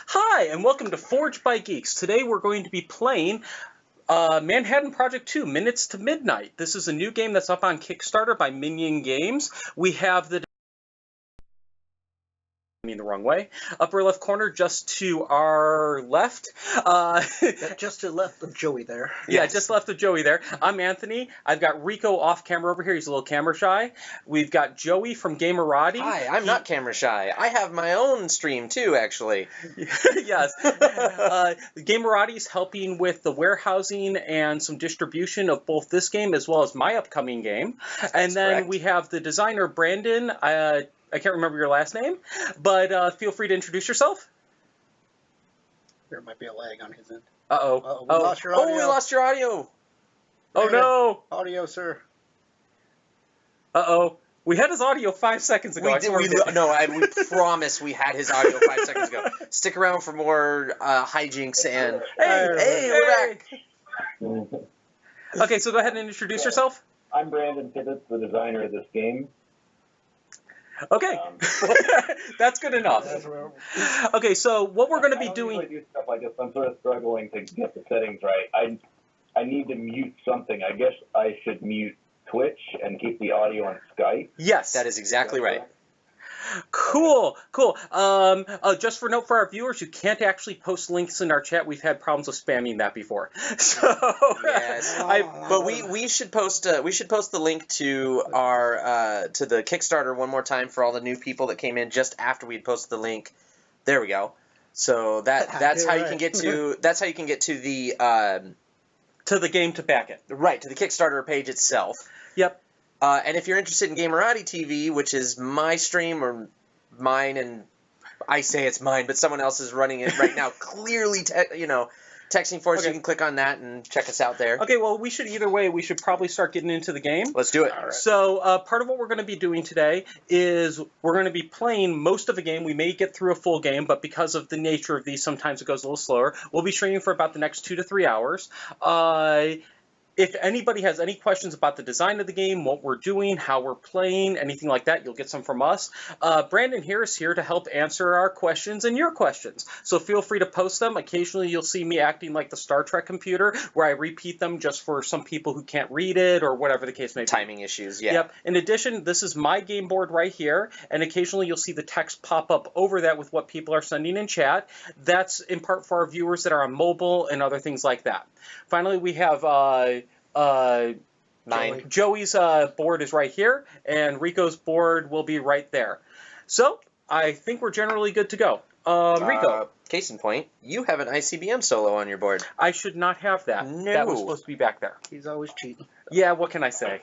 Hi, and welcome to Forged by Geeks. Today we're going to be playing Manhattan Project 2, Minutes to Midnight. This is a new game that's up on Kickstarter by Minion Games. We have the the wrong way. Upper left corner, just to our left. Just to the left of Joey there. Yeah, just left of Joey there. I'm Anthony. I've got Rico off camera over here. He's a little camera shy. We've got Joey from Gamerati. Hi, I'm not camera shy. I have my own stream too, actually. Yes. Gamerati's helping with the warehousing and some distribution of both this game as well as my upcoming game. And then correct. we have the designer, Brandon. I can't remember your last name, but feel free to introduce yourself. There might be a lag on his end. Uh-oh. We lost your audio. Oh, we lost your audio. Oh, no. Audio, sir. Uh-oh. We had his audio 5 seconds ago. We promise we had his audio 5 seconds ago. Stick around for more hijinks and... Hey, we're back. Okay, so go ahead and introduce yourself. I'm Brandon Tibbetts, the designer of this game. Okay, that's good enough. Okay, so what we're going to be doing... I don't usually do stuff like this. I'm sort of struggling to get the settings right. I need to mute something. I guess I should mute Twitch and keep the audio on Skype. Yes. That is exactly right. Cool. Just for note for our viewers, you can't actually post links in our chat. We've had problems with spamming that before. So Yes, but we should post the link to our to the Kickstarter one more time for all the new people that came in just after we'd posted the link. There we go. So that's how you can get to the game to back it. right to the Kickstarter page itself. Yep. And if you're interested in Gamerati TV, which is my stream or mine, and I say it's mine, but someone else is running it right now, clearly, texting for us, Okay. you can click on that and check us out there. Okay, well, we should probably start getting into the game. Let's do it. All right. So part of what we're going to be doing today is we're going to be playing most of a game. We may get through a full game, but because of the nature of these, sometimes it goes a little slower. We'll be streaming for about the next 2 to 3 hours. If anybody has any questions about the design of the game, what we're doing, how we're playing, anything like that, you'll get some from us. Brandon here is here to help answer our questions and your questions. So feel free to post them. Occasionally you'll see me acting like the Star Trek computer, where I repeat them just for some people who can't read it or whatever the case may be. Timing issues, yeah. Yep. In addition, this is my game board right here, and occasionally you'll see the text pop up over that with what people are sending in chat. That's in part for our viewers that are on mobile and other things like that. Finally, we have Mine. Joey's board is right here, and Rico's board will be right there. So I think we're generally good to go. Rico. Case in point, you have an ICBM solo on your board. I should not have that. No. That was supposed to be back there. He's always cheating. Yeah, what can I say?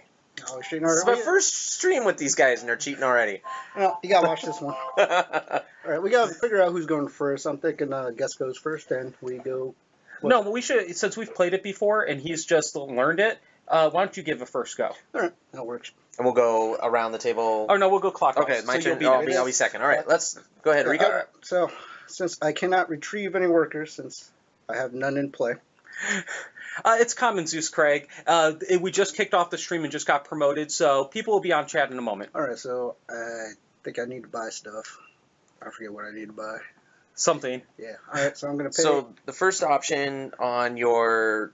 Always cheating. This is my first stream with these guys, and they're cheating already. Well, you gotta watch this one. All right, we gotta figure out who's going first. I'm thinking guest goes first, and we go. No, but we should, since we've played it before and he's just learned it, why don't you give a first go? All right, that works. And we'll go around the table. Oh, no, we'll go clockwise. Okay, my so turn. you'll be I'll be second. All right, let's go ahead, Rico. All right, so since I cannot retrieve any workers, since I have none in play. It's common, Zeus Craig. We just kicked off the stream and just got promoted, so people will be on chat in a moment. All right, so I think I need to buy stuff. I forget what I need to buy. Something. Yeah. All right, so I'm gonna pay. So the first option on your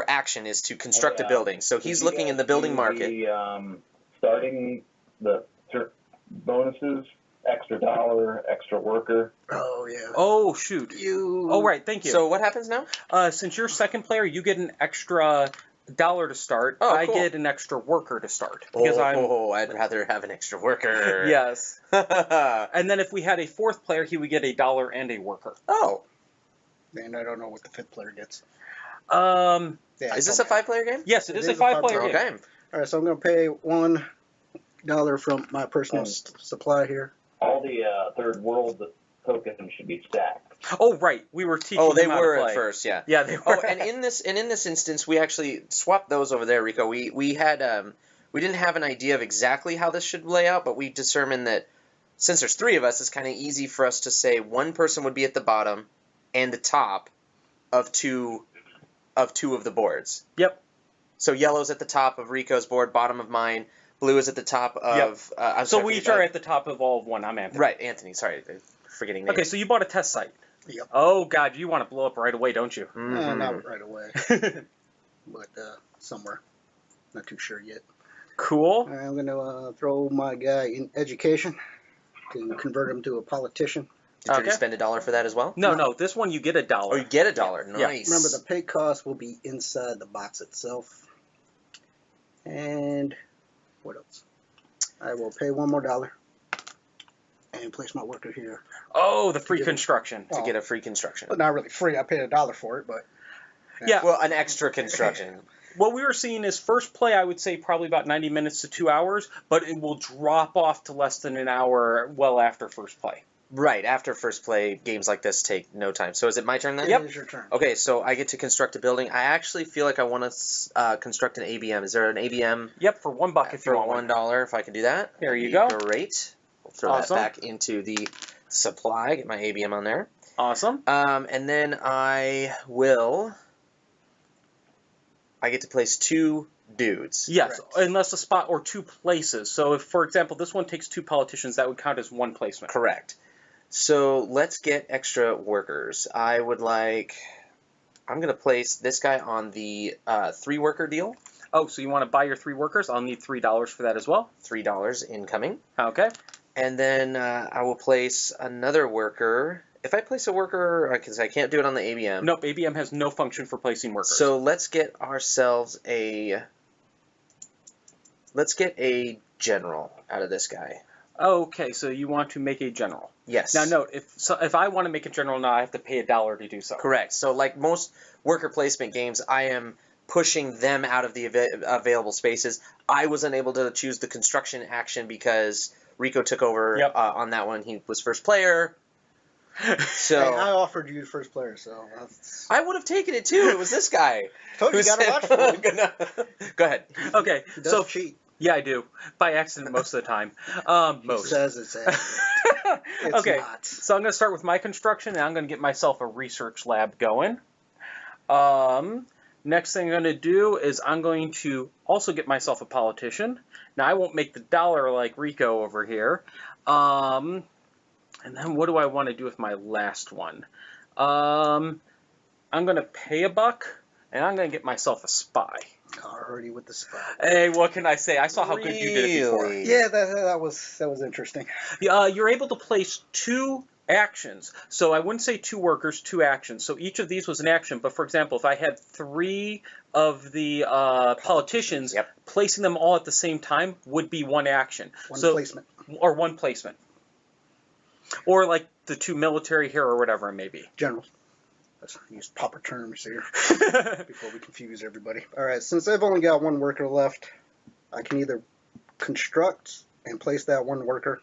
action is to construct a building. So he's looking in the building market. Starting the bonuses, extra dollar, extra worker. Oh yeah. Oh, shoot. Oh, right, thank you. So what happens now? Since you're second player, you get an extra dollar to start. Oh, I cool. get an extra worker to start. Because I'd rather have an extra worker. Yes. Oh. And then if we had a fourth player, he would get a dollar and a worker. And I don't know what the fifth player gets. Is this a 5-player game? Yes, it is a 5-player game. Okay. All right, so I'm going to pay $1 from my personal supply here. All the third world tokens should be stacked. Oh, right. We were teaching Oh, they them how were to play. at first, yeah. Yeah, they were. Oh, and in this instance, we actually swapped those over there, Rico. We had we didn't have an idea of exactly how this should lay out, but we determined that since there's 3 of us, it's kind of easy for us to say one person would be at the bottom and the top of two of the boards. Yep. So yellow's at the top of Rico's board, bottom of mine. Blue is at the top of. So we each are at the top of all of one. I'm Anthony. Right, Anthony. Sorry. forgetting names. Okay, so you bought a test site. Yep. Oh, God, you want to blow up right away, don't you? Mhm. Not right away, but somewhere. Not too sure yet. Cool. I'm going to throw my guy in education to convert him to a politician. Did you already Okay. spend $1 for that as well? No, this one you get $1. Oh, you get $1. Yeah. Nice. Remember, the pay cost will be inside the box itself. And what else? I will pay $1 more and place my worker here. Oh, the free Get it. construction. to get a free construction. Well, not really free. I paid $1 for it, but Yeah. Well, an extra construction. What we were seeing is first play, I would say probably about 90 minutes to 2 hours, but it will drop off to less than an hour well after first play. Right, after first play, games like this take no time. So is it my turn then? it is your turn. Okay, so I get to construct a building. I actually feel like I want to construct an ABM. Is there an ABM Yep, for $1 if you for want one. $1 if I can do that? There you That'd go. be Great. We'll throw Awesome. that back into the supply. Get my ABM on there. Awesome. And then I get to place 2 dudes. Yes, Correct. unless a spot or 2 places. So if, for example, this one takes 2 politicians, that would count as 1 placement. Correct. So let's get extra workers. I'm going to place this guy on the 3-worker deal. Oh, so you want to buy your 3 workers? I'll need $3 for that as well. $3 incoming. Okay. And then I will place another worker. If I place a worker, because I can't do it on the ABM. Nope, ABM has no function for placing workers. So let's get ourselves let's get a general out of this guy. Okay, so you want to make a general. Yes. Now note, if I want to make a general now, I have to pay $1 to do so. Correct. So like most worker placement games, I am pushing them out of the available spaces. I was unable to choose the construction action because Rico took over Yep. on that one. He was first player. So Hey, I offered you first player, so that's... I would have taken it too. It was this guy. Told you, who you gotta said- watch for him. Go ahead. Okay, He does so cheat. yeah, I do by accident most of the time. He Most. says it's accurate. It's Okay, not. so I'm going to start with my construction, and I'm going to get myself a research lab going. Next thing I'm going to do is I'm going to also get myself a politician. Now, I won't make the $1 like Rico over here. And then what do I want to do with my last one? I'm going to pay $1, and I'm going to get myself a spy. Already with the spot. Hey, what can I say? I saw how good you did it before. Really? Yeah, that was interesting. You're able to place 2 actions. So I wouldn't say 2 workers, 2 actions. So each of these was an action. But for example, if I had 3 of the politicians, Yep. placing them all at the same time would be 1 action. One So, placement. or 1 placement. Or like the 2 military here or whatever it may be. General. Let's use proper terms here before we confuse everybody. All right, since I've only got 1 worker left, I can either construct and place that 1 worker,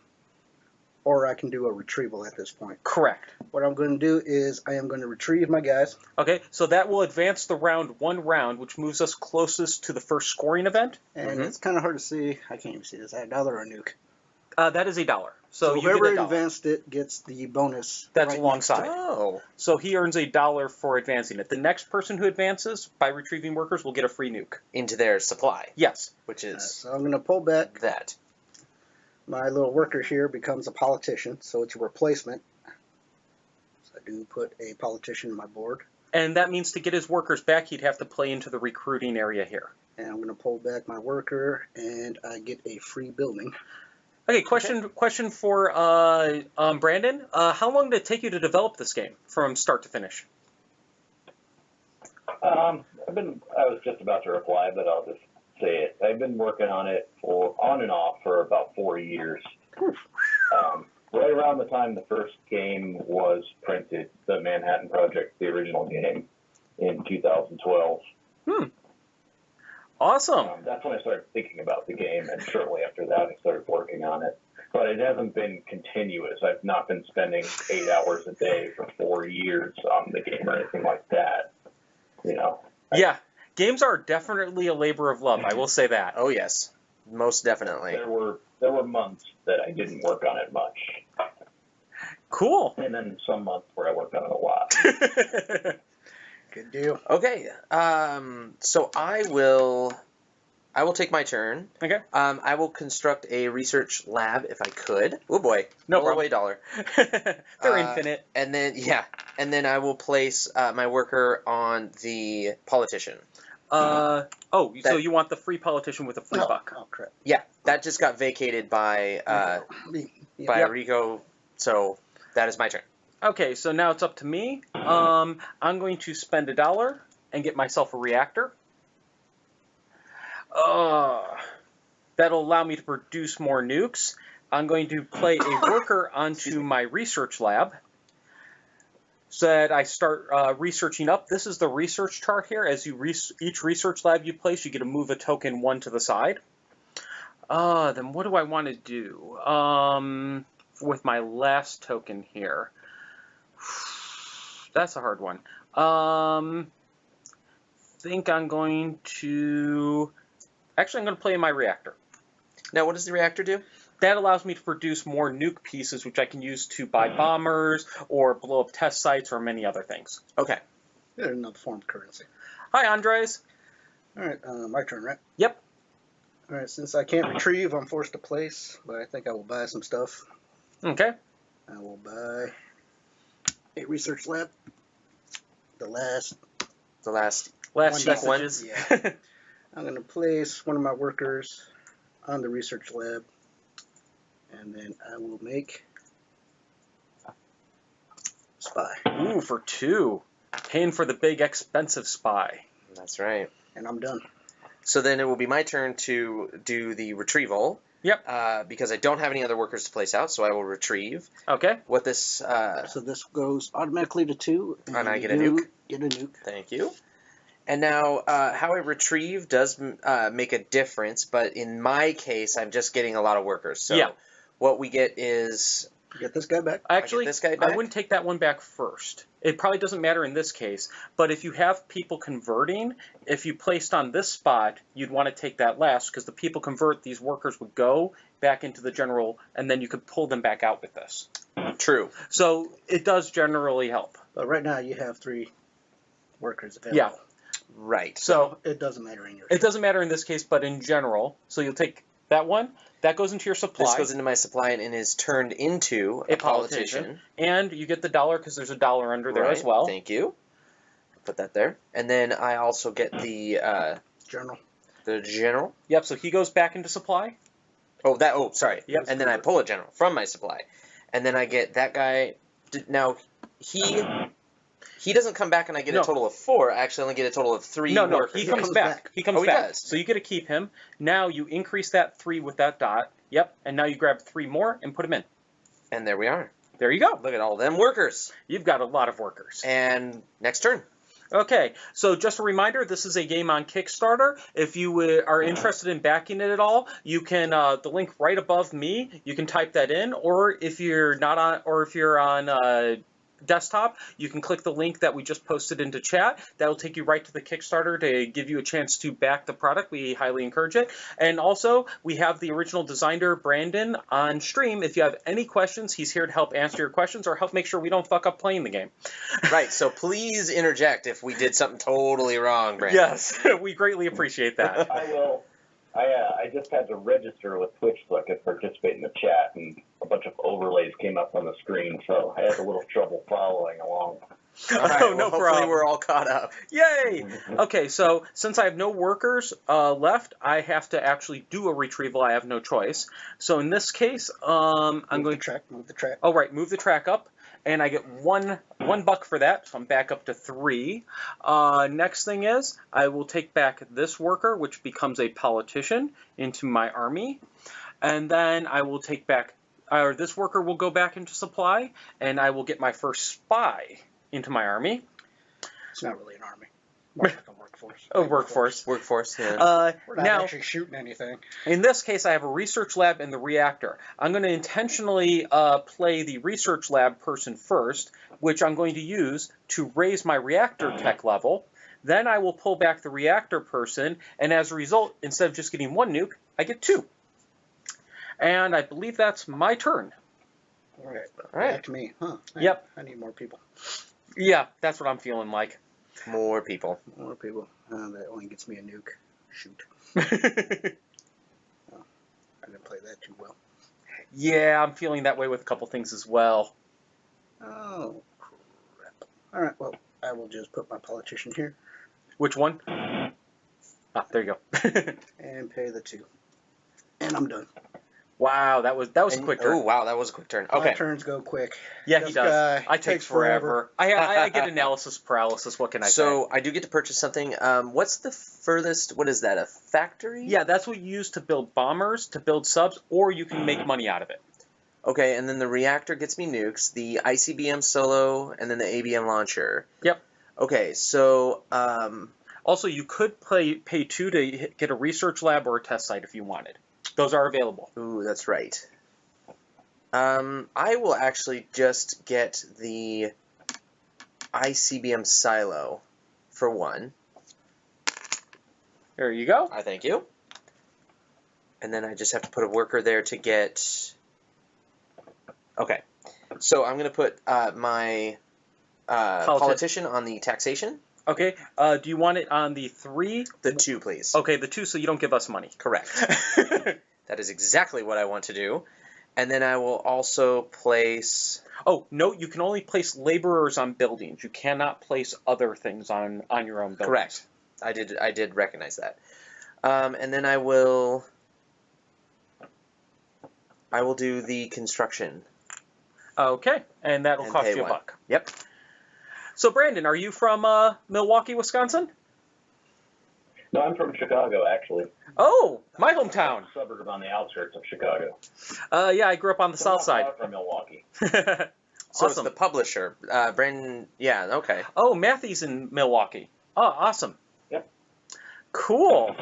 or I can do a retrieval at this point. Correct. What I'm going to do is I am going to retrieve my guys. Okay, so that will advance the round 1 round, which moves us closest to the first scoring event. And it's kind of hard to see. I can't even see this. $1 or a nuke. That is $1. So you whoever get $1. advanced it gets the bonus. That's right alongside. next to it. Oh. So he earns $1 for advancing it. The next person who advances by retrieving workers will get a free nuke. Into their supply, Yes. which is So I'm going to pull back. that. My little worker here becomes a politician, so it's a replacement. So I do put a politician in my board. And that means to get his workers back, he'd have to play into the recruiting area here. And I'm going to pull back my worker, and I get a free building. Okay, question for Brandon. How long did it take you to develop this game from start to finish? I was just about to reply, but I'll just say it. I've been working on it on and off for about 4 years. Right around the time the first game was printed, the Manhattan Project, the original game, in 2012. Awesome. That's when I started thinking about the game, and shortly after that, I started working on it. But it hasn't been continuous. I've not been spending 8 hours a day for 4 years on the game or anything like that. You know. Yeah, games are definitely a labor of love. I will say that. Oh yes, most definitely. There were months that I didn't work on it much, Cool. and then some months where I worked on it a lot. Good deal. Okay, so I will I will take my turn. Okay. I will construct a research lab if I could. Oh boy. No Roll problem. away dollar. They're infinite. And then I will place my worker on the politician. So you want the free politician with a free buck? Oh, crap. Yeah, that just got vacated by Yep. Rico, so that is my turn. Okay, so now it's up to me. I'm going to spend $1 and get myself a reactor. That'll allow me to produce more nukes. I'm going to play a worker onto my research lab so that I start researching up. This is the research chart here. As you each research lab you place, you get to move a token 1 to the side. Then what do I want to do with my last token here? That's a hard one. Think I'm going to... Actually, I'm going to play in my reactor. Now, what does the reactor do? That allows me to produce more nuke pieces, which I can use to buy bombers or blow up test sites or many other things. Okay. There's another form of currency. Hi, Andres. All right, my turn, right? Yep. All right, since I can't retrieve, I'm forced to place, but I think I will buy some stuff. Okay. I will buy a research lab. The last Last one. messages. Yeah. I'm going to place one of my workers on the research lab, and then I will make spy. Ooh, for 2. Paying for the big, expensive spy. That's right. And I'm done. So then it will be my turn to do the retrieval. Yep. Because I don't have any other workers to place out, so I will retrieve. Okay. What this... So this goes automatically to 2. And I get a you nuke. Get a nuke. Thank you. And now, how I retrieve does make a difference, but in my case, I'm just getting a lot of workers. So Yeah. what we get is... Get this guy back. Actually, this guy back? I wouldn't take that one back first. It probably doesn't matter in this case, but if you have people converting, if you placed on this spot, you'd want to take that last, because the people convert, these workers would go back into the general, and then you could pull them back out with this. True. So it does generally help. But right now you have 3 workers available. Yeah. Right. So It doesn't matter in your it doesn't matter in this case, but in general. So you'll take that one. That goes into your supply. This goes into my supply and is turned into a politician. And you get the $1 because there's a $1 under there as well. Thank you. Put that there. And then I also get the journal. The general. Yep, so he goes back into supply. Oh, sorry. Yep. And then I pull a general from my supply. And then I get that guy. Now, he doesn't come back and I get a total of 4. I actually only get a total of 3 No, workers. he comes back. He comes he back. does. So you get to keep him. Now you increase that 3 with that dot. Yep, and now you grab 3 more and put them in. And there we are. There you go. Look at all them workers. You've got a lot of workers. And next turn. Okay, so just a reminder, this is a game on Kickstarter. If you are interested in backing it at all, you can the link right above me. You can type that in, or if you're not on, or if you're on desktop, you can click the link that we just posted into chat. That'll take you right to the Kickstarter to give you a chance to back the product. We highly encourage it. And also, we have the original designer, Brandon, on stream. If you have any questions, he's here to help answer your questions or help make sure we don't fuck up playing the game. Right, so please interject if we did something totally wrong, Brandon. Yes, we greatly appreciate that. I will. I just had to register with Twitch so I could participate in the chat, and a bunch of overlays came up on the screen, so I had a little trouble following along. All right, Oh, no hopefully problem. we're all caught up. Yay! Okay, so since I have no workers left, I have to actually do a retrieval. I have no choice. So in this case, I'm going to move the track. Oh, right, move the track up, and I get one buck for that, so I'm back up to 3. Next thing is, I will take back this worker, which becomes a politician, into my army, and then I will take back, or this worker will go back into supply, and I will get my first spy into my army. It's not really an army. More like a workforce. Oh, workforce. Workforce, yeah. We're not now, actually shooting anything. in this case, I have a research lab and the reactor. I'm going to intentionally play the research lab person first, which I'm going to use to raise my reactor tech level. Then I will pull back the reactor person, and as a result, instead of just getting 1 nuke, I get 2. And I believe that's my turn. All right. right. Back to me. Huh. Yep. I need more people. Yeah, that's what I'm feeling like. More people. More people. That only gets me a nuke. shoot. Oh, I didn't play that too well. Yeah, I'm feeling that way with a couple things as well. Oh, crap. All right, well, I will just put my politician here. Which one? Ah, there you go. And pay the 2. And I'm done. Wow, that was a quick turn. Oh, wow, that was a quick turn. My Okay. turns go quick. Yeah, This he does. guy I take forever. I get analysis paralysis. What can I say? So I do get to purchase something. What's the furthest? What is that? A factory? Yeah, that's what you use to build bombers, to build subs, or you can make money out of it. Okay, and then the reactor gets me nukes, the ICBM solo, and then the ABM launcher. Yep. Okay, so Also, you could pay 2 to get a research lab or a test site if you wanted. Those are available. ooh, that's right. I will actually just get the ICBM silo for 1. There you go. I thank you. And then I just have to put a worker there to get... Okay. So I'm going to put my politician on the taxation. Okay. Do you want it on the 3? The 2, please. Okay, the 2, so you don't give us money. Correct. That is exactly what I want to do. And then I will also place... Oh, no, you can only place laborers on buildings. You cannot place other things on your own buildings. Correct. I did recognize that. And then I will do the construction. Okay, and that'll And cost pay you one. $1. Yep. So, Brandon, are you from Milwaukee, Wisconsin? No, I'm from Chicago, actually. Oh, my hometown. Suburb on the outskirts of Chicago. Yeah, I grew up on the So south not side. far from Milwaukee. So Awesome. it's the publisher, Brandon. Yeah. Okay. Oh, Matthew's in Milwaukee. Oh, awesome. Yep. Cool.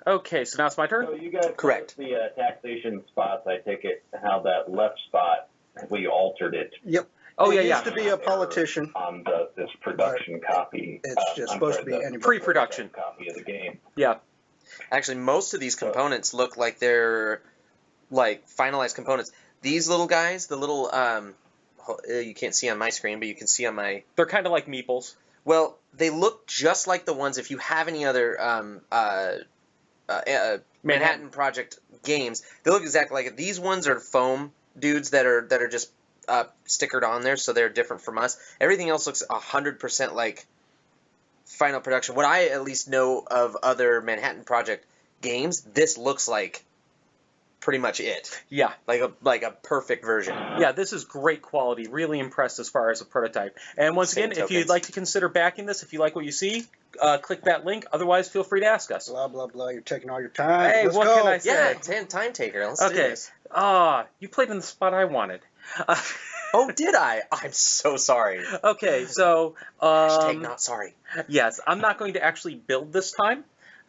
Okay, so now it's my turn? So you guys Correct. noticed the taxation spots. I take it how that left spot, we altered it Yep. Oh, it yeah, used yeah. to be a politician. on this production copy. It's just I'm supposed sorry, to be the anybody. Pre-production. copy of the game. Yeah. Actually, most of these components look like they're like finalized components. These little guys, the little you can't see on my screen, but you can see on my. They're kind of like meeples. Well, they look just like the ones. If you have any other Manhattan Project games, they look exactly like it. These ones are foam dudes that are just stickered on there, so they're different from us. Everything else looks 100% like final production. What I at least know of other Manhattan Project games, this looks like pretty much it. Yeah. Like a perfect version. Yeah, this is great quality. Really impressed as far as a prototype. And once Same again, if tokens. you'd like to consider backing this, if you like what you see, click that link. Otherwise, feel free to ask us. Blah, blah, blah. You're taking all your time. Hey, Let's what go. can I say? Yeah, time taker. Let's do Okay. this. You played in the spot I wanted. Oh, did I? I'm so sorry. Okay, so Hashtag not sorry. yes, I'm not going to actually build this time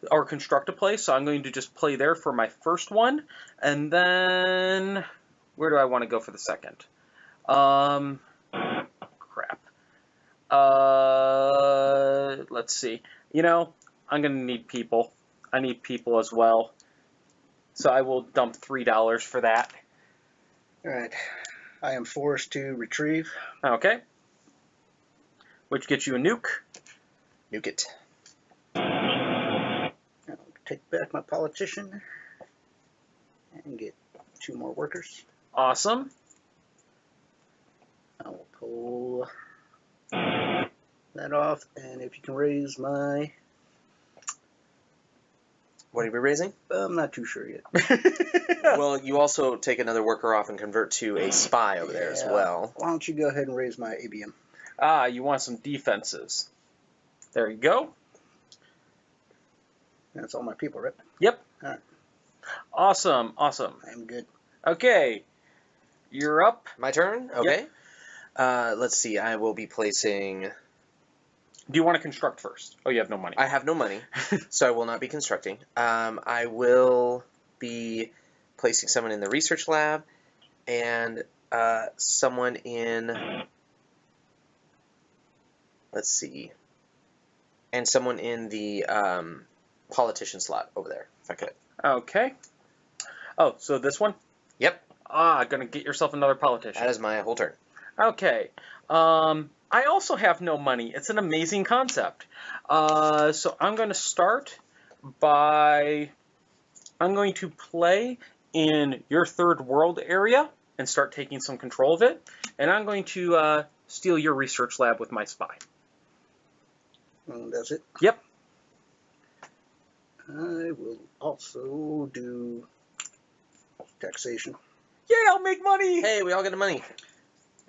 or construct a place, so I'm going to just play there for my first one, and then where do I want to go for the second? Crap. Let's see. You know, I'm going to need people. I need people as well, so I will dump $3 for that. All right. I am forced to retrieve. Okay. Which gets you a nuke. Nuke it. I'll take back my politician and get 2 more workers. Awesome. I will pull that off, and if you can raise my... What are we raising? I'm not too sure yet. Well, you also take another worker off and convert to a spy over there as Yeah. well. Why don't you go ahead and raise my ABM? You want some defenses. There you go. That's all my people, right? Yep. All right. Awesome, awesome. I'm good. Okay, you're up. My turn? Okay. Let's see. I will be placing... Do you want to construct first? Oh, you have no money. I have no money, so I will not be constructing. I will be placing someone in the research lab and someone in... Let's see. And someone in the politician slot over there, if I could. Okay. Oh, so this one? Yep. Gonna get yourself another politician. That is my whole turn. Okay. I also have no money. It's an amazing concept. So I'm going to start by... I'm going to play in your third world area and start taking some control of it. And I'm going to steal your research lab with my spy. That's it? Yep. I will also do taxation. Yay, I'll make money! Hey, we all get the money.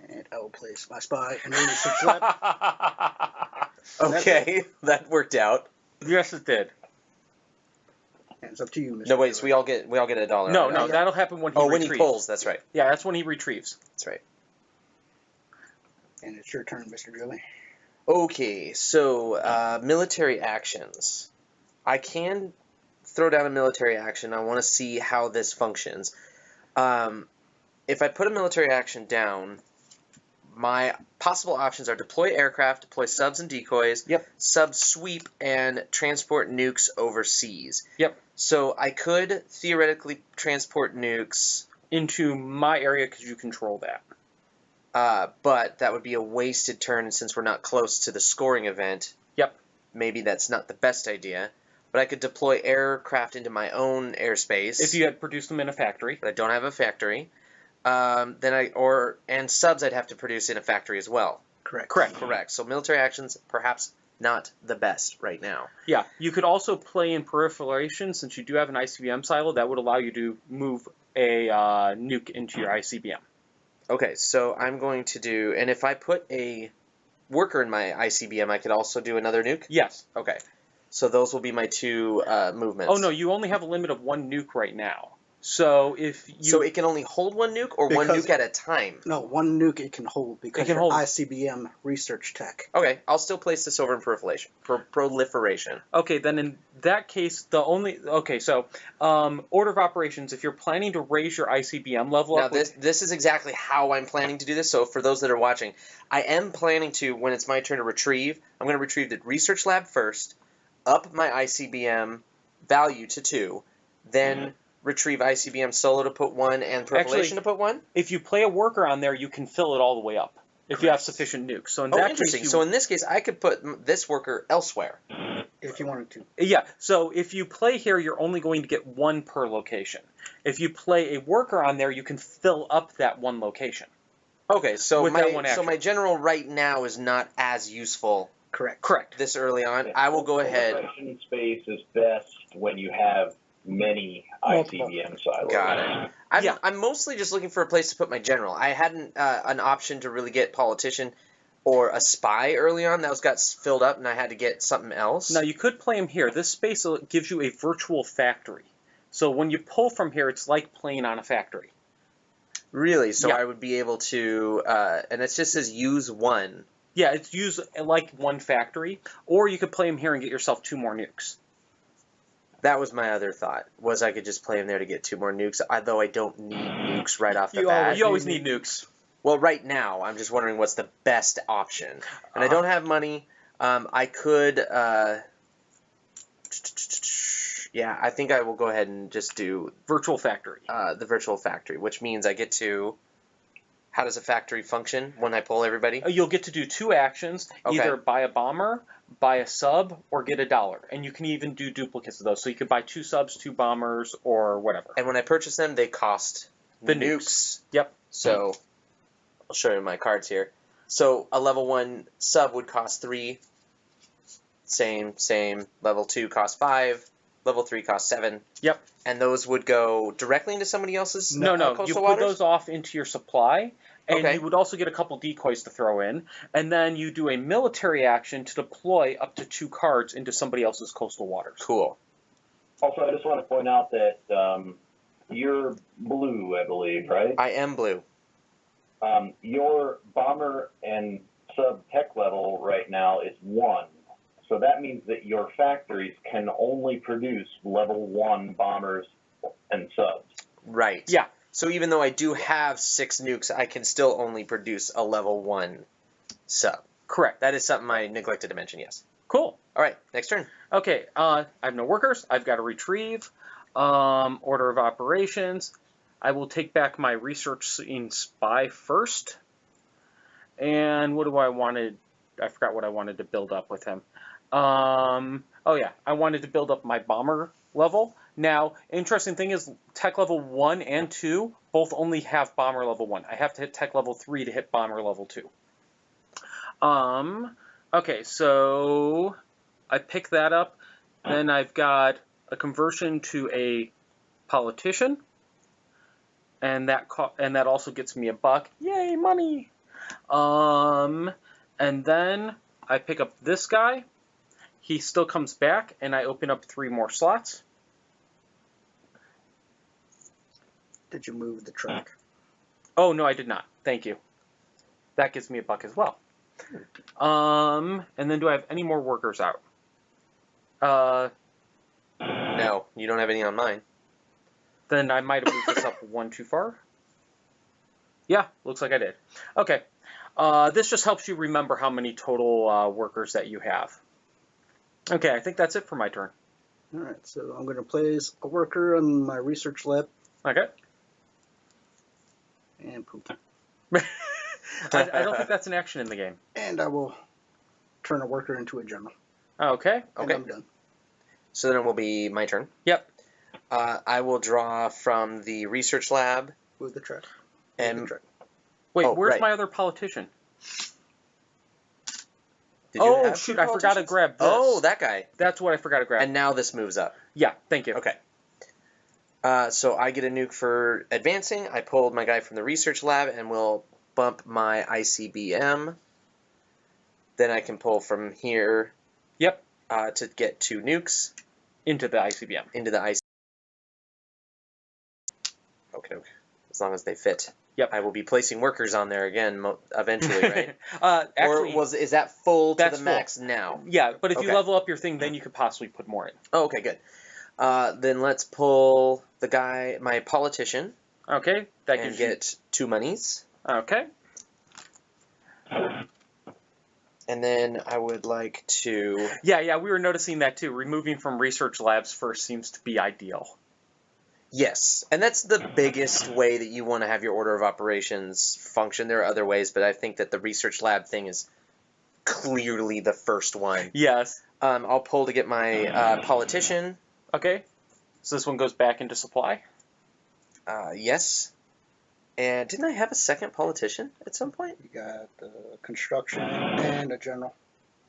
And I will place my spy in the research lab. Okay, that worked out. Yes, it did. And it's up to you, Mr. No, wait, so we all get $1. No, right? no, that'll happen when he Oh, when retrieves. he pulls, that's right. Yeah, that's when he retrieves. That's right. And it's your turn, Mr. Joey. Okay, so military actions. I can throw down a military action. I want to see how this functions. If I put a military action down, my possible options are deploy aircraft, deploy subs and decoys, Yep. sub sweep, and transport nukes overseas. Yep. So I could theoretically transport nukes, Into my area because you control that. but that would be a wasted turn, and since we're not close to the scoring event, Yep. maybe that's not the best idea. But I could deploy aircraft into my own airspace. If you had produced them in a factory. But I don't have a factory. And subs I'd have to produce in a factory as well. Correct. Correct. So military actions, perhaps not the best right now. Yeah, you could also play in proliferation since you do have an ICBM silo. That would allow you to move a nuke into your ICBM. Okay, so I'm going to do, and if I put a worker in my ICBM, I could also do another nuke? Yes. Okay. So those will be my two movements. Oh no, you only have a limit of one nuke right now. So if you... So it can only hold one nuke or one Because- nuke at a time? No, one nuke it can hold because It can you're hold. ICBM research tech. Okay, I'll still place this over in proliferation. Okay, then in that case, the only... Okay, so order of operations, if you're planning to raise your ICBM level Now up... this is exactly how I'm planning to do this, so for those that are watching, I am planning to, when it's my turn to retrieve, I'm going to retrieve the research lab first, up my ICBM value to 2, then retrieve ICBM solo to put 1 and proliferation to put 1? If you play a worker on there, you can fill it all the way up. If you have sufficient nukes. So in that Interesting. case, So in this case, I could put this worker elsewhere. If you wanted to. Yeah, so if you play here, you're only going to get 1 per location. If you play a worker on there, you can fill up that 1 location. Okay, so With that one my action. general right now is not as useful Correct. Correct. this early on. I will go ahead. Proliferation space is best when you have many Multiple. ICBM silos. Got it. I'm mostly just looking for a place to put my general. I hadn't an option to really get politician or a spy early on. That got filled up, and I had to get something else. Now, you could play him here. This space gives you a virtual factory. So when you pull from here, it's like playing on a factory. Really? So Yeah. I would be able to, and it just says use 1. Yeah, it's used like 1 factory. Or you could play him here and get yourself 2 more nukes. That was my other thought, was I could just play him there to get 2 more nukes, though I don't need nukes right off the bat. You always need nukes. Well, right now, I'm just wondering what's the best option. And I don't have money. I could, yeah, I think I will go ahead and just do Virtual factory. the virtual factory, which means I get to, how does a factory function when I pull everybody? You'll get to do 2 actions, Okay. either buy a bomber, buy a sub, or get $1. And you can even do duplicates of those. So you could buy 2 subs, 2 bombers, or whatever. And when I purchase them, they cost The nukes. Yep. So I'll show you my cards here. So a level 1 sub would cost 3. Same. Level 2 costs 5. Level 3 costs 7. Yep. And those would go directly into somebody else's No, you coastal put waters? those off into your supply, and Okay. you would also get a couple decoys to throw in, and then you do a military action to deploy up to 2 cards into somebody else's coastal waters. Cool. Also, I just want to point out that you're blue, I believe, right? I am blue. Your bomber and sub tech level right now is 1. So that means that your factories can only produce level 1 bombers and subs. Right. Yeah. So even though I do have 6 nukes, I can still only produce a level 1 sub. Correct. That is something I neglected to mention, yes. Cool. All right, next turn. Okay, I have no workers. I've got to retrieve. Order of operations. I will take back my research in spy first. And what do I wanted? I forgot what I wanted to build up with him. Oh yeah, I wanted to build up my bomber level. Now, interesting thing is tech level 1 and 2 both only have bomber level 1. I have to hit tech level 3 to hit bomber level 2. Okay, so I pick that up. Then I've got a conversion to a politician, and that also gets me $1. Yay, money! And then I pick up this guy. He still comes back, and I open up 3 more slots. Did you move the truck? Oh, no, I did not. Thank you. That gives me $1 as well. And then do I have any more workers out? No, you don't have any on mine. Then I might have moved this up 1 too far. Yeah, looks like I did. Okay. This just helps you remember how many total workers that you have. Okay, I think that's it for my turn. All right, so I'm going to place a worker in my research lab. Okay. And poop. I don't think that's an action in the game. And I will turn a worker into a general. Okay. And I'm done. So then it will be my turn. Yep. I will draw from the research lab. Move the truck. And wait, oh, where's right. my other politician? Did you Oh, have shoot, two I forgot to politicians? grab this. Oh, that guy. That's what I forgot to grab. And now this moves up. Yeah, thank you. Okay. So I get a nuke for advancing. I pulled my guy from the research lab and will bump my ICBM. Then I can pull from here. Yep. To get 2 nukes. Into the ICBM. Into the ICBM. Okay. As long as they fit. Yep. I will be placing workers on there again eventually, right? Actually, or is that full to that's the max now? Yeah, but if you Okay. level up your thing, then you could possibly put more in. Oh, okay, good. Then let's pull the guy, my politician, Okay, that and gives you... get 2 monies. Okay. And then I would like to... Yeah, we were noticing that too. Removing from research labs first seems to be ideal. Yes, and that's the biggest way that you want to have your order of operations function. There are other ways, but I think that the research lab thing is clearly the first one. Yes. I'll pull to get my politician. Okay. So this one goes back into supply? Yes. And didn't I have a second politician at some point? You got the construction and a general.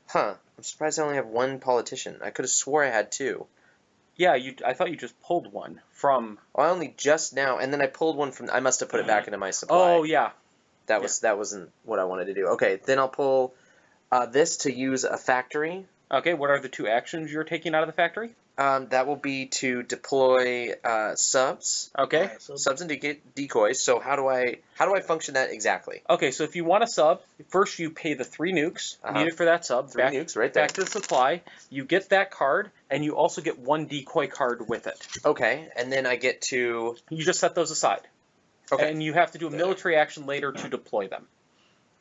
Huh. I'm surprised I only have 1 politician. I could have swore I had 2. Yeah, I thought you just pulled one from... Oh, I only just now, and then I pulled one from... I must have put it back into my supply. Oh, yeah. That wasn't what I wanted to do. Okay, then I'll pull this to use a factory. Okay, what are the 2 actions you're taking out of the factory? That will be to deploy subs. Okay. Subs and decoys. So how do I function that exactly? Okay, so if you want a sub, first you pay the 3 nukes needed for that sub. 3 nukes, right there. Back to the supply. You get that card, and you also get 1 decoy card with it. Okay, and then I get to... You just set those aside. Okay. And you have to do a military action later to deploy them.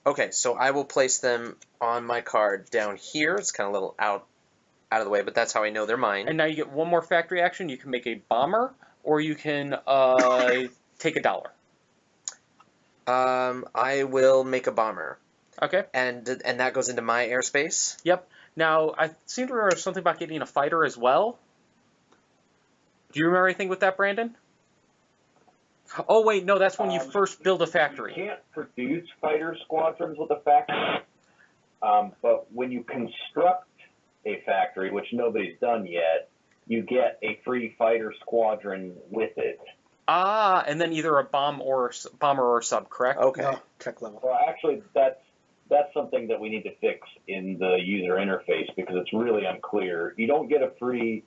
Okay, so I will place them on my card down here. It's kind of a little out of the way, but that's how I know they're mine. And now you get 1 more factory action. You can make a bomber, or you can take $1. I will make a bomber. Okay. And that goes into my airspace? Yep. Now, I seem to remember something about getting a fighter as well. Do you remember anything with that, Brandon? Oh, wait, no, that's when you first build a factory. You can't produce fighter squadrons with a factory, but when you construct a factory, which nobody's done yet, you get a free fighter squadron with it. Ah, and then either a bomber or a sub, correct? Okay. No, tech level. Well, actually, that's something that we need to fix in the user interface because it's really unclear. You don't get a free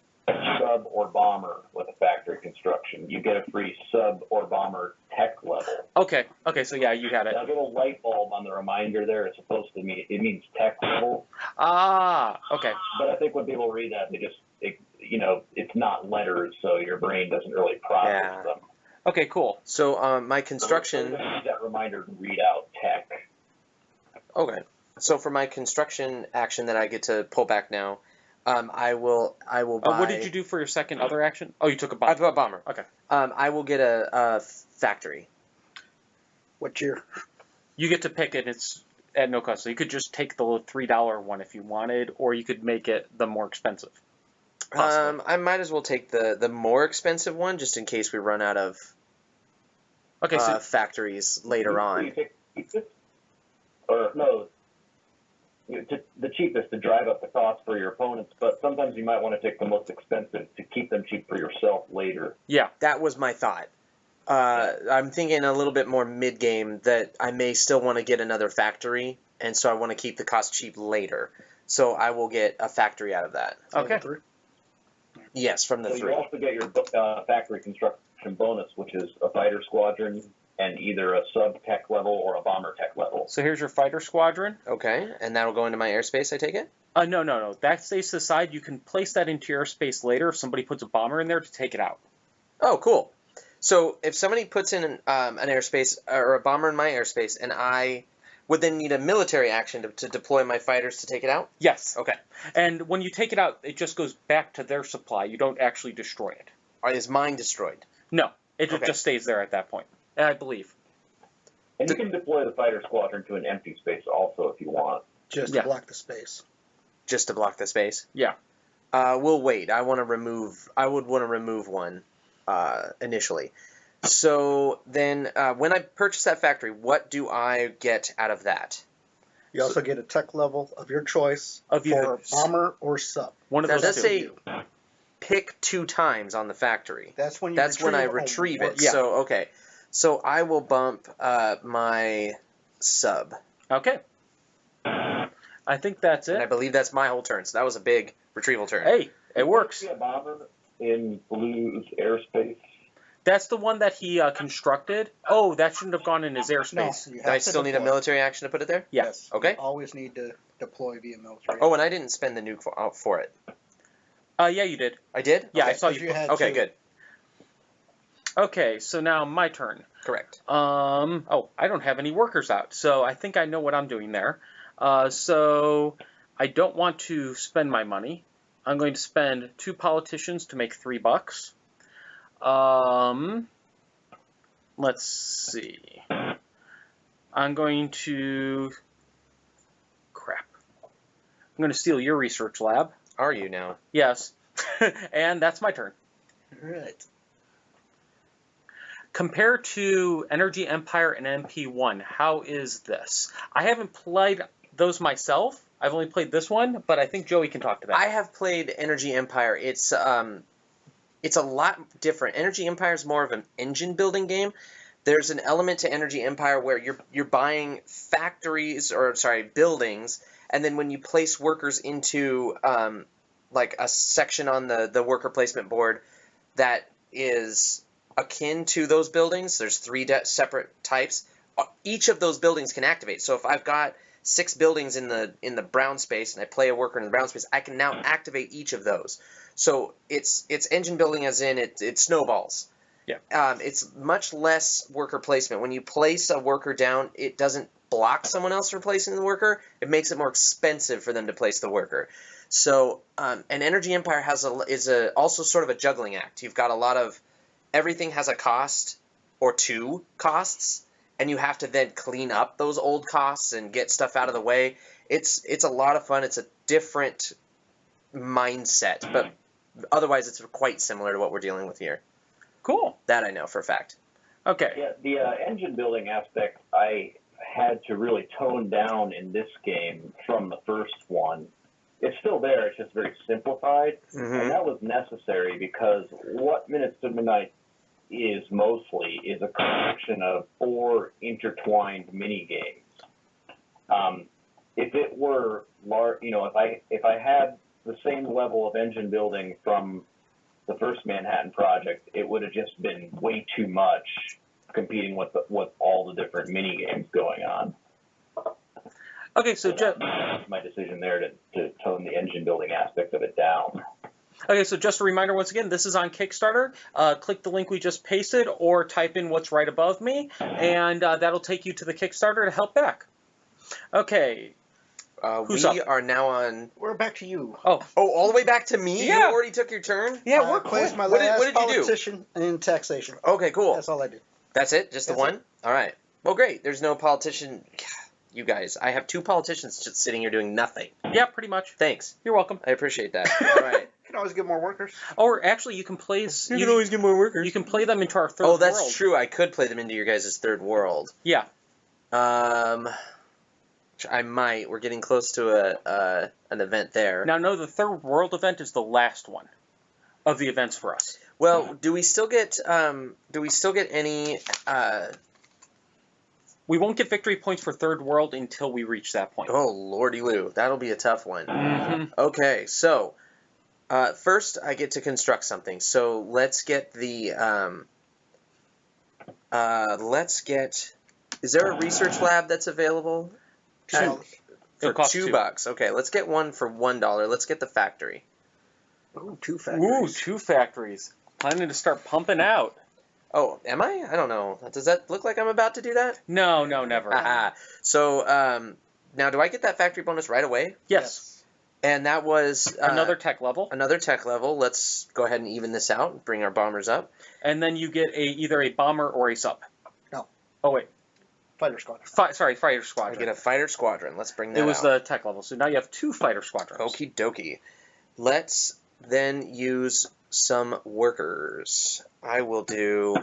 sub or bomber with a factory construction. You get a free sub or bomber tech level. Okay, so yeah, you had it. That little light bulb on the reminder there is supposed to mean, it means tech level. Ah, okay. But I think when people read that, it's not letters, so your brain doesn't really process them. Okay, cool. So my construction... So use that reminder to read out tech. Okay. So for my construction action that I get to pull back now, I will buy... what did you do for your second other action? Oh, you took a bomber. I took a bomber. Okay. I will get a factory. What year? You get to pick it. It's at no cost. So you could just take the $3 one if you wanted, or you could make it the more expensive. Possibly. I might as well take the more expensive one just in case we run out of factories later on. Or no, the cheapest to drive up the cost for your opponents, but sometimes you might want to take the most expensive to keep them cheap for yourself later. Yeah, that was my thought. I'm thinking a little bit more mid-game that I may still want to get another factory, and so I want to keep the cost cheap later. So I will get a factory out of that. Okay. Yes, from the So 3. you also get your factory construction bonus, which is a fighter squadron and either a sub-tech level or a bomber tech level. So here's your fighter squadron. Okay, and that'll go into my airspace, I take it? No. That stays to the side. You can place that into your airspace later if somebody puts a bomber in there to take it out. Oh, cool. So if somebody puts in an airspace or a bomber in my airspace, and I would then need a military action to deploy my fighters to take it out? Yes. Okay. And when you take it out, it just goes back to their supply. You don't actually destroy it. Is mine destroyed? No. It just stays there at that point, I believe. And you can deploy the fighter squadron to an empty space also if you want. Just to block the space. Just to block the space? Yeah. We'll wait. I would want to remove one initially. So then when I purchase that factory, what do I get out of that? You also get a tech level of your choice for bomber or sub. One of those does two. say pick 2 times on the factory. That's when I retrieve it. Yeah. So, okay. So I will bump my sub. Okay. I think that's it. And I believe that's my whole turn. So that was a big retrieval turn. Hey, it works. You see a bomber in Blue's airspace? That's the one that he constructed. Oh, that shouldn't have gone in his airspace. No, you Do have I to still need a deploy. military action to put it there? Yes. Okay. You always need to deploy via military. Oh, and I didn't spend the nuke for it. Yeah, you did. I did? Yeah, Okay. I saw Because you. you had Okay, two. good. Okay, so now my turn. Correct. Oh, I don't have any workers out, so I think I know what I'm doing there. So I don't want to spend my money. I'm going to spend 2 politicians to make $3. Let's see. I'm going to... Crap. I'm going to steal your research lab. Are you now? Yes. And that's my turn. All right. Compared to Energy Empire and MP1, how is this? I haven't played those myself. I've only played this one, but I think Joey can talk to that. I have played Energy Empire. It's a lot different. Energy Empire is more of an engine building game. There's an element to Energy Empire where you're buying buildings, and then when you place workers into like a section on the worker placement board that is akin to those buildings, there's 3 separate types. Each of those buildings can activate. So if I've got 6 buildings in the brown space and I play a worker in the brown space, I can now activate each of those. So it's engine building as in it snowballs. Yeah. It's much less worker placement. When you place a worker down, it doesn't block someone else from placing the worker. It makes it more expensive for them to place the worker. So and Energy Empire is also sort of a juggling act. You've got a lot of everything has a cost or 2 costs, and you have to then clean up those old costs and get stuff out of the way. It's a lot of fun. It's a different mindset, but otherwise it's quite similar to what we're dealing with here. Cool. That I know for a fact. Okay. Yeah, the engine building aspect I had to really tone down in this game from the first one. It's still there, it's just very simplified, and that was necessary because what Minutes to Midnight is mostly is a collection of 4 intertwined mini games. If it were large, if I had the same level of engine building from the first Manhattan Project, it would have just been way too much competing with all the different mini games going on. Okay, so that's my decision there to tone the engine building aspect of it down. Okay, so just a reminder once again, this is on Kickstarter. Click the link we just pasted or type in what's right above me, and that'll take you to the Kickstarter to help back. Okay. Who's up? We are now on... We're back to you. Oh, all the way back to me? Yeah. You already took your turn? Yeah, we're placed my What last did you do? politician in taxation. Okay, cool. That's all I did. That's it? Just the That's one? All right. Well, great. There's no politician... you guys. I have 2 politicians just sitting here doing nothing. Yeah, pretty much. Thanks. You're welcome. I appreciate that. All right. You can always get more workers. Or actually, you can play. always get more workers. You can play them into our third world. Oh, that's true. I could play them into your guys' third world. Yeah. I might. We're getting close to an event there. Now, no, the third world event is the last one of the events for us. Well, do we still get any? We won't get victory points for third world until we reach that point. Oh, lordy Lou, that'll be a tough one. Mm-hmm. Okay, so first I get to construct something. So let's get the Is there a research lab that's available? $2. For It'll cost $2. Okay, let's get one for $1. Let's get the factory. Ooh, 2 factories. Ooh, 2 factories. Planning to start pumping out. Oh, am I? I don't know. Does that look like I'm about to do that? No, never. Aha. So now, do I get that factory bonus right away? Yes. And that was Another tech level. Another tech level. Let's go ahead and even this out. Bring our bombers up. And then you get either a bomber or a sub. No. Oh, wait. Fighter squadron. Fighter I squadron. get a fighter squadron. Let's bring that It was out. the tech level, so now you have 2 fighter squadrons. Okie dokie. Let's then use some workers. I will do...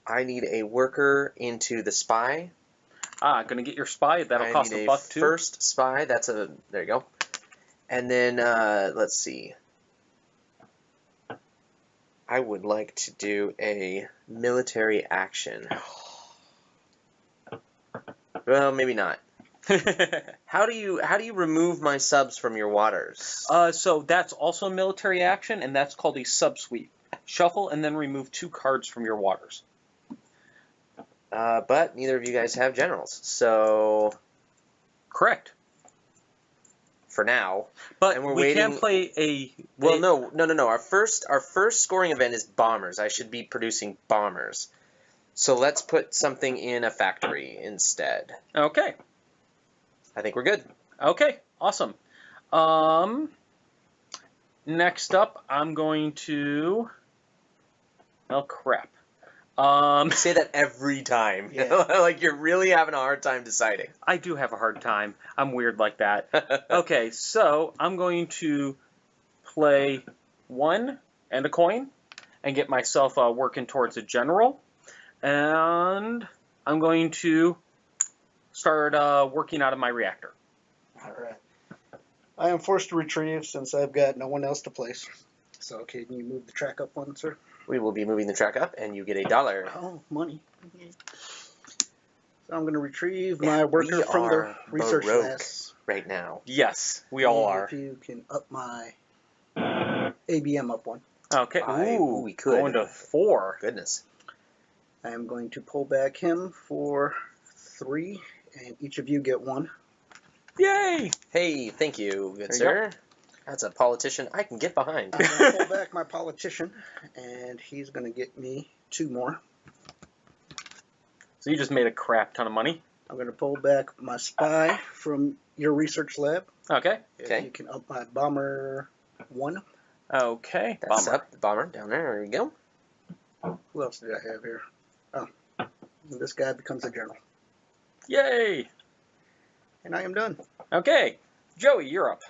I need a worker into the spy. Gonna get your spy. That'll cost I need $1 too. First spy. That's a... There you go. And then, let's see. I would like to do a military action. Well, maybe not. How do you remove my subs from your waters? So that's also a military action, and that's called a sub-sweep. Shuffle and then remove 2 cards from your waters. But neither of you guys have generals, so Correct. for now. But And we're we waiting- can play a... Well, no. Our first scoring event is bombers. I should be producing bombers. So let's put something in a factory instead. Okay. I think we're good. Okay. Awesome. Next up, I'm going to... Oh, crap. You say that every time. Yeah. Like you're really having a hard time deciding. I do have a hard time. I'm weird like that. Okay, so I'm going to play 1 and a coin and get myself working towards a general. And I'm going to start working out of my reactor. Alright. I am forced to retrieve since I've got no one else to place. So can you move the track up one, sir? We will be moving the track up, and you get $1. Oh, money. So I'm going to retrieve my worker from the research Baroque lab. right now. Yes, we all And are. If you can up my ABM up 1. Okay. Ooh, we could. Going to 4. Goodness. I am going to pull back him for 3, and each of you get 1. Yay! Hey, thank you, good There you sir. That's a politician I can get behind. I'm going to pull back my politician, and he's going to get me 2 more. So you just made a crap ton of money. I'm going to pull back my spy from your research lab. Okay. Okay. You can up my bomber 1. Okay. That's Bomber. up, the bomber, down there, there we go. Who else did I have here? Oh, and this guy becomes a general. Yay! And I am done. Okay. Joey, you're up.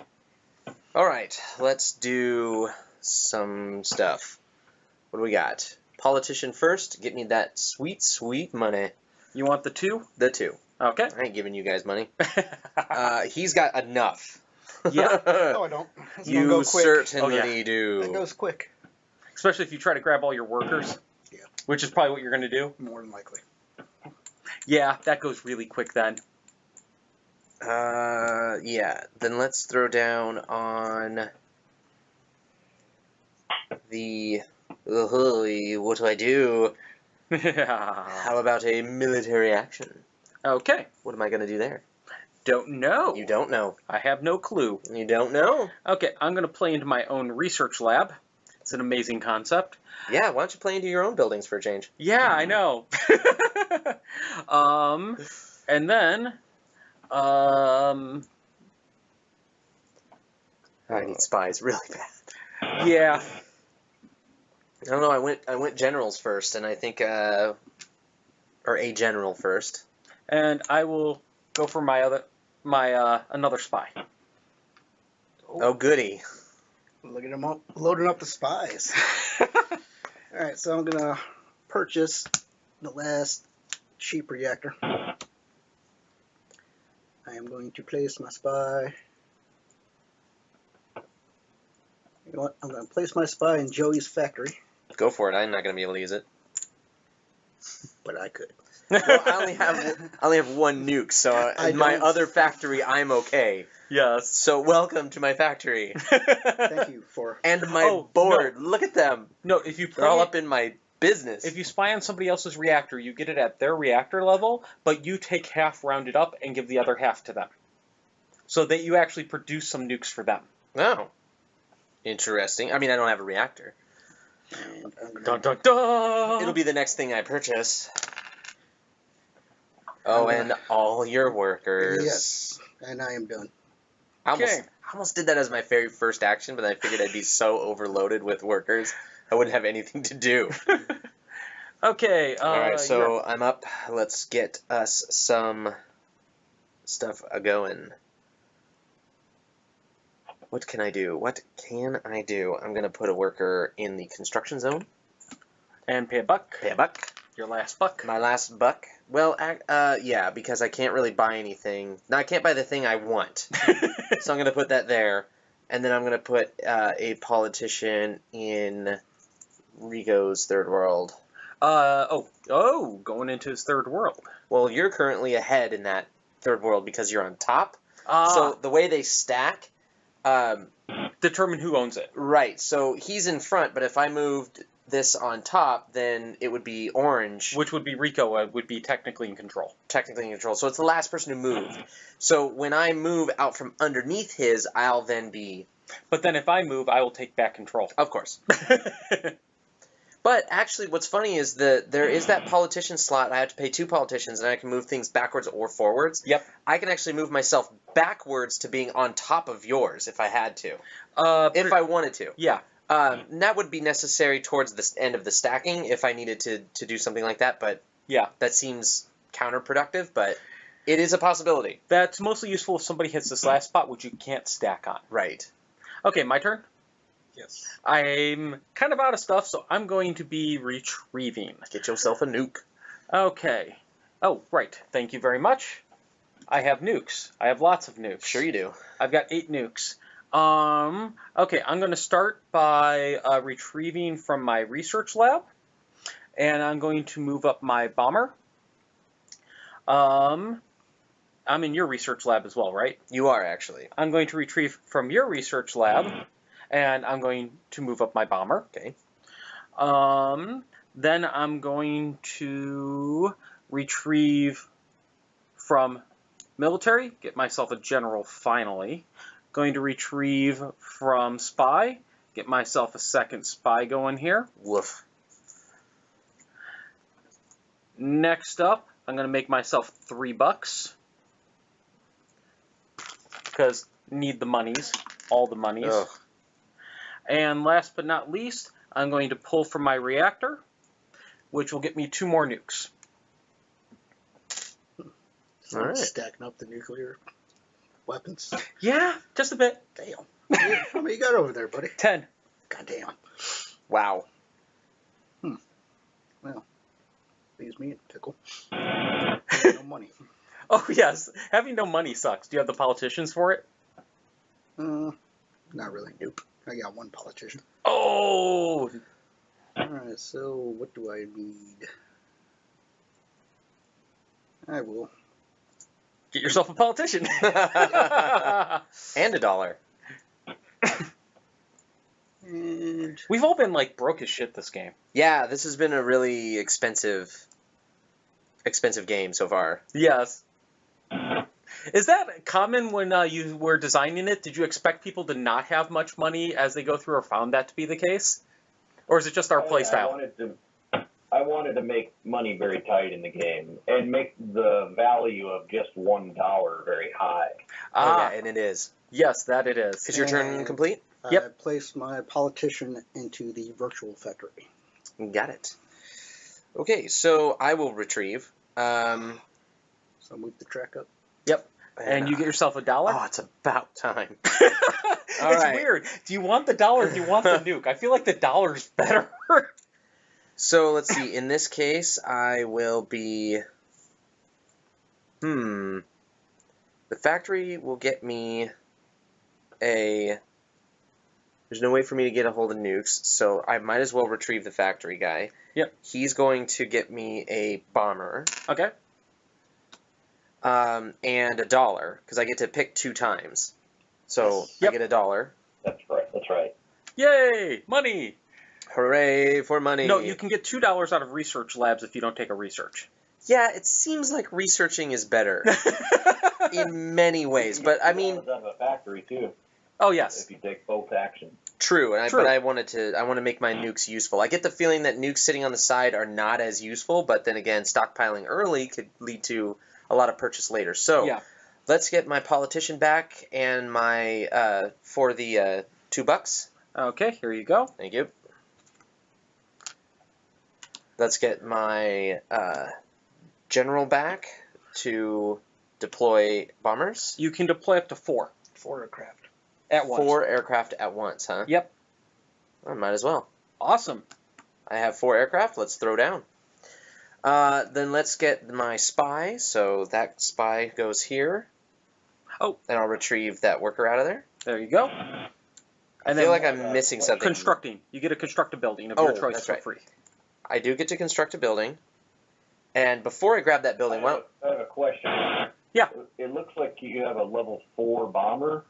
All right, let's do some stuff. What do we got? Politician first, get me that sweet, sweet money. You want the 2? The 2. Okay. I ain't giving you guys money. He's got enough. Yeah. No, I don't. It's going to You go quick. certainly Oh, yeah. do. It goes quick. Especially if you try to grab all your workers. Yeah. Which is probably what you're going to do. More than likely. Yeah, that goes really quick then. Yeah. Then let's throw down on the... what do I do? How about a military action? Okay. What am I going to do there? Don't know. You don't know. I have no clue. You don't know? Okay, I'm going to play into my own research lab. It's an amazing concept. Yeah, why don't you play into your own buildings for a change? Yeah, I know. And then, I need spies really bad. yeah. I don't know. I went generals first, and I think Or a general first. And I will go for another spy. Oh, goody. Look at him up, loading up the spies. Alright, so I'm going to purchase the last cheap reactor. I am going to place my spy. You know what? I'm going to place my spy in Joey's factory. Go for it. I'm not going to be able to use it. But I could. Well, I only have one nuke, so in my other factory, I'm okay. Yes. So welcome to my factory. Thank you for... And my board. No. Look at them. No, if you They're all up in my business. If you spy on somebody else's reactor, you get it at their reactor level, but you take half rounded up and give the other half to them. So that you actually produce some nukes for them. Oh. Interesting. I mean, I don't have a reactor. Dun, dun, dun. It'll be the next thing I purchase. Oh, and all your workers. Yes, and I am done. I almost did that as my very first action, but I figured I'd be so overloaded with workers, I wouldn't have anything to do. Okay. All right, so I'm up. Let's get us some stuff a-going. What can I do? I'm going to put a worker in the construction zone. And pay a buck. Pay a buck. Your last buck. My last buck. Well, yeah, because I can't really buy anything. No, I can't buy the thing I want. So I'm going to put that there. And then I'm going to put a politician in Rico's third world. Going into his third world. Well, you're currently ahead in that third world because you're on top. So the way they stack... determine who owns it. Right, so he's in front, but if I moved this on top, then it would be orange. Which would be Rico, would be technically in control. Technically in control. So it's the last person who moved. So when I move out from underneath his, I'll then be... But then if I move, I will take back control. Of course. But actually, what's funny is that there is that politician slot. I have to pay 2 politicians, and I can move things backwards or forwards. Yep. I can actually move myself backwards to being on top of yours if I had to. If I wanted to. Yeah. And that would be necessary towards the end of the stacking if I needed to do something like that, but yeah, that seems counterproductive, but it is a possibility. That's mostly useful if somebody hits this last spot, which you can't stack on. Right. Okay, my turn? Yes. I'm kind of out of stuff, so I'm going to be retrieving. Get yourself a nuke. Okay. Oh, right. Thank you very much. I have nukes. I have lots of nukes. Sure you do. I've got 8 nukes. Okay, I'm going to start by retrieving from my research lab, and I'm going to move up my bomber. I'm in your research lab as well, right? You are, actually. I'm going to retrieve from your research lab, and I'm going to move up my bomber. Okay. Then I'm going to retrieve from military, get myself a general finally. Going to retrieve from spy, get myself a second spy going here. Woof. Next up, I'm going to make myself $3 because need the monies, all the monies. Ugh. And last but not least, I'm going to pull from my reactor, which will get me 2 more nukes. All right. Stacking up the nuclear weapons. Yeah, just a bit. Damn. How many you got over there, buddy? 10. Goddamn. Wow. Well, leaves me in a pickle. No money. Oh, yes. Having no money sucks. Do you have the politicians for it? Not really. Nope. I got 1 politician. Oh! Alright, so what do I need? I will. Get yourself a politician. And $1. And We've all been, like, broke as shit this game. Yeah, this has been a really expensive game so far. Yes. Is that common when you were designing it? Did you expect people to not have much money as they go through, or found that to be the case? Or is it just our playstyle? I wanted to make money very tight in the game and make the value of just $1 very high. Oh, yeah, and it is. Yes, that it is. Is your turn complete? Yep. I placed my politician into the virtual factory. Got it. Okay, so I will retrieve. So move the track up. And you get yourself $1. Oh, it's about time. It's right. weird. Do you want the dollar or do you want the nuke? I feel like the dollar's better. So let's see. In this case, I will be. The factory will get me a. There's no way for me to get a hold of nukes, so I might as well retrieve the factory guy. Yep. He's going to get me a bomber. Okay. And $1, because I get to pick 2 times. So Yep. I get $1. That's right. That's right. Yay! Money! Hooray for money. No, you can get $2 out of research labs if you don't take a research. Yeah, it seems like researching is better in many ways, but I mean, out of a factory too. Oh, yes. If you take both actions. true. And True. But I want to make my nukes useful. I get the feeling that nukes sitting on the side are not as useful, but then again, stockpiling early could lead to a lot of purchase later. So Yeah. let's get my politician back and my for the $2. Okay, here you go. Thank you. Let's get my general back to deploy bombers. You can deploy up to 4 4 aircraft. at once. 4 aircraft at once, huh? Yep. I might as well. Awesome. I have 4 aircraft. Let's throw down. Then let's get my spy. So that spy goes here. Oh. And I'll retrieve that worker out of there. There you go. I feel like I'm missing something. Constructing. You get to construct a building of Oh, your choice that's for right. free. I do get to construct a building. And before I grab that building, I have a question. Yeah. It looks like you have a level 4 bomber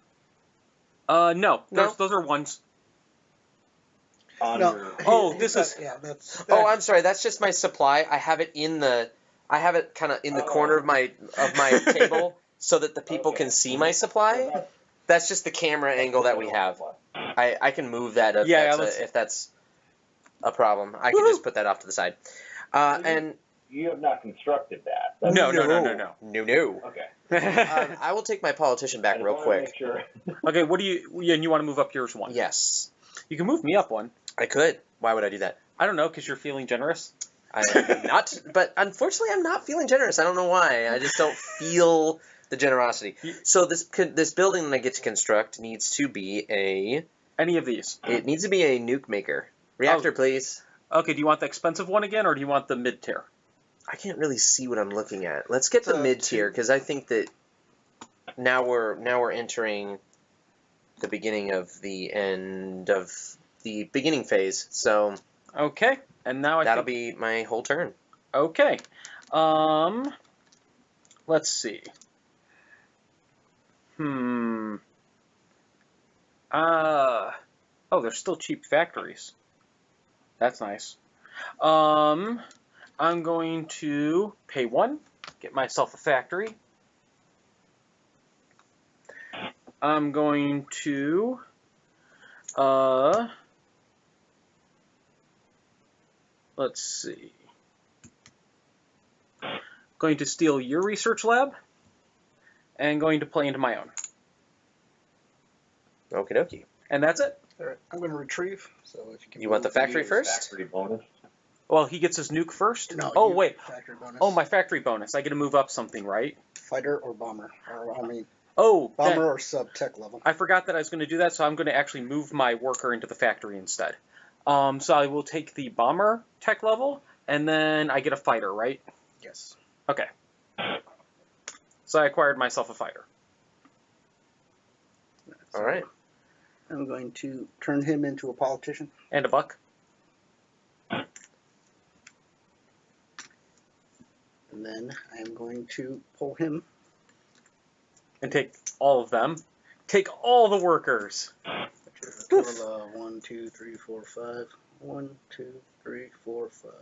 No. No. Those are ones. on No. your. Oh, this is- Yeah, that's. oh, I'm sorry. That's just my supply. I have it kind of in the corner of my table so that the people can see my supply. That's just the camera angle that we have. I can move that if that's a problem. I can just put that off to the side. And You have not constructed that. No. no. Okay. I will take my politician back real quick. Make sure. Okay, what do you... And you want to move up yours one? Yes, You can move me up one. I could. Why would I do that? I don't know, because you're feeling generous. I am not, but unfortunately, I'm not feeling generous. I don't know why. I just don't feel the generosity. So this building that I get to construct needs to be Any of these. It needs to be a nuke maker. Reactor, please. Okay, do you want the expensive one again, or do you want the mid-tier? I can't really see what I'm looking at. Let's get the mid tier because I think that now we're entering the beginning of the end of the beginning phase. So Okay, and now that'll be my whole turn. Okay. Let's see. Oh, there's still cheap factories. That's nice. I'm going to pay 1, get myself a factory. I'm going to let's see. Going to steal your research lab and going to play into my own. Okie dokie. And that's it. All right, I'm going to retrieve. So if you can. You want the factory Use first? Factory bonus. Well, he gets his nuke first? No, Oh, you- wait. Factory bonus. Oh, my factory bonus. I get to move up something, right? Fighter or bomber? Or, I mean, Oh, bomber or sub tech level. I forgot that I was going to do that, so I'm going to actually move my worker into the factory instead. So I will take the bomber tech level, and then I get a fighter, right? Yes. Okay. So I acquired myself a fighter. All right. I'm going to turn him into a politician. And a buck. And then I am going to pull him. And take all of them. Take all the workers. Which is a total of 1, 2, 3, 4, 5. 1, 2, 3, 4, 5.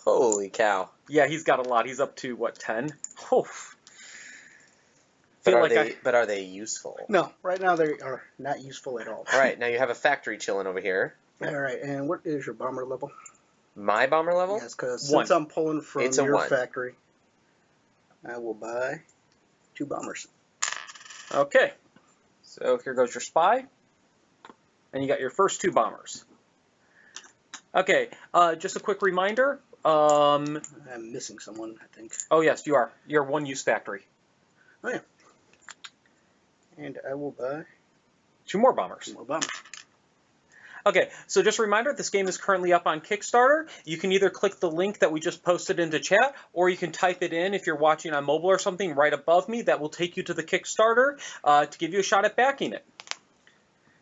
Holy cow. Yeah, he's got a lot. He's up to, what, 10? Oh. But Feel are, like but are they useful? No, right now they are not useful at all. All right, now you have a factory chilling over here. All right, and what is your bomber level? My bomber level? Yes, because 1. since I'm pulling from It's a your 1. factory, I will buy 2 bombers. Okay. So here goes your spy. And you got your first 2 bombers. Okay, just a quick reminder, I'm missing someone, I think. Oh, yes, you are. You're one-use factory. Oh, yeah. And I will buy 2 more bombers. 2 more bombers. Okay, so just a reminder, this game is currently up on Kickstarter. You can either click the link that we just posted into chat, or you can type it in if you're watching on mobile or something right above me. That will take you to the Kickstarter to give you a shot at backing it.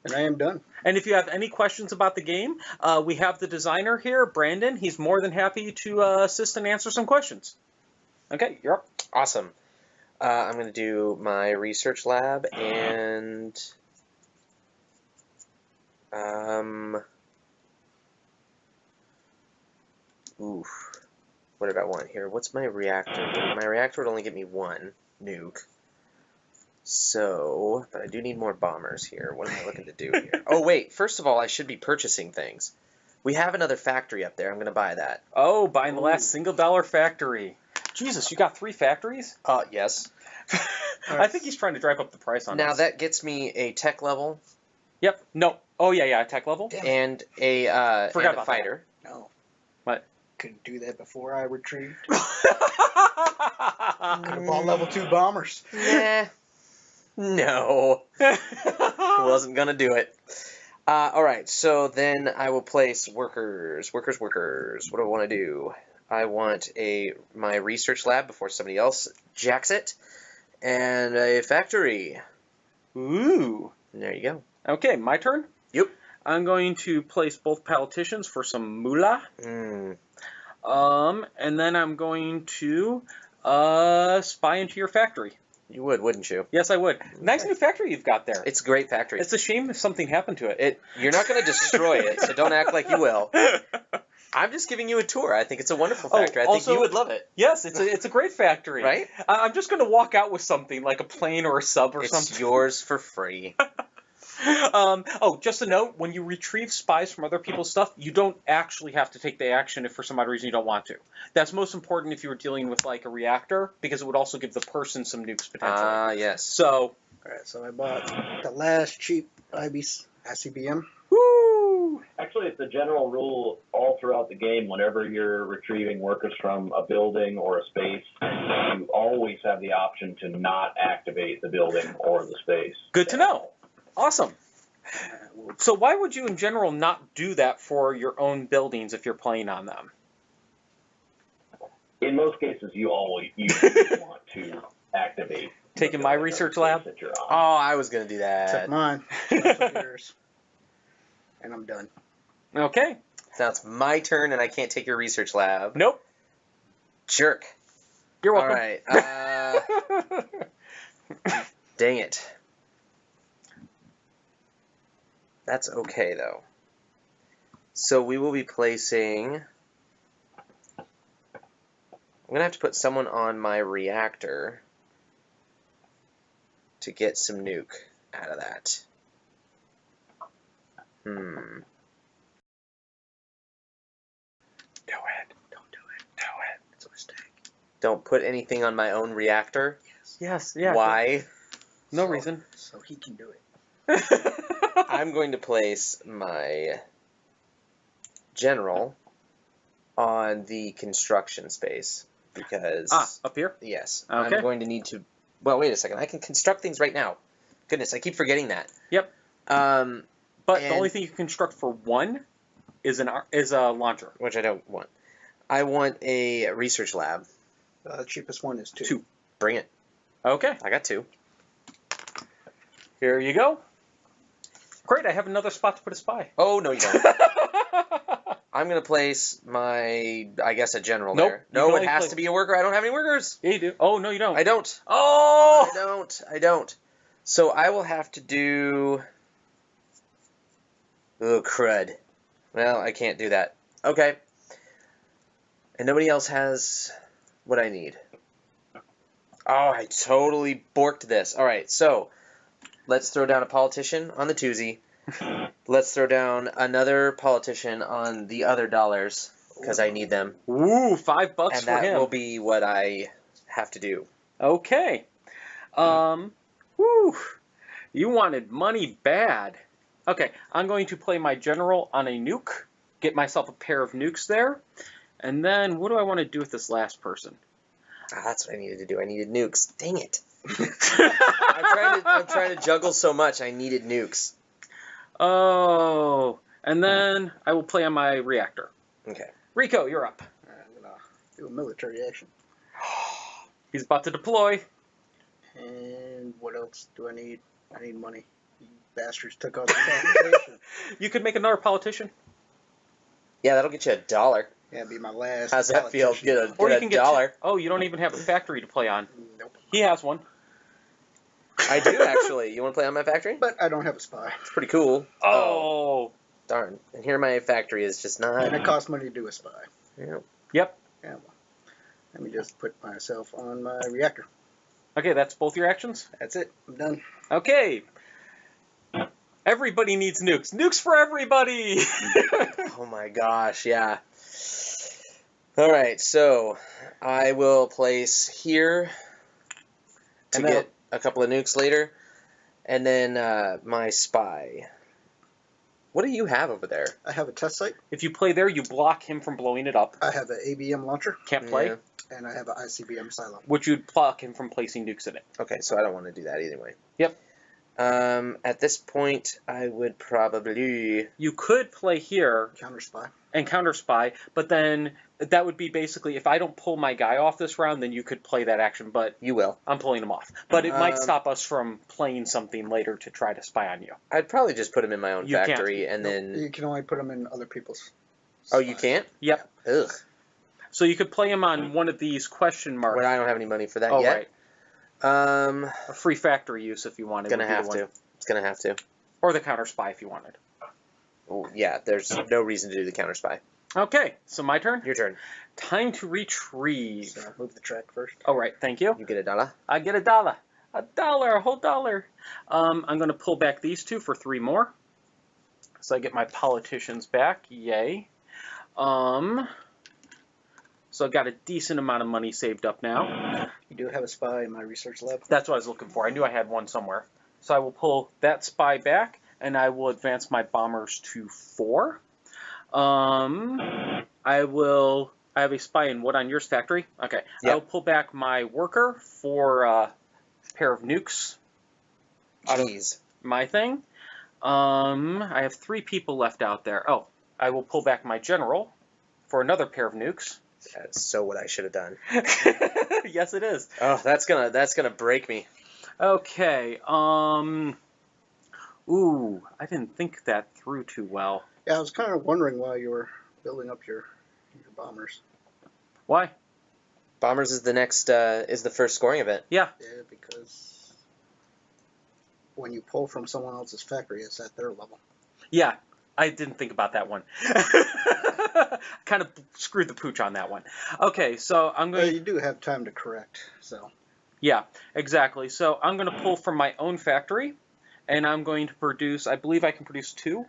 And I am done. And if you have any questions about the game, we have the designer here, Brandon. He's more than happy to assist and answer some questions. Okay, you're up. Awesome. I'm going to do my research lab and what did I want here? What's my reactor? My reactor would only give me 1 nuke. So, but I do need more bombers here. What am I looking to do here? Oh, wait. First of all, I should be purchasing things. We have another factory up there. I'm going to buy that. Oh, buying the last $1 factory. Jesus, you got 3 factories? Yes. I think he's trying to drive up the price on Now, this. that gets me a tech level. Yep. No. Oh, yeah, tech level. And a fighter. No. What? Couldn't do that before I retrieved. Could have bought level 2 bombers. Nah. No. Wasn't going to do it. All right, so then I will place workers. What do I want to do? I want my research lab before somebody else jacks it, and a factory. Ooh. There you go. Okay, my turn? Yep. I'm going to place both politicians for some moolah. And then I'm going to spy into your factory. You would, wouldn't you? Yes, I would. Nice new factory you've got there. It's a great factory. It's a shame if something happened to it. You're not going to destroy it, so don't act like you will. I'm just giving you a tour. I think it's a wonderful factory. I think you would love it. Yes, it's a great factory. Right? I'm just going to walk out with something, like a plane or a sub or something. It's yours for free. Just a note, when you retrieve spies from other people's stuff, you don't actually have to take the action if for some odd reason you don't want to. That's most important if you were dealing with, like, a reactor, because it would also give the person some nukes potentially. Yes. So... Alright, so I bought the last cheap ICBM. Woo! Actually, it's a general rule all throughout the game. Whenever you're retrieving workers from a building or a space, you always have the option to not activate the building or the space. Good to know. Awesome. So why would you in general not do that for your own buildings if you're playing on them? In most cases, you always want to activate. Taking my research lab? That you're on. Oh, I was going to do that. Except mine. Except yours. And I'm done. Okay. Now it's my turn, and I can't take your research lab. Nope. Jerk. You're welcome. All right. Dang it. That's okay, though. So we will be placing... I'm going to have to put someone on my reactor to get some nuke out of that. Do it. Don't do it. Do it. It's a mistake. Don't put anything on my own reactor? Yes, yeah. Why? No reason. So he can do it. I'm going to place my general on the construction space because... up here? Yes. Okay. I'm going to need to... Well, wait a second. I can construct things right now. Goodness, I keep forgetting that. Yep. But But the only thing you can construct for one is a launcher. Which I don't want. I want a research lab. The cheapest one is 2. 2. Bring it. Okay. I got 2. Here you go. Great, I have another spot to put a spy. Oh, no, you don't. I'm going to place my, I guess, a general Nope, there. you No, can it only has place- to be a worker. I don't have any workers. Yeah, you do. Oh, no, you don't. I don't. Oh! I don't. So I will have to do... Oh, crud. Well, I can't do that. Okay. And nobody else has what I need. Oh, I totally borked this. All right, so let's throw down a politician on the twosie. Let's throw down another politician on the other dollars, because I need them. Ooh, $5 And for that him. will be what I have to do. Okay. Whew. You wanted money bad. Okay, I'm going to play my general on a nuke. Get myself a pair of nukes there. And then, what do I want to do with this last person? Ah, that's what I needed to do. I needed nukes. Dang it. I'm trying to juggle so much. I needed nukes. Oh, and then I will play on my reactor. Okay. Rico, you're up. I'm gonna do a military action. He's about to deploy. And what else do I need? I need money. You bastards took all the transportation. You could make another politician. Yeah, that'll get you $1. Yeah, it'd be my last. How's that feel? politician. Or you Get can a get dollar. Oh, you don't even have a factory to play on. Nope. He has one. I do, actually. You want to play on my factory? But I don't have a spy. It's pretty cool. Oh. Darn. And here my factory is just not... And it costs money to do a spy. Yeah. Yep. Yeah, well, let me just put myself on my reactor. Okay, that's both your actions? That's it. I'm done. Okay. Everybody needs nukes. Nukes for everybody! Oh my gosh, yeah. Alright, so I will place here to And then- get a couple of nukes later. And then my spy. What do you have over there? I have a test site. If you play there, you block him from blowing it up. I have an ABM launcher. Can't play. Yeah. And I have an ICBM silo. Which you'd block him from placing nukes in it. Okay, so I don't want to do that anyway. Yep. At this point, I would probably... You could play here Counter spy. and counter spy, but then that would be basically, if I don't pull my guy off this round, then you could play that action, but You will. I'm pulling him off. But it might Um, stop us from playing something later to try to spy on you. I'd probably just put him in my own You can't. factory and Nope, then... you can only put them in other people's. Oh, you spies. can't? Yep. Ugh. So you could play him on one of these question marks. Well, I don't have any money for that Oh, yet. right. A free factory use if you wanted. Gonna would be the have one. to. It's gonna have to. Or the counter spy if you wanted. Oh, yeah, there's no reason to do the counter spy. Okay, so my turn. Your turn. Time to retrieve. So I'll move the track first. All right, thank you. You get $1. I get $1. A whole dollar. I'm going to pull back these two for 3 more. So I get my politicians back. Yay. So I've got a decent amount of money saved up now. You do have a spy in my research lab. That's what I was looking for. I knew I had one somewhere. So I will pull that spy back, and I will advance my bombers to 4. I have a spy in what on yours factory? Okay. Yep. I'll pull back my worker for a pair of nukes. Out of Jeez. my thing. I have 3 people left out there. Oh, I will pull back my general for another pair of nukes. That's so what I should have done. Yes, it is. Oh, that's gonna break me. Okay. Ooh, I didn't think that through too well. Yeah, I was kind of wondering why you were building up your bombers. Why? Bombers is the next is the first scoring event. Yeah. Yeah, because when you pull from someone else's factory, it's at their level. Yeah. I didn't think about that one. Kind of screwed the pooch on that one. Okay, so I'm going to... You do have time to correct, so. Yeah, exactly. So I'm going to pull from my own factory, and I'm going to produce... I believe I can produce 2?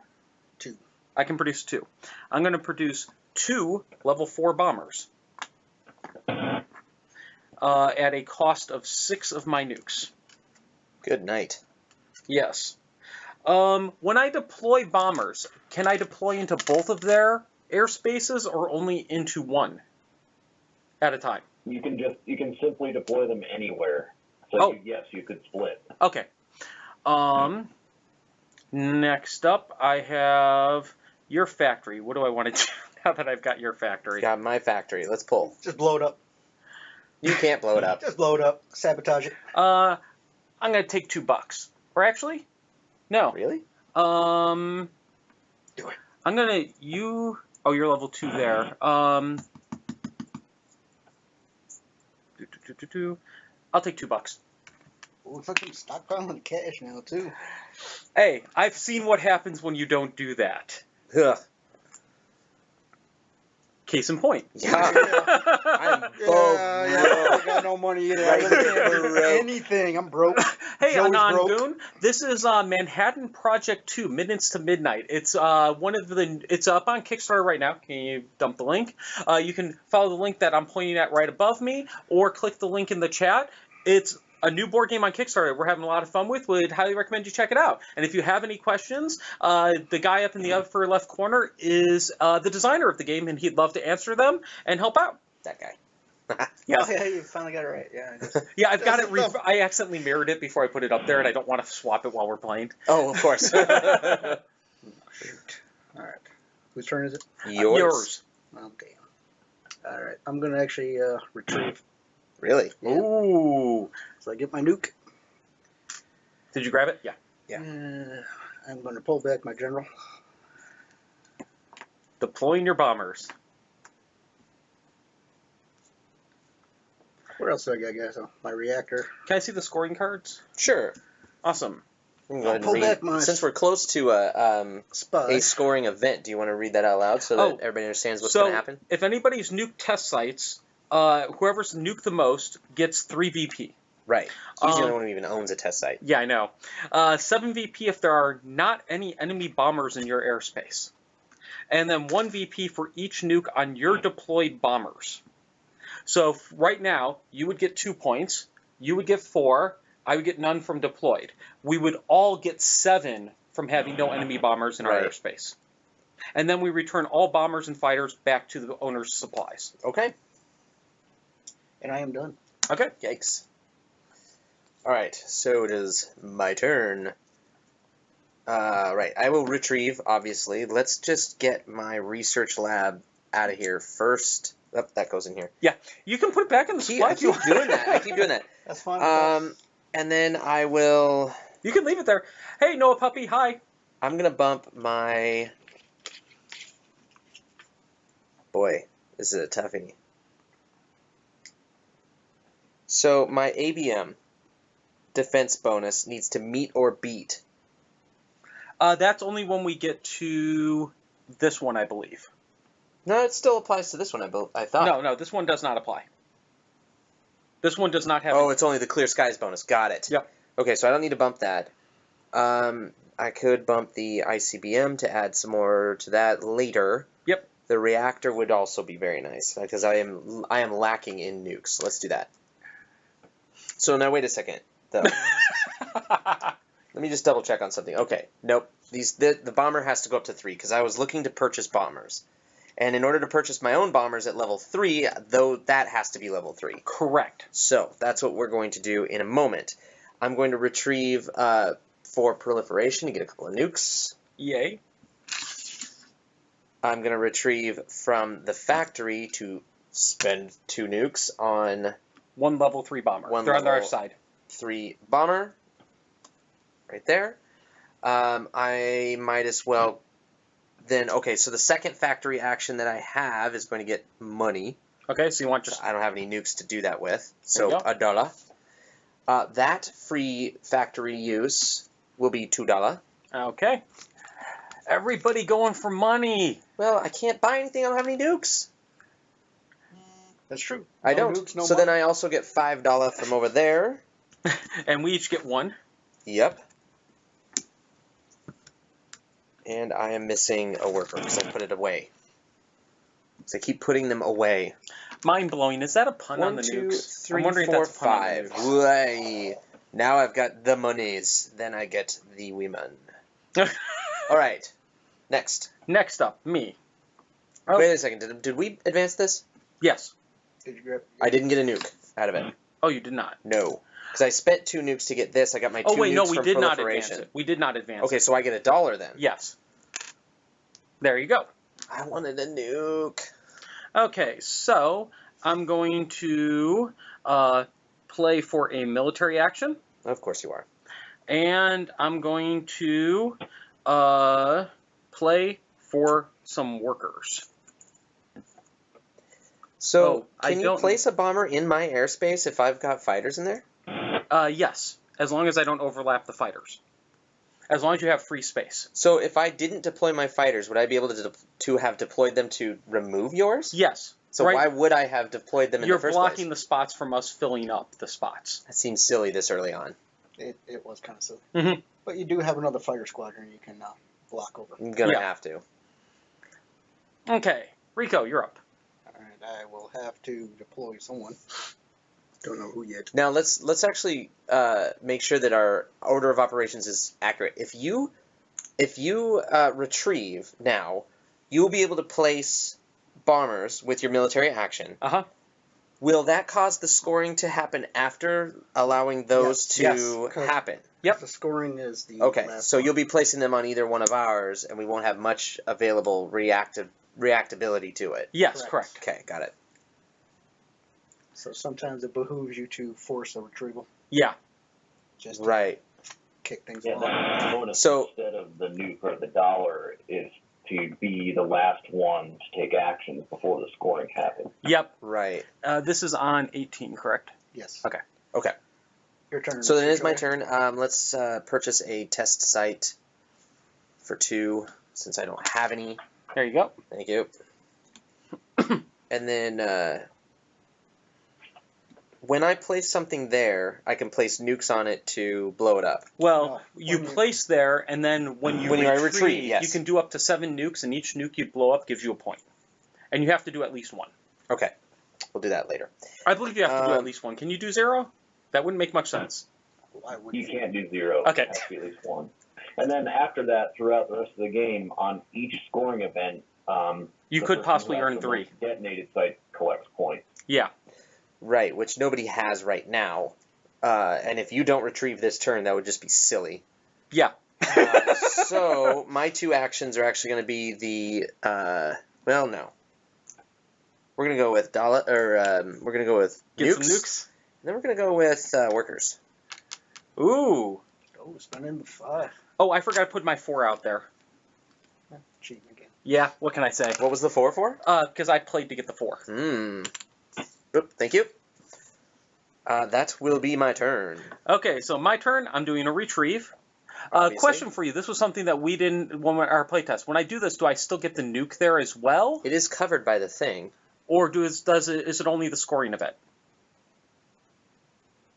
2. I can produce 2. I'm going to produce 2 level 4 bombers at a cost of 6 of my nukes. Good night. Yes. When I deploy bombers, can I deploy into both of their airspaces or only into one at a time? You can simply deploy them anywhere. So Oh. yes, you could split. Okay. Next up, I have your factory. What do I want to do now that I've got your factory? Got my factory. Let's pull. Just blow it up. You can't blow it up. Just blow it up. Sabotage it. I'm going to take $2. Or actually, no. Really? Do it. I'm going to, oh, you're level 2 there. I'll take $2. Looks like I'm stockpiling cash now, too. Hey, I've seen what happens when you don't do that. Ugh. Case in point. Yeah. I'm I got no money either. I really can't do anything. I'm broke. Hey, Joey's Anon broke. Goon, this is Manhattan Project 2, Minutes to Midnight. It's it's up on Kickstarter right now. Can you dump the link? You can follow the link that I'm pointing at right above me, or click the link in the chat. It's a new board game on Kickstarter we're having a lot of fun with. Would highly recommend you check it out. And if you have any questions, the guy up in the upper left corner is the designer of the game, and he'd love to answer them and help out. That guy. Yeah. Oh, yeah, you finally got it right. Yeah. Yeah, I've got it. I accidentally mirrored it before I put it up there, and I don't want to swap it while we're playing. Oh, of course. Shoot. All right. Whose turn is it? Yours. Oh, damn. All right. I'm going to actually retrieve. Really? Yeah. Ooh. So I get my nuke. Did you grab it? Yeah. I'm going to pull back my general. Deploying your bombers. What else do I got, guys? Oh, my reactor. Can I see the scoring cards? Sure. Awesome. We can go ahead Pull and back read. my Since we're close to a spy. scoring event, do you want to read that out loud so that everybody understands what's so going to happen? if anybody's nuked test sites, whoever's nuked the most gets 3 VP. Right. He's the only one who even owns a test site. Yeah, I know. 7 VP if there are not any enemy bombers in your airspace. And then 1 VP for each nuke on your deployed bombers. So right now, you would get 2 points, you would get 4, I would get none from deployed. We would all get 7 from having no enemy bombers in our airspace. And then we return all bombers and fighters back to the owner's supplies. Okay. And I am done. Okay. Yikes. All right, so it is my turn. Right, I will retrieve, obviously. Let's just get my research lab out of here first. Oh, that goes in here. Yeah, you can put it back in the supply. I keep doing that. I keep doing that. That's fine. And then I will... You can leave it there. Hey, Noah Puppy, hi. I'm going to bump my... Boy, this is a toughie. So my ABM defense bonus needs to meet or beat. That's only when we get to this one, I believe. No, it still applies to this one, I thought. No, this one does not apply. This one does not have... Oh, it's only the clear skies bonus. Got it. Yep. Okay, so I don't need to bump that. I could bump the ICBM to add some more to that later. Yep. The reactor would also be very nice, because I am lacking in nukes. Let's do that. So now wait a second, though. Let me just double check on something. Okay, nope. The bomber has to go up to 3, because I was looking to purchase bombers. And in order to purchase my own bombers at level 3, though, that has to be level 3. Correct. So that's what we're going to do in a moment. I'm going to retrieve for proliferation to get a couple of nukes. Yay. I'm going to retrieve from the factory to spend 2 nukes on... 1 level 3 bomber. They're on our side. 3 bomber. Right there. I might as well... Then, okay, so the second factory action that I have is going to get money. Okay, so you want just... I don't have any nukes to do that with, so $1. That free factory use will be $2. Okay. Everybody going for money. Well, I can't buy anything. I don't have any nukes. That's true. I don't. Nukes, no so money. then I also get $5 from over there. And we each get 1. Yep. And I am missing a worker because I put it away. So I keep putting them away. Mind blowing. Is that a pun on 1, the 2, nukes? 3, I'm wondering 4, if that's a pun on the 5. nukes. Way. Now I've got the monies. Then I get the women. All right. Next. Next up, me. Oh, Wait a second. Did we advance this? yes. Did you grab? I didn't get a nuke out of it. Oh, you did not. No. Because I spent 2 nukes to get this. I got my 2 Oh, wait, nukes no, we from did not proliferation. advance it. We did not advance Okay, it. so I get $1 then. Yes. There you go. I wanted a nuke. Okay, so I'm going to play for a military action. Of course you are. And I'm going to play for some workers. So, Oh, can you place a bomber in my airspace if I've got fighters in there? Yes, as long as I don't overlap the fighters. As long as you have free space. So, if I didn't deploy my fighters, would I be able to have deployed them to remove yours? Yes. So, why would I have deployed them in the first place? You're blocking the spots from us filling up the spots. That seems silly this early on. It was kind of silly. Mm-hmm. But you do have another fighter squadron you can block over. I'm going to have to. Okay. Rico, you're up. Alright, I will have to deploy someone. Don't know who yet. Now let's actually make sure that our order of operations is accurate. If you retrieve now, you will be able to place bombers with your military action. Uh-huh. Will that cause the scoring to happen after allowing those to happen? Yep. The scoring is the Okay, last so one. you'll be placing them on either one of ours, and we won't have much available reactability to it. Yes, Correct. correct. Okay, got it. So sometimes it behooves you to force a retrieval. Yeah. Just to Right. kick things Yeah, off. the bonus So- instead of the nuke or the dollar is to be the last one to take actions before the scoring happens. Yep. Right. This is on 18, correct? Yes. Okay. Your turn. So then it is Mr. my Troy. turn. Let's purchase a test site for 2, since I don't have any. There you go. Thank you. And then when I place something there, I can place nukes on it to blow it up. Well, No, you when you- place there, and then when you retrieve, yes. you can do up to 7 nukes, and each nuke you blow up gives you a point. And you have to do at least 1. Okay. We'll do that later. I believe you have to do at Um, least 1. Can you do 0? That wouldn't make much sense. Why would You can't do 0. Okay. It has to be at least 1. And then after that, throughout the rest of the game, on each scoring event, You the could person possibly who has earn the 3. most detonated site collects points. Yeah. Right, which nobody has right now. And if you don't retrieve this turn, that would just be silly. Yeah. So my 2 actions are actually going to be the well, no. We're going to go with we're going to go with Get nukes, some nukes. and then we're going to go with workers. Ooh. Oh, spending the 5. Oh, I forgot to put my 4 out there. Cheating again. Yeah, what can I say? What was the 4 for? Because I played to get the 4. Oop, thank you. That will be my turn. Okay, so my turn. I'm doing a retrieve. Obviously. Question for you. This was something that we didn't when our playtest. When I do this, do I still get the nuke there as well, It is covered by the thing. or is it only the scoring event?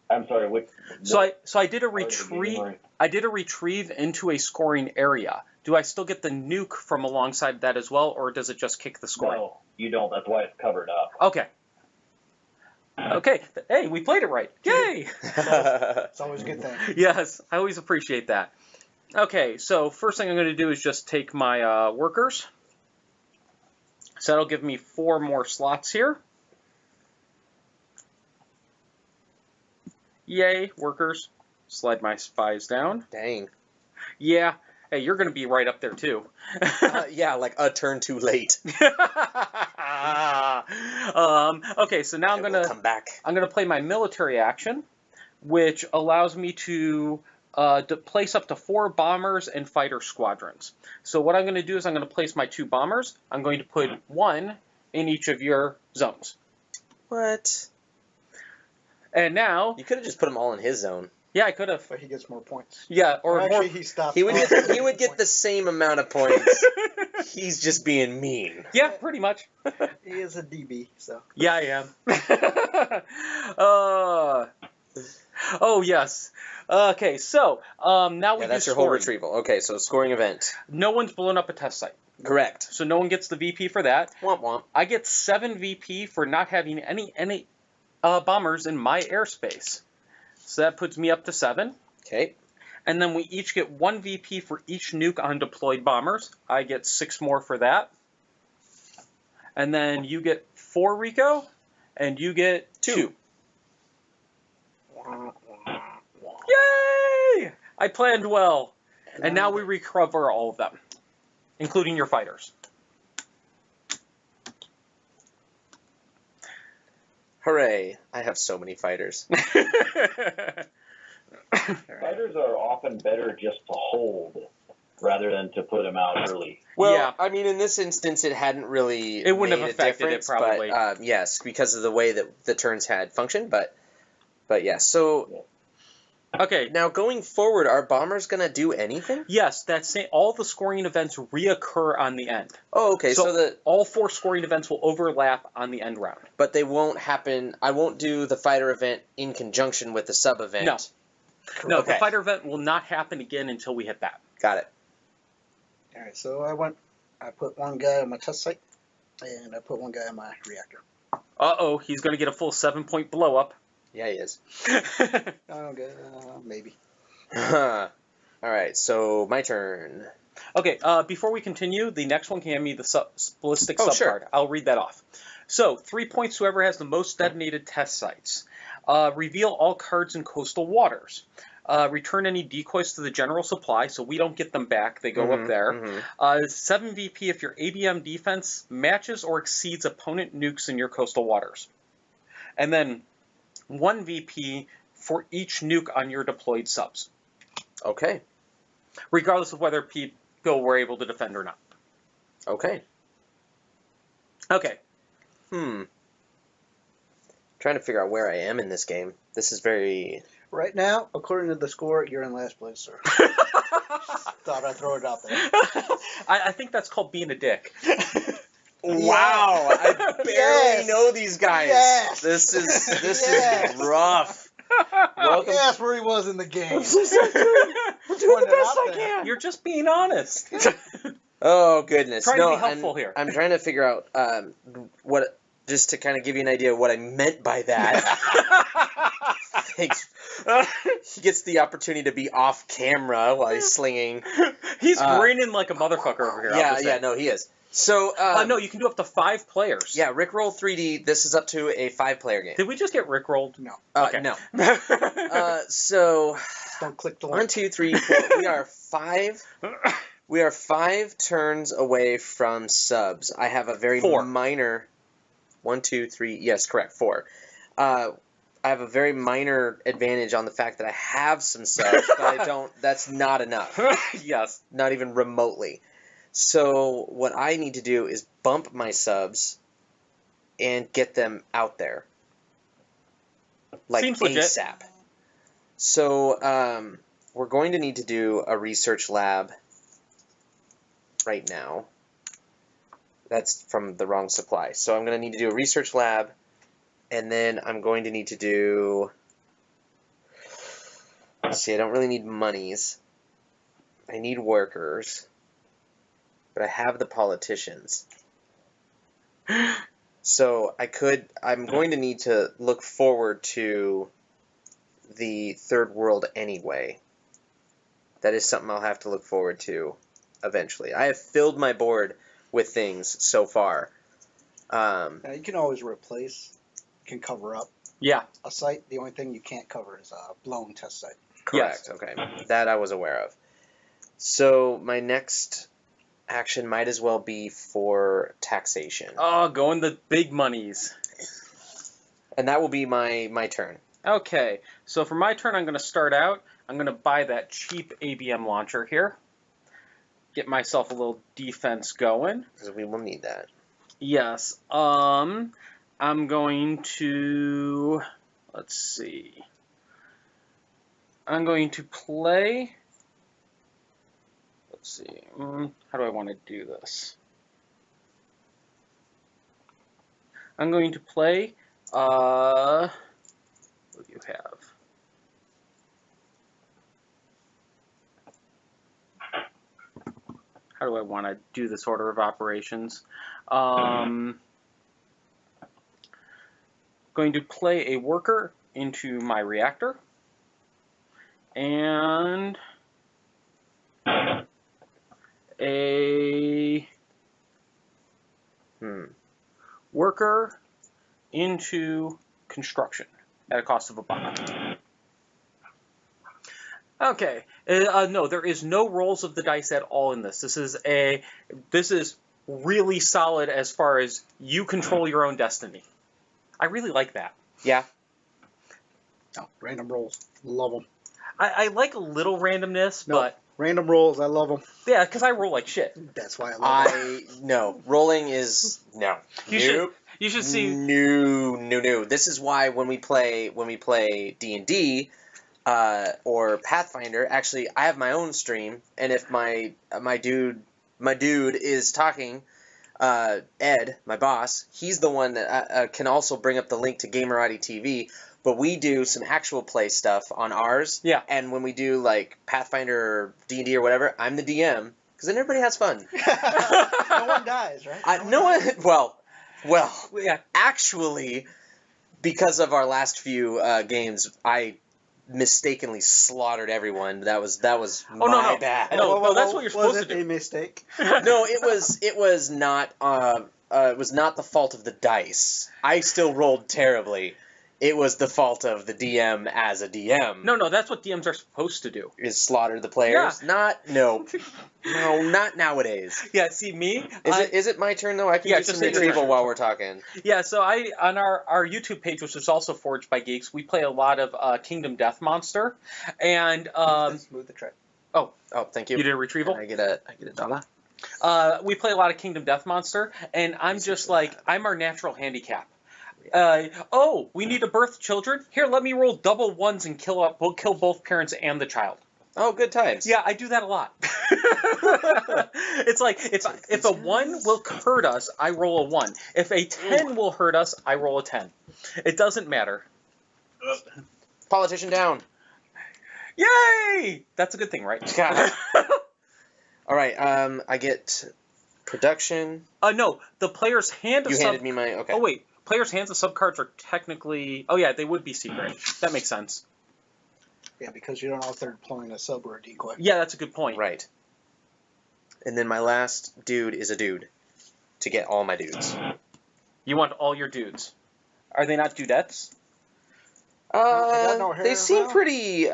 I'm sorry, which... So I did a part of the game retrieve. are you- I did a retrieve into a scoring area. Do I still get the nuke from alongside that as well, or does it just kick the scoring? No, you don't. That's why it's covered up. Okay. Okay. Hey, we played it right. Yay! It's always a good thing. Yes, I always appreciate that. Okay, so first thing I'm going to do is just take my workers. So that'll give me 4 more slots here. Yay, workers. Slide my spies down. Dang. Yeah. Hey, you're going to be right up there too. Yeah, like a turn too late. Okay, so now I will come back. I'm gonna play my military action, which allows me to place up to 4 bombers and fighter squadrons. So what I'm gonna do is I'm gonna place my 2 bombers. I'm going to put 1 in each of your zones. What? And now, You could have just put them all in his zone. yeah, I could have. But he gets more points. Yeah, or Actually, more. he stopped. He would all get, the he would get the points. same amount of points. He's just being mean. Yeah, pretty much. He is a DB, so. Yeah, I am. Oh yes. Okay, so now we Yeah, do that's your whole scoring. retrieval. Okay, so scoring event. No one's blown up a test site, Correct. so no one gets the VP for that. Womp womp. I get 7 VP for not having any bombers in my airspace. So that puts me up to 7. Okay. And then we each get 1 VP for each nuke on deployed bombers. I get 6 more for that. And then you get 4, Rico, and you get 2. Yay! I planned well. And now we recover all of them, including your fighters. Hooray. I have so many fighters. Fighters are often better just to hold rather than to put them out early. Well, Yeah. I mean, in this instance, it hadn't really It wouldn't made have affected a it, difference, probably. But, yes, because of the way that the turns had functioned. But yeah. So Okay. now going forward, are bombers gonna do anything? Yes, all the scoring events reoccur on the end. Oh, okay. So- So the All 4 scoring events will overlap on the end round. but they won't happen. I won't do the fighter event in conjunction with the sub event. No. No, the Okay. fighter event will not happen again until we hit that. Got it. Alright, so I put 1 guy on my test site, and I put 1 guy on my reactor. Uh-oh, he's going to get a full 7-point blow up. Yeah, he is. Okay, maybe. All right, so my turn. Okay, before we continue, the next one can hand me the ballistic Oh, sub sure. card. I'll read that off. So, 3 points whoever has the most detonated test sites. Reveal all cards in coastal waters. Return any decoys to the general supply, so we don't get them back. They go up there. 7 VP if your ABM defense matches or exceeds opponent nukes in your coastal waters. And then 1 VP for each nuke on your deployed subs, Okay. regardless of whether people were able to defend or not. Okay. Okay. Trying to figure out where I am in this game. This is very... Right now, according to the score, you're in last place, sir. Thought I'd throw it out there. I think that's called being a dick. Wow, I barely know these guys. Yes. This is Yes. rough. Welcome. Yes, where he was in the game. I'm so sorry. I'm doing the best I can. You're just being honest. Oh goodness. Trying to be helpful I'm, here. I'm trying to figure out what, just to kind of give you an idea of what I meant by that. Thanks. He gets the opportunity to be off camera while he's slinging. He's grinning like a motherfucker over here. Yeah, no, he is. So, no, you can do up to 5 players. Yeah, Rickroll 3D. This is up to a 5-player game. Did we just get Rickrolled? No. Okay. No. So, Don't click the 1, link. 2, 3, 4. We are 5. We are 5 turns away from subs. I have a very 4. minor. 1, 2, 3. Yes, correct. 4. I have a very minor advantage on the fact that I have some subs, but I don't. That's not enough. Yes. Not even remotely. So what I need to do is bump my subs and get them out there. Like Seems legit. ASAP. So we're going to need to do a research lab right now. That's from the wrong supply. So I'm going to need to do a research lab, and then I'm going to need to do... Let's see, I don't really need monies. I need workers. But I have the politicians. So I'm going to need to look forward to the third world anyway. That is something I'll have to look forward to eventually. I have filled my board with things so far. Now, you can always replace, you can cover up Yeah. a site. The only thing you can't cover is a blown test site. Correct, okay. That I was aware of. So my next action might as well be for taxation. Oh, going the big monies. And that will be my turn. Okay, so for my turn, I'm going to start out. I'm going to buy that cheap ABM launcher here. Get myself a little defense going. Because we will need that. Yes. I'm going to... Let's see. I'm going to play... Let's see. How do I want to do this? I'm going to play... what do you have? How do I want to do this order of operations? Going to play a worker into my reactor. And a worker into construction at a cost of a buck. Okay. No, there is no rolls of the dice at all in this. This is really solid as far as you control your own destiny. I really like that. Yeah. No, random rolls. Love them. I like a little randomness, No, but random rolls. I love them. yeah, because I roll like shit. That's why I love them. No. Rolling is... No. You should see. No. This is why when we play D&D or Pathfinder, actually I have my own stream, and if my dude is talking, Ed, my boss, he's the one that can also bring up the link to Gamerati TV. But we do some actual play stuff on ours. Yeah. And when we do like Pathfinder or D&D or whatever, I'm the DM because then everybody has fun. No one dies, right? No one. Well. Yeah. Actually, because of our last few games, I mistakenly slaughtered everyone. That was my bad. No, that's what you're supposed to do. Was it a mistake? No, it was not the fault of the dice. I still rolled terribly. It was the fault of the DM as a DM. No, that's what DMs are supposed to do. Is slaughter the players? Yeah. No, not nowadays. Yeah, see me? Is it my turn though? I can do some retrieval while we're talking. Yeah, so on our YouTube page, which is also forged by Geeks, we play a lot of Kingdom Death Monster, and Smooth the track. Oh, thank you. You did a retrieval? I get a dollar. We play a lot of Kingdom Death Monster, and I'm just like, I'm our natural handicap. We need to birth children? Here, let me roll double ones and we'll kill both parents and the child. Oh, good times. Yeah, I do that a lot. It's like, if a 1 will hurt us, I roll a 1. If a 10 will hurt us, I roll a 10. It doesn't matter. Politician down. Yay! That's a good thing, right? All right, I get production. No, the player's hand of You handed me my... Okay. Oh, wait. Players' hands of subcards are technically... Oh, yeah, they would be secret. That makes sense. Yeah, because you don't know if they're deploying a sub or a decoy. Yeah, that's a good point. Right. And then my last dude is a dude. To get all my dudes. You want all your dudes. Are they not dudettes? They seem pretty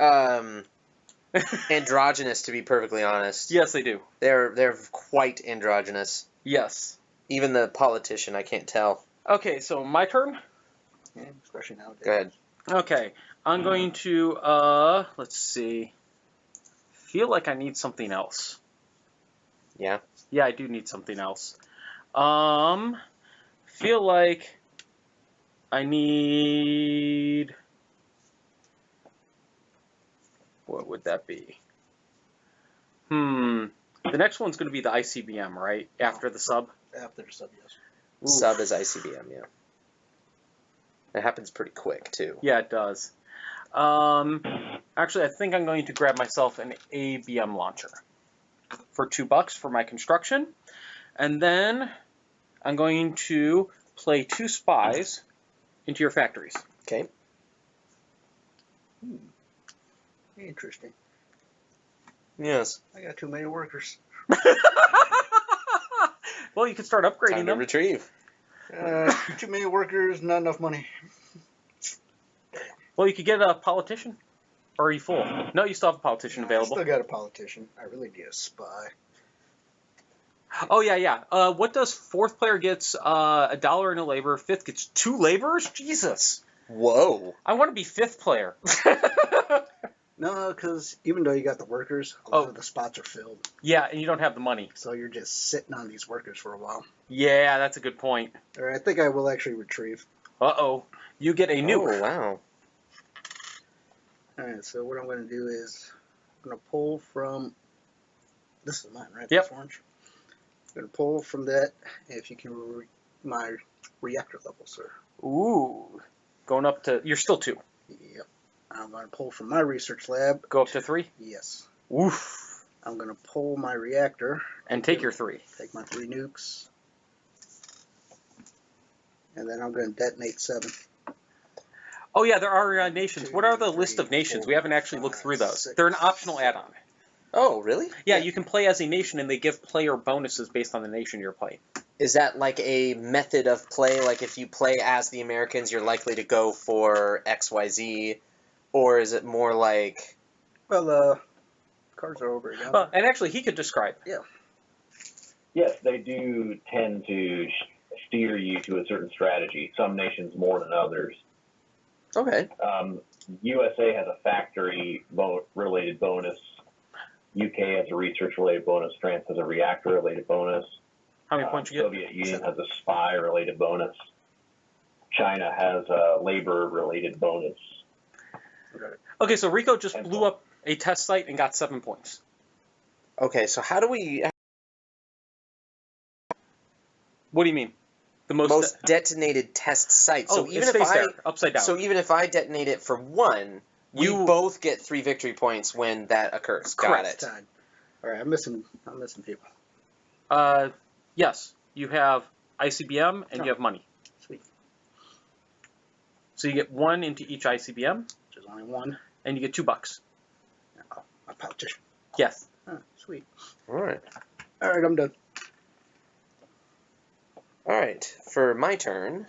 androgynous, to be perfectly honest. Yes, they do. They're quite androgynous. Yes. Even the politician, I can't tell. Okay, so my turn? Yeah, especially nowadays. Go ahead. Okay, I'm going to, let's see. Feel like I need something else. Yeah? Yeah, I do need something else. Feel like I need... What would that be? The next one's going to be the ICBM, right? After the sub? After the sub, yes. Ooh. Sub is ICBM, yeah. It happens pretty quick, too. Yeah, it does. Actually, I think I'm going to grab myself an ABM launcher for $2 for my construction. And then I'm going to play 2 spies into your factories. Okay. Interesting. Yes. I got too many workers. Well, you can start upgrading Time to them. retrieve. Too many workers, not enough money. Well, you could get a politician. Or are you full? No, you still have a politician I available. still got a politician. I really need a spy. Oh, yeah. What does 4th player gets $1 in a labor, 5th gets 2 laborers? Jesus. Whoa. I want to be 5th player. No, because even though you got the workers, a lot of the spots are filled. Yeah, and you don't have the money. So you're just sitting on these workers for a while. Yeah, that's a good point. All right, I think I will actually retrieve. Uh-oh. You get a nuke. Oh, wow. All right, so what I'm going to do is I'm going to pull from... This is mine, right? Yep. This orange. I'm going to pull from that, if you can my reactor level, sir. Ooh. Going up to... You're still 2. Yep. I'm going to pull from my research lab. Go up to 3? Yes. Oof. I'm going to pull my reactor. And take your 3. Take my 3 nukes. And then I'm going to detonate 7. Oh, yeah, there are nations. What are the list of nations? We haven't actually looked through those. They're an optional add-on. Oh, really? Yeah, you can play as a nation, and they give player bonuses based on the nation you're playing. Is that like a method of play? Like if you play as the Americans, you're likely to go for XYZ? Or is it more like... Well, cards are over again. And actually, he could describe. Yeah. Yes, they do tend to steer you to a certain strategy. Some nations more than others. Okay. USA has a factory-related bonus. UK has a research-related bonus. France has a reactor-related bonus. How many points you get? Soviet Union has a spy-related bonus. China has a labor-related bonus. Okay, so Rico just blew up a test site and got 7 points. Okay, so how do we... What do you mean? The most detonated test site. So even if there, upside down. So even if I detonate it for 1, we both get 3 victory points when that occurs. Correct. Got it. All right, I'm missing people. Yes, you have ICBM and you have money. Sweet. So you get 1 into each ICBM, Which is only 1. and you get $2. Oh, my politician. Yes. Oh, sweet. All right. All right, I'm done. All right. For my turn,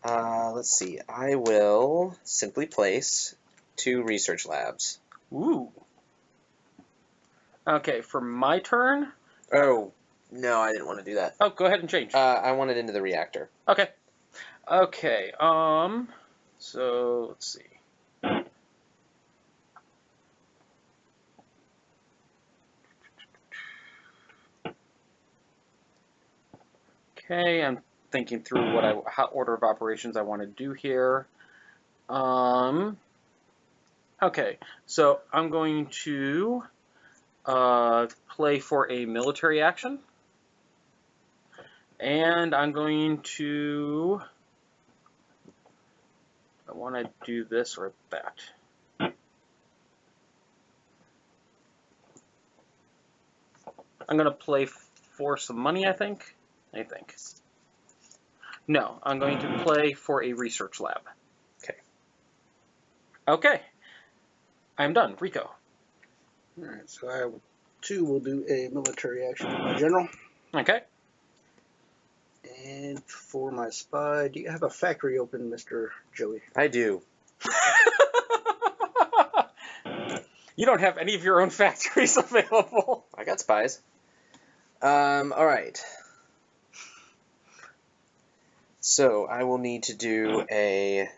let's see. I will simply place 2 research labs. Ooh. Okay, for my turn. Oh, no, I didn't want to do that. Oh, go ahead and change. I want it into the reactor. Okay. Okay. So let's see. Okay, I'm thinking through what order of operations I want to do here. Okay, so I'm going to play for a military action, and I'm going to. I want to do this or that. I'm going to play for some money, I think. No, I'm going to play for a research lab. Okay. Okay. I'm done. Rico. All right, so I too will do a military action with my general. Okay. And for my spy, do you have a factory open, Mr. Joey? I do. You don't have any of your own factories available. I got spies. All right. So I will need to do a...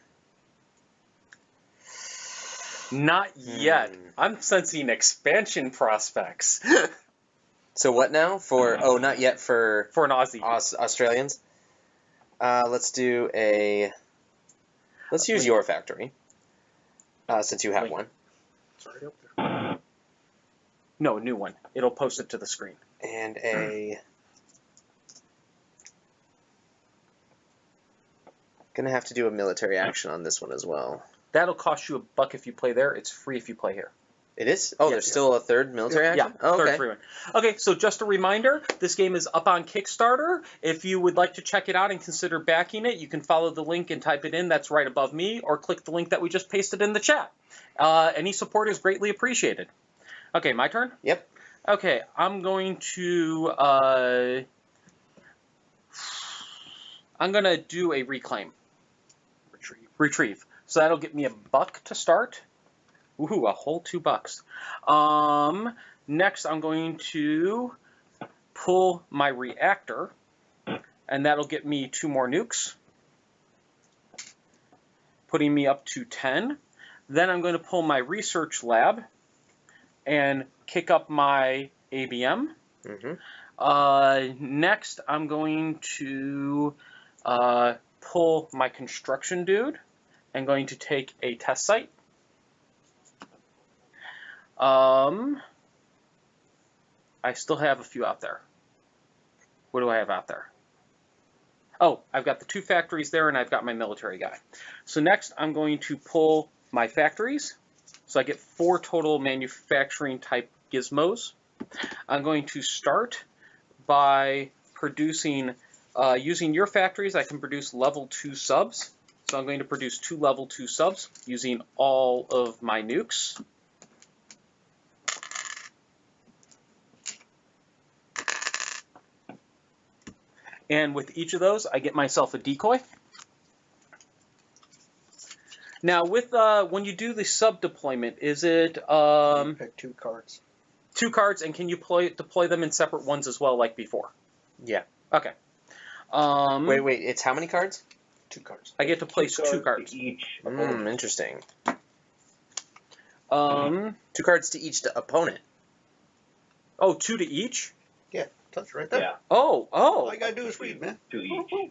Not yet. I'm sensing expansion prospects. So what now? Not yet for For an Aussie. Australians. Let's do a... Let's use your factory, since you have Wait. one. It's already up there. No, a new one. It'll post it to the screen. And a... Gonna have to do a military action on this one as well. That'll cost you $1 if you play there. It's free if you play here. It is? Oh, Yeah. there's still a third military action? Yeah, Oh, okay. third free one. Okay, so just a reminder, this game is up on Kickstarter. If you would like to check it out and consider backing it, you can follow the link and type it in. That's right above me, or click the link that we just pasted in the chat. Any support is greatly appreciated. Okay, my turn? Yep. Okay, I'm going to do a reclaim. Retrieve. So that'll get me $1 to start. Woohoo, a whole $2. Next, I'm going to pull my reactor, and that'll get me 2 more nukes, putting me up to 10. Then I'm going to pull my research lab and kick up my ABM. Next, I'm going to pull my construction dude and going to take a test site. I still have a few out there. What do I have out there? Oh, I've got the 2 factories there, and I've got my military guy. So next, I'm going to pull my factories. So I get 4 total manufacturing type gizmos. I'm going to start by producing, using your factories, I can produce level 2 subs. So I'm going to produce 2 level 2 subs using all of my nukes. And with each of those, I get myself a decoy. Now, with when you do the sub deployment, is it You pick 2 cards. 2 cards, and can you deploy them in separate ones as well, like before? Yeah. Okay. Wait, it's how many cards? 2 cards. I get to place 2 cards. To each Interesting. 2 2 cards to each opponent. Oh, 2 to each? Yeah, that's right there. Yeah, Oh. All you gotta do is read, man. to each.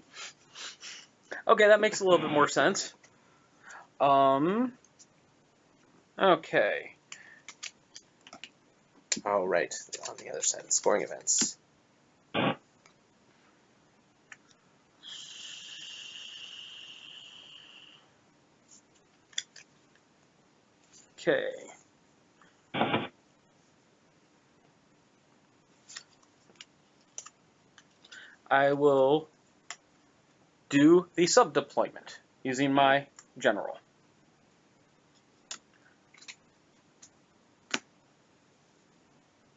Okay, that makes a little bit more sense. Okay. Oh, right. On the other side, scoring events. Okay. I will do the sub deployment using my general.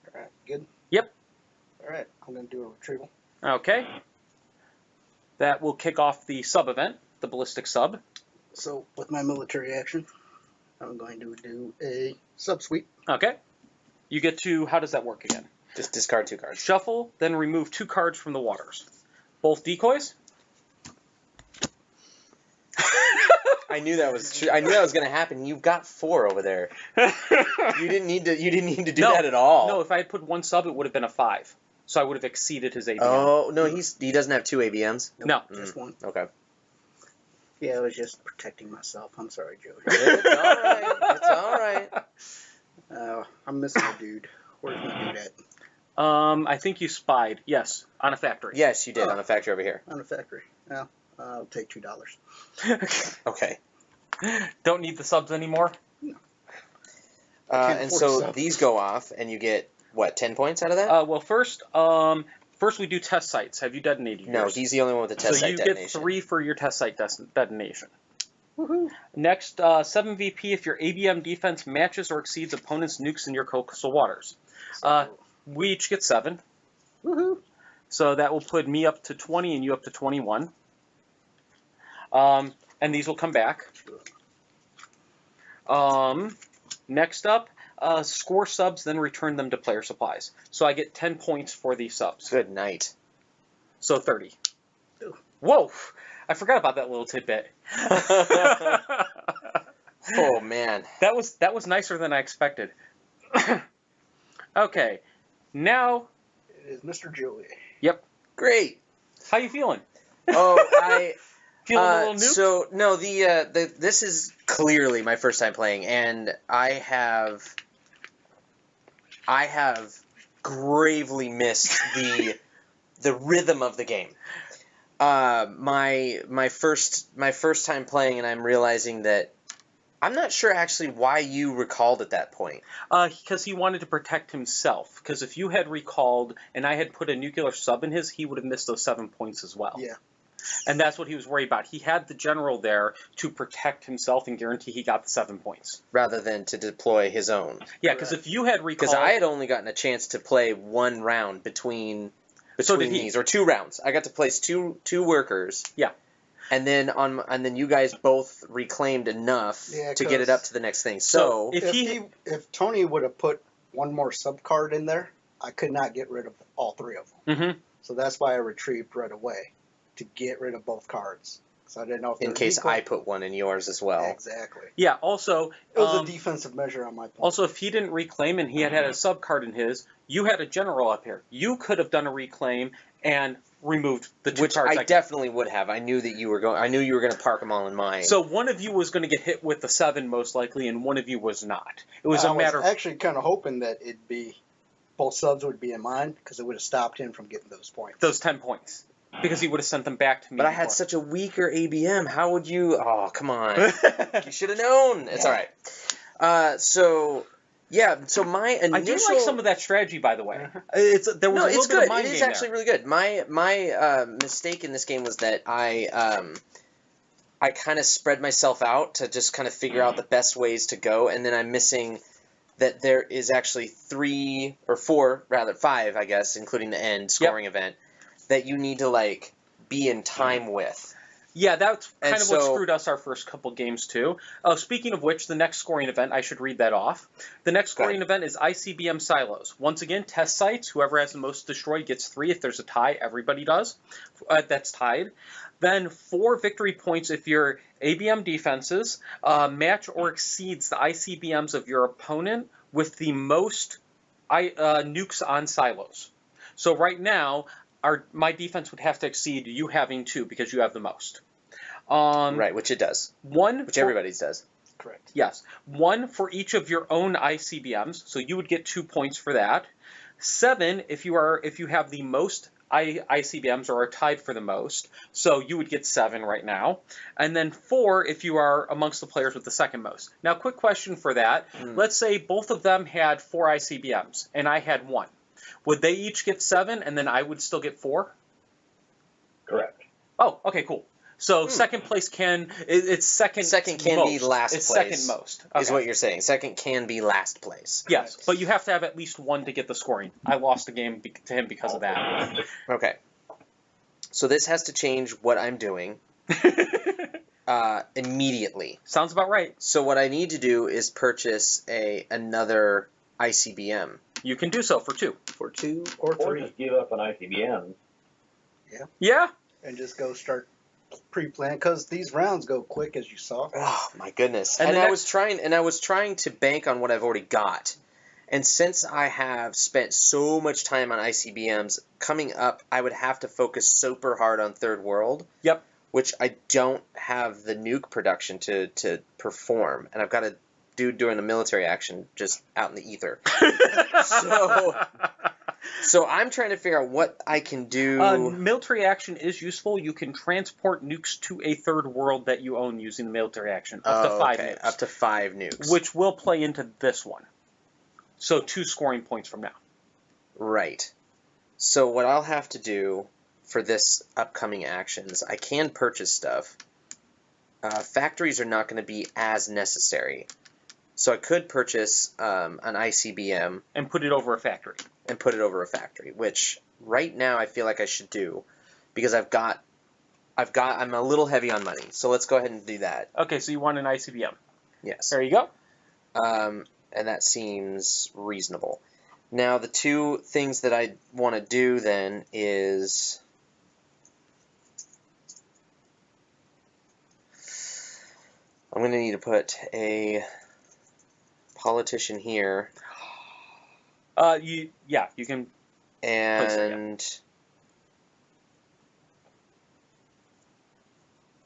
All right, good? Yep. All right, I'm going to do a retrieval. Okay. That will kick off the sub event, the ballistic sub. So with my military action, I'm going to do a sub sweep. Okay. You get to, how does that work again? Just discard 2 cards. Shuffle, then remove 2 cards from the waters. Both decoys. I knew that was true. I knew that was going to happen. You've got 4 over there. You didn't need to. You didn't need to do No, that at all. No, if I had put 1 sub, it would have been a 5. So I would have exceeded his ABM. Oh no, he doesn't have 2 ABMs. No. Just one. Okay. Yeah, I was just protecting myself. I'm sorry, Joey. It's all right. It's all right. I'm missing a dude. Where's my dude at? I think you spied. Yes, on a factory. Yes, you did on a factory over here. On a factory. Well, I'll take $2. Okay. Don't need the subs anymore. And so subs. these go off, and you get what, 10 points out of that? Well, first we do test sites. Have you detonated yours? No, he's the only one with the test so site you detonation. get 3 for your test site detonation. Woohoo. Next, 7 VP if your ABM defense matches or exceeds opponent's nukes in your coastal waters. We each get 7. Woohoo. So that will put me up to 20 and you up to 21. And these will come back. Next up, score subs, then return them to player supplies. So I get 10 points for these subs. Good night. So 30. Ooh. Whoa! I forgot about that little tidbit. Oh man. That was nicer than I expected. Okay, now. It is Mr. Joey. Yep. Great. How you feeling? Oh, I. Feeling a little new? So no, the this is clearly my first time playing, and I have gravely missed the rhythm of the game. My first time playing, and I'm realizing that I'm not sure actually why you recalled at that point. Because he wanted to protect himself. Because if you had recalled and I had put a nuclear sub in his, he would have missed those 7 points as well. Yeah. And that's what he was worried about. He had the general there to protect himself and guarantee he got the 7 points. Rather than to deploy his own. Yeah, because if you had recalled... Because I had only gotten a chance to play 1 round between these, or 2 rounds. I got to place two workers. Yeah. And then you guys both reclaimed enough to get it up to the next thing. So if Tony would have put 1 more sub card in there, I could not get rid of all 3 of them. Mm-hmm. So that's why I retrieved right away, to get rid of both cards. So I didn't know if in case I put 1 in yours as well. Exactly. Yeah, also... It was a defensive measure on my part. Also, if he didn't reclaim and he had a sub card in his, you had a general up here. You could have done a reclaim and removed the 2 Which cards. I definitely would have. I knew that you were going. I knew you were going to park them all in mine. So one of you was going to get hit with the 7 most likely, and one of you was not. It was a matter. I was actually kind of hoping that it'd be both subs would be in mine, because it would have stopped him from getting those points. Those 10 points. Because he would have sent them back to me. But I had such a weaker ABM. How would you? Oh, come on. You should have known. It's all right. So my initial. I do like some of that strategy, by the way. There was a little bit of mind It is game actually there. really good. My mistake in this game was that I kind of spread myself out to just kind of figure out the best ways to go, and then I'm missing that there is actually 3 or 4, rather 5, I guess, including the end scoring event, that you need to be in time with. Yeah, that's kind of what so- screwed us our first couple games, too. Speaking of which, the next scoring event, I should read that off. The next scoring event is ICBM silos. Once again, test sites. Whoever has the most destroyed gets 3. If there's a tie, everybody does. That's tied. Then 4 victory points if your ABM defenses match or exceeds the ICBMs of your opponent with the most nukes on silos. So right now, my defense would have to exceed you having 2 because you have the most. Right, which it does. Which everybody's does. Correct. Yes. 1 for each of your own ICBMs, so you would get 2 points for that. 7 if you have the most ICBMs or are tied for the most, so you would get 7 right now. And then 4 if you are amongst the players with the second most. Now, quick question for that. Let's say both of them had 4 ICBMs and I had 1. Would they each get 7 and then I would still get 4? Correct. Oh, okay, cool. So second place it's second. Second can most. be last it's place. second most. Is Okay. what you're saying. Second can be last place. Yes, but you have to have at least one to get the scoring. I lost a game to him because of that. Okay. So this has to change what I'm doing immediately. Sounds about right. So what I need to do is purchase another ICBM. You can do so for 2. For 2 or Or 3. just give up on ICBMs. Yeah. And just go start pre-plan, because these rounds go quick, as you saw. Oh my goodness! And And, the I next- was trying to bank on what I've already got. And since I have spent so much time on ICBMs, coming up, I would have to focus super hard on Third World. Yep. Which I don't have the nuke production to perform, and I've got to do during a military action just out in the ether. So I'm trying to figure out what I can do. Military action is useful. You can transport nukes to a third world that you own using the military action. Up to 5 nukes. Up to 5 nukes. Which will play into this one. So 2 scoring points from now. Right. So what I'll have to do for this upcoming actions, I can purchase stuff. Factories are not going to be as necessary. So I could purchase an ICBM And put it over a factory. and put it over a factory, which right now I feel like I should do because I'm a little heavy on money. So let's go ahead and do that. Okay, so you want an ICBM. Yes. There you go. And that seems reasonable. Now the 2 things that I want to do then is I'm going to need to put a politician here You can.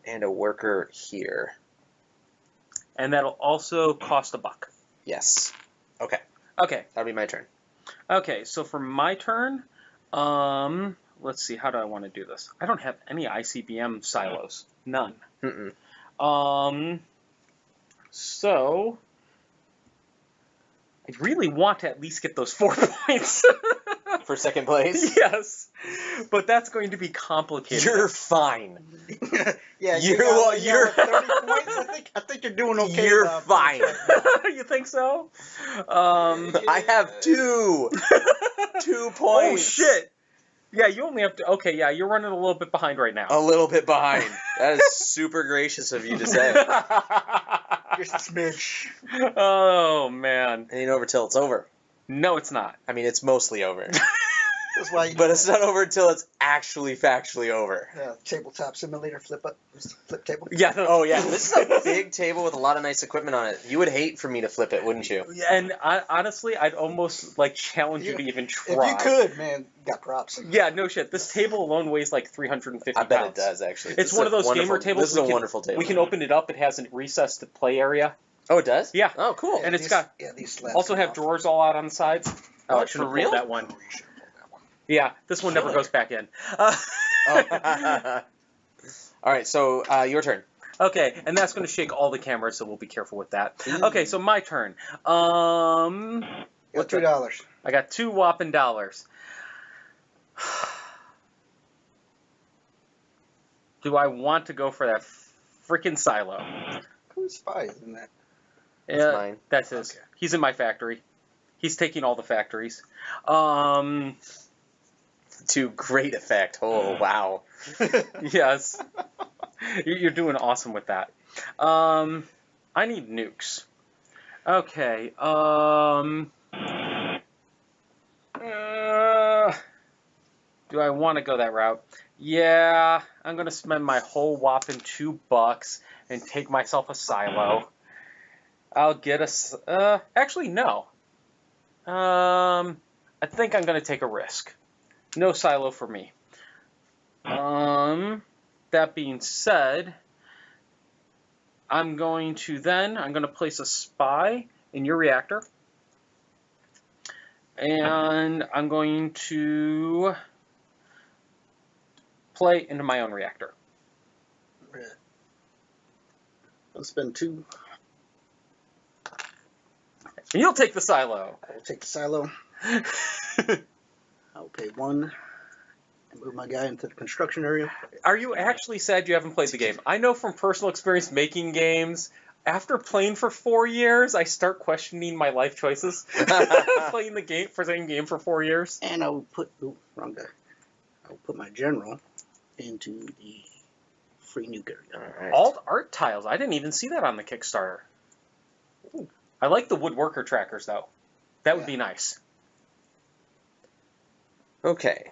and a worker here. And that'll also cost $1. Yes. Okay. Okay. That'll be my turn. Okay, so for my turn, let's see, how do I want to do this? I don't have any ICBM silos. None. Mm-mm. So I really want to at least get those 4 points. For second place? Yes, but that's going to be complicated. You're fine. Yeah, You're 30 points. I think you're doing okay. You're fine. You think so? I have 2. 2 points. Oh shit! Yeah, you only have to. Okay, yeah, you're running a little bit behind right now. A little bit behind. That is super gracious of you to say. Just a smidge. Oh man. It ain't over till it's over. No, it's not. I mean, it's mostly over. That's why you But it's not over until it's actually factually over. tabletop simulator flip table. Yeah. Oh, yeah. This is a big table with a lot of nice equipment on it. You would hate for me to flip it, wouldn't you? And honestly, I'd almost like challenge you to even try. If you could, man, you got props. Yeah, no shit. This table alone weighs like 350 I bet pounds. it does, actually. It's This one is of a those wonderful- gamer tables. This is a wonderful table. We can open it up. It has a recessed play area. Oh, it does? Yeah. Oh, cool. And it's got these slats also come have off. drawers all out on the sides. Oh, I should have for real? pulled that one. Oh, you should have pulled that one. Yeah, this one never Killer. goes back in. Oh. All right, so your turn. Okay, and that's going to shake all the cameras, so we'll be careful with that. Ooh. Okay, so my turn. Got $2. I got 2 whopping dollars. Do I want to go for that freaking silo? Who's spy isn't that? That's mine. That's his. Okay. He's in my factory. He's taking all the factories. To great effect. Oh, wow. Yes. You're doing awesome with that. I need nukes. Okay. Do I want to go that route? Yeah, I'm going to spend my whole whopping $2 and take myself a silo. I'll get a... actually, no. I think I'm going to take a risk. No silo for me. That being said, I'm going to place a spy in your reactor. And I'm going to play into my own reactor. I'll spend 2. And you'll take the silo. I will take the silo. I'll pay 1 Move my guy into the construction area. Are you actually sad you haven't played the game? I know from personal experience making games, after playing for 4 years, I start questioning my life choices. Playing the same game for 4 years. And I will put, wrong guy. I will put my general into the free nuke area. All right. Alt art tiles. I didn't even see that on the Kickstarter. Ooh. I like the woodworker trackers, though. That would be nice. Okay.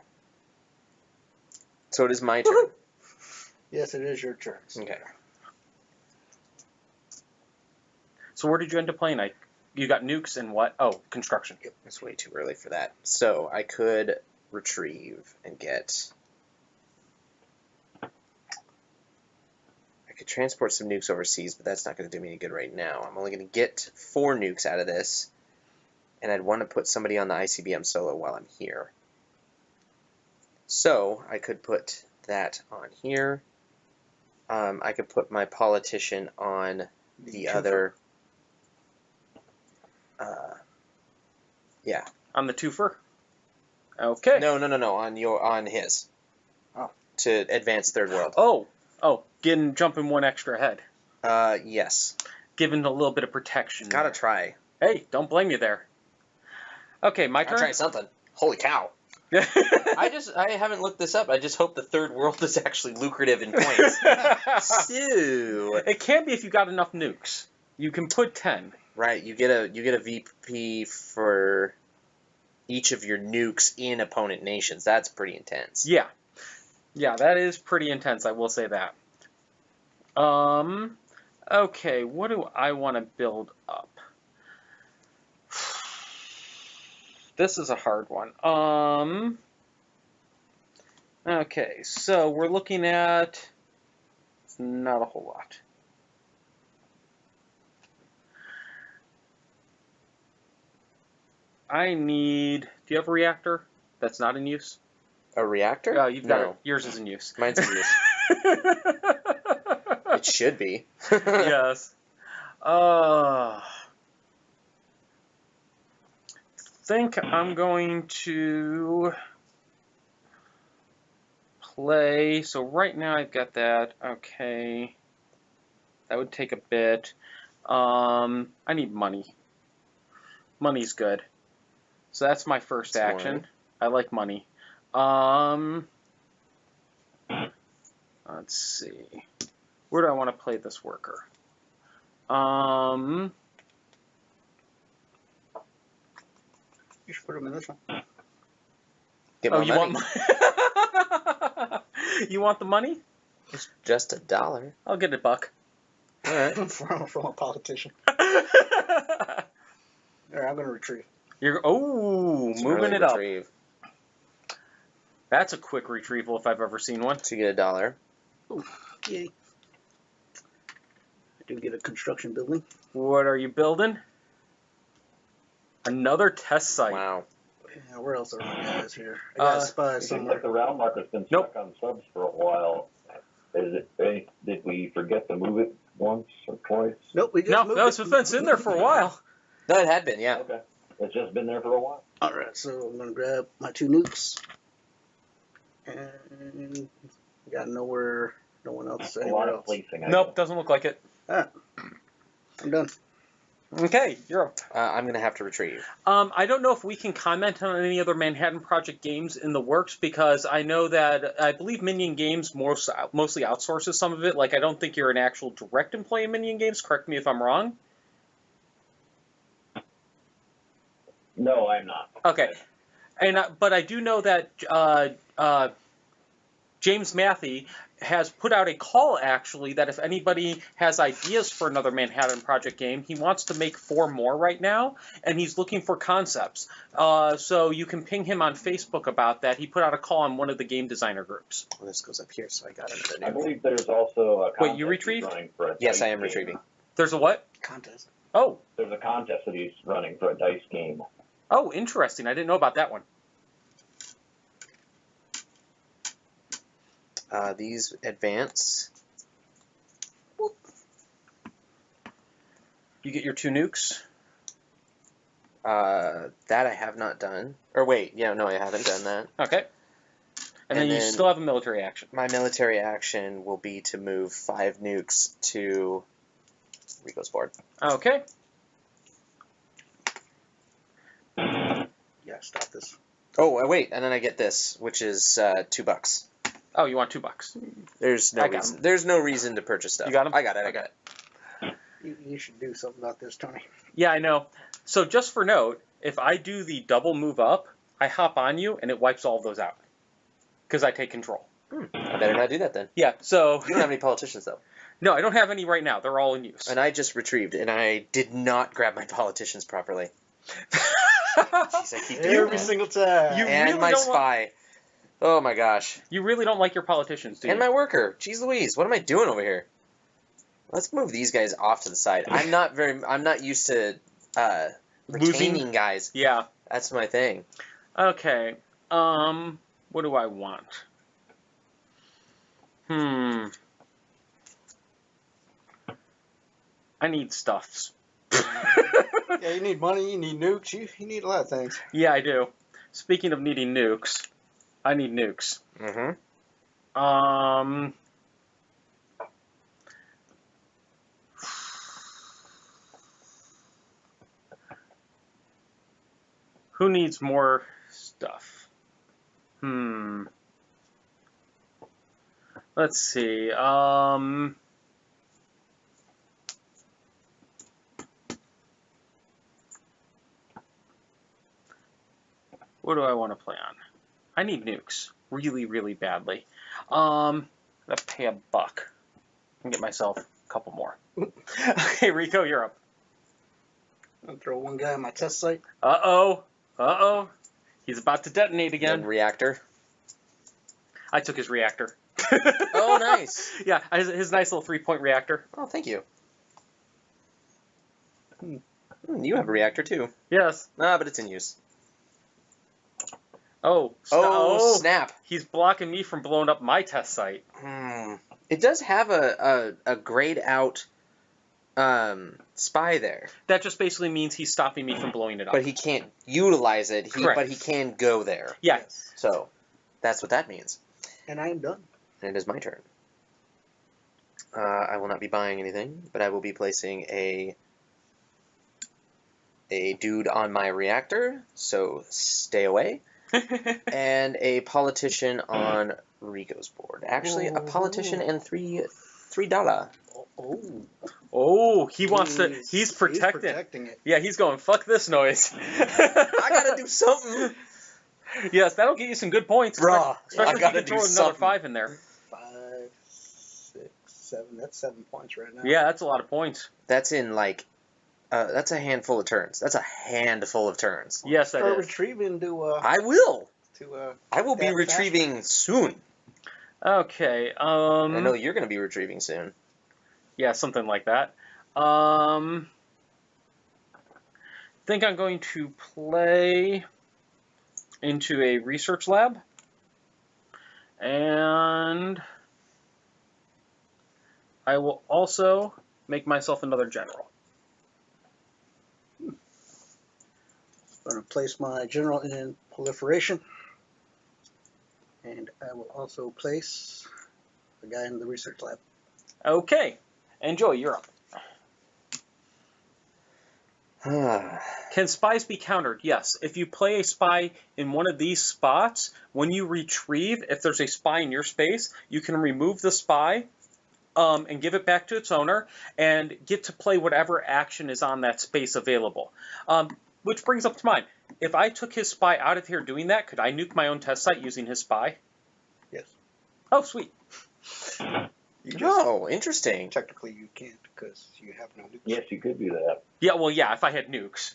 So it is my turn. Yes, it is your turn. Okay. So where did you end up playing? You got nukes and what? Oh, construction. It's way too early for that. So I could retrieve and get... I could transport some nukes overseas, but that's not going to do me any good right now. I'm only going to get 4 nukes out of this, and I'd want to put somebody on the ICBM solo while I'm here. So I could put that on here. I could put my politician on the other... yeah. On the twofer? Okay. No, on his. Oh. To advance third world. Oh, jumping 1 extra ahead. Yes. Giving a little bit of protection. Gotta try. Hey, don't blame you there. Okay, my turn. I'll try something. Holy cow. I haven't looked this up. I just hope the third world is actually lucrative in points. So, it can be if you got enough nukes. You can put 10. right, you get a VP for each of your nukes in opponent nations. That's pretty intense. Yeah. Yeah, that is pretty intense, I will say that. Okay, what do I want to build up? This is a hard one. Okay, so we're looking at not a whole lot. I need, do you have a reactor that's not in use? A reactor? You've got No. it. Yours is in use. Mine's in use. It should be. Yes. Think I'm going to play. So right now I've got that. Okay. That would take a bit. I need money. Money's good. So that's my first That's action. one. I like money. Let's see. Where do I want to play this worker? You should put him in this one. Get Oh, my you money. want you want the money? It's just $1. I'll get $1. All right. from a politician. All right, I'm going to retrieve. You're It's moving really it up. retrieve. That's a quick retrieval if I've ever seen one. So you get $1. Ooh, yay. I do get a construction building. What are you building? Another test site. Wow. Yeah, where else are my guys here? I got a spy It seems somewhere. like the round marker's been stuck on subs for a while. Did we forget to move it once or twice? Nope, we just No, moved that was it. been in there for a while. No, it had been, yeah. Okay. It's just been there for a while. All right, so I'm going to grab my 2 nukes. And got nowhere, no one else A lot anywhere of else. placing. I Nope, guess. doesn't look like it. I'm done. Okay, you're up. I'm going to have to retrieve. I don't know if we can comment on any other Manhattan Project games in the works because I know that I believe Minion Games mostly outsources some of it. Like, I don't think you're an actual direct employee of Minion Games. Correct me if I'm wrong. No, I'm not. Okay, but I do know that James Matthey has put out a call, actually, that if anybody has ideas for another Manhattan Project game, he wants to make 4 more right now, and he's looking for concepts. So you can ping him on Facebook about that. He put out a call on one of the game designer groups. Well, this goes up here, so I got it. I believe there's also a contest Wait, you he's retrieved? running for a Yes, dice I am game. retrieving. There's a what? Contest. Oh, There's a contest that he's running for a dice game. oh, interesting. I didn't know about that one. These advance. You get your 2 nukes. That I have not done. Or wait, yeah, no, I haven't done that. Okay. And then you still have a military action. My military action will be to move 5 nukes to Rico's board. Okay. Yeah, stop this. Oh, wait, and then I get this, which is $2. Oh, you want $2. There's no I got reason. 'em. There's no reason to purchase stuff. You got 'em? I got it. You should do something about this, Tony. Yeah, I know. So just for note, if I do the double move up, I hop on you and it wipes all of those out. Because I take control. I better not do that then. Yeah, so... You don't have any politicians, though. No, I don't have any right now. They're all in use. And I just retrieved, and I did not grab my politicians properly. Jeez, I keep doing Every that. single time. You And really my don't spy. Oh my gosh. You really don't like your politicians, do you? And my worker. Jeez Louise, what am I doing over here? Let's move these guys off to the side. I'm not used to retaining guys. Yeah. That's my thing. Okay. What do I want? I need stuffs. Yeah, you need money, you need nukes, you need a lot of things. Yeah, I do. Speaking of needing nukes, I need nukes. Mm-hmm. Who needs more stuff? Let's see. What do I want to play on? I need nukes really, really badly. I'm gonna pay $1 and get myself a couple more. Okay, Rico, you're up. I'll throw one guy on my test site. Uh-oh. He's about to detonate again. And reactor. I took his reactor. Oh, nice. Yeah, his nice little 3-point reactor. Oh, thank you. You have a reactor, too. Yes. Ah, but it's in use. Oh, Oh, snap. He's blocking me from blowing up my test site. It does have a grayed out spy there. That just basically means he's stopping me from blowing it up. But he can't utilize it, Correct. but he can go there. Yeah. Yes. So, that's what that means. And I am done. And it is my turn. I will not be buying anything, but I will be placing a dude on my reactor, so stay away. And a politician on Rico's board. Actually, a politician and $3. Oh, he wants to. He's protecting it. Yeah, he's going, fuck this noise. I gotta do something. Yes, that'll get you some good points. Bruh, Especially I if gotta you can do throw another something. 5 in there. 5, 6, 7. That's 7 points right now. Yeah, that's a lot of points. That's in like, that's a handful of turns. That's a handful of turns. Yes, that Start is. retrieving to I will. I will be that retrieving soon. Okay. I know you're gonna be retrieving soon. Yeah, something like that. Think I'm going to play into a research lab. And I will also make myself another general. I'm going to place my general in proliferation. And I will also place the guy in the research lab. Okay. Enjoy, you're up. Ah. Can spies be countered? Yes. If you play a spy in one of these spots, when you retrieve, if there's a spy in your space, you can remove the spy and give it back to its owner and get to play whatever action is on that space available. Which brings up to mind, if I took his spy out of here doing that, could I nuke my own test site using his spy? Yes. Oh, sweet. Oh, interesting. Technically, you can't because you have no nukes. Yes, you could do that. Yeah, well, yeah, if I had nukes.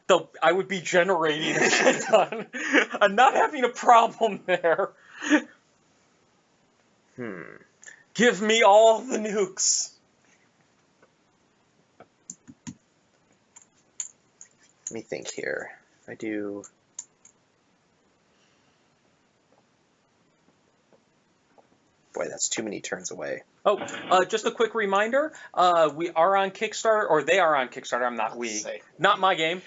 Though I would be generating a shit ton. I'm not having a problem there. Give me all the nukes. Let me think here. If I do... Boy, Boy, that's too many turns away. Oh, just a quick reminder, we are on Kickstarter, or they are on Kickstarter, I'm not we. Not my game.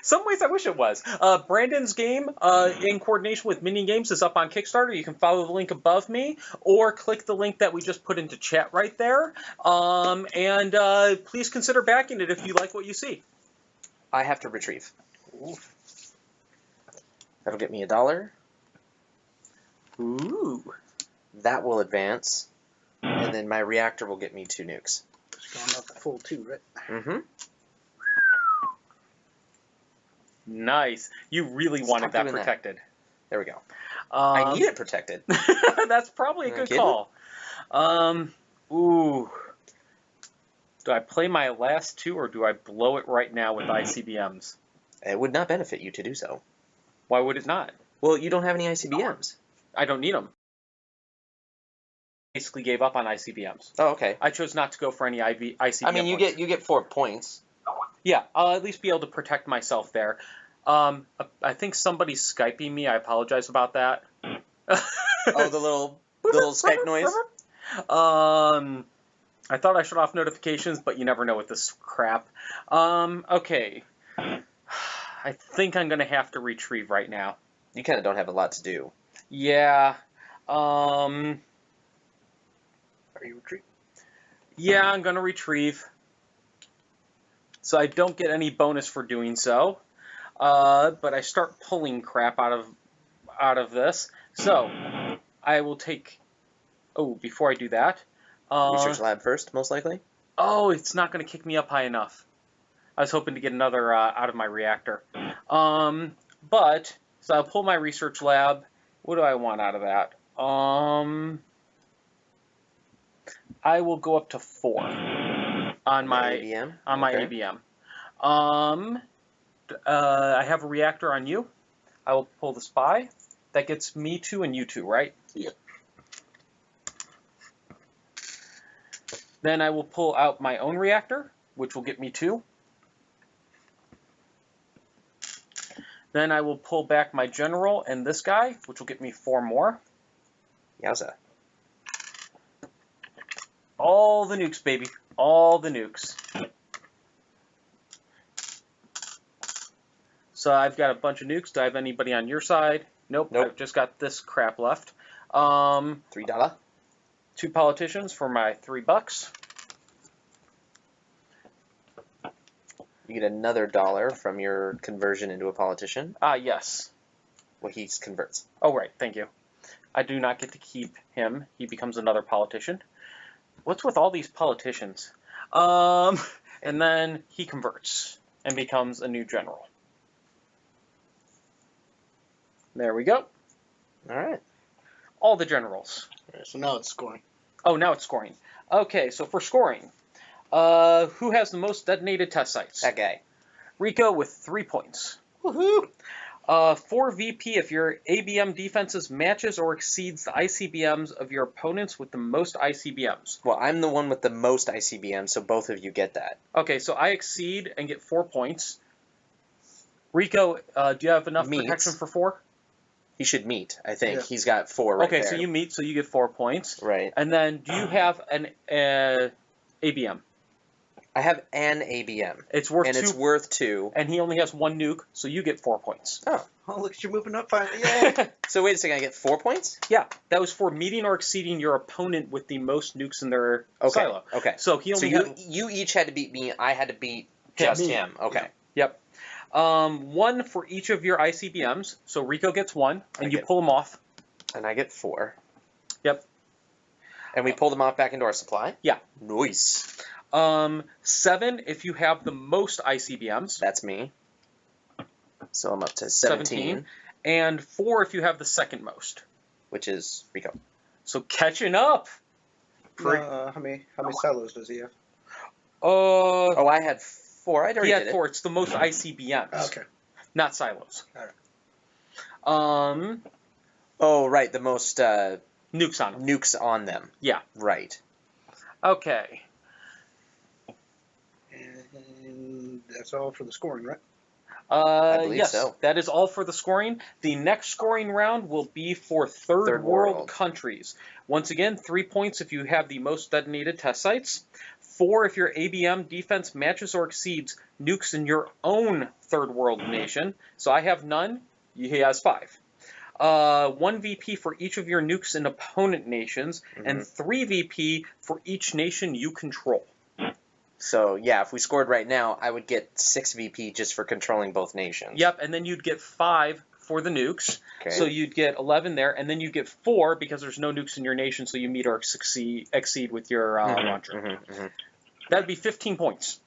Some ways I wish it was. Brandon's game, in coordination with Minion Games, is up on Kickstarter. You can follow the link above me, or click the link that we just put into chat right there. And please consider backing it if you like what you see. I have to retrieve. Ooh. That'll get me $1. Ooh. That will advance. And then my reactor will get me 2 nukes. It's going up to full 2, right? Mm-hmm. Nice. You really wanted that protected. There we go. I need it protected. That's probably a good call. Ooh. Do I play my last 2, or do I blow it right now with ICBMs? It would not benefit you to do so. Why would it not? Well, you don't have any ICBMs. I don't need them. Basically gave up on ICBMs. Oh, okay. I chose not to go for any ICBM. I mean, you get 4 points. Yeah, I'll at least be able to protect myself there. I think somebody's Skyping me. I apologize about that. Oh, the little Skype noise? I thought I shut off notifications, but you never know with this crap. Okay. I think I'm going to have to retrieve right now. You kind of don't have a lot to do. Yeah. Are you retrieving? Yeah, I'm going to retrieve. So I don't get any bonus for doing so. But I start pulling crap out of this. So I will take... Oh, before I do that... Research lab first, most likely? Oh, it's not going to kick me up high enough. I was hoping to get another out of my reactor. But, so I'll pull my research lab. What do I want out of that? I will go up to 4 on my ABM. On my ABM. I have a reactor on you. I will pull the spy. That gets me 2 and you 2, right? Yeah. Then I will pull out my own reactor, which will get me 2. Then I will pull back my general and this guy, which will get me 4 more. Yowza. All the nukes, baby. All the nukes. So I've got a bunch of nukes. Do I have anybody on your side? Nope. I've just got this crap left. $3. 2 politicians for my $3. You get another $1 from your conversion into a politician. Yes. Well, he converts. Oh, right. Thank you. I do not get to keep him. He becomes another politician. What's with all these politicians? And then he converts and becomes a new general. There we go. All right. All the generals. Right, so now it's scoring. Oh, now it's scoring. Okay, so for scoring, who has the most detonated test sites? That guy. Rico with 3 points. Woohoo! For VP, if your ABM defenses matches or exceeds the ICBMs of your opponents with the most ICBMs. Well, I'm the one with the most ICBMs, so both of you get that. Okay, so I exceed and get 4 points. Rico, do you have enough protection for 4? He should meet, I think. Yeah. He's got 4 right there. Okay, so you meet, so you get 4 points. Right. And then, do you have an ABM? I have an ABM. It's worth 2. And it's worth 2. And he only has 1 nuke, so you get 4 points. Oh. Oh, look at you moving up finally. Yay! So wait a second, I get 4 points? Yeah, that was for meeting or exceeding your opponent with the most nukes in their silo. Okay. So he only you each had to beat me, I had to beat just him. Okay. Yep. 1 for each of your ICBMs. So Rico gets 1, and you pull them off. And I get 4. Yep. And we pull them off back into our supply? Yeah. Nice. 7 if you have the most ICBMs. That's me. So I'm up to 17. And 4 if you have the second most. Which is Rico. So catching up. How many silos does he have? Oh, I had 4. I'd already did 4. It's the most ICBMs. Okay. Not silos. All right. Oh, right. The most nukes on them. Nukes on them. Yeah. Right. Okay. And that's all for the scoring, right? believe yes, so. that is all for the scoring. The next scoring round will be for third world countries. Once again, 3 points if you have the most detonated test sites. 4 if your ABM defense matches or exceeds nukes in your own third world nation. So I have none. He has 5. 1 VP for each of your nukes in opponent nations, and 3 VP for each nation you control. So, yeah, if we scored right now, I would get 6 VP just for controlling both nations. Yep, and then you'd get 5 for the nukes. Okay. So you'd get 11 there, and then you get 4 because there's no nukes in your nation, so you meet or exceed with your launcher. That'd be 15 points.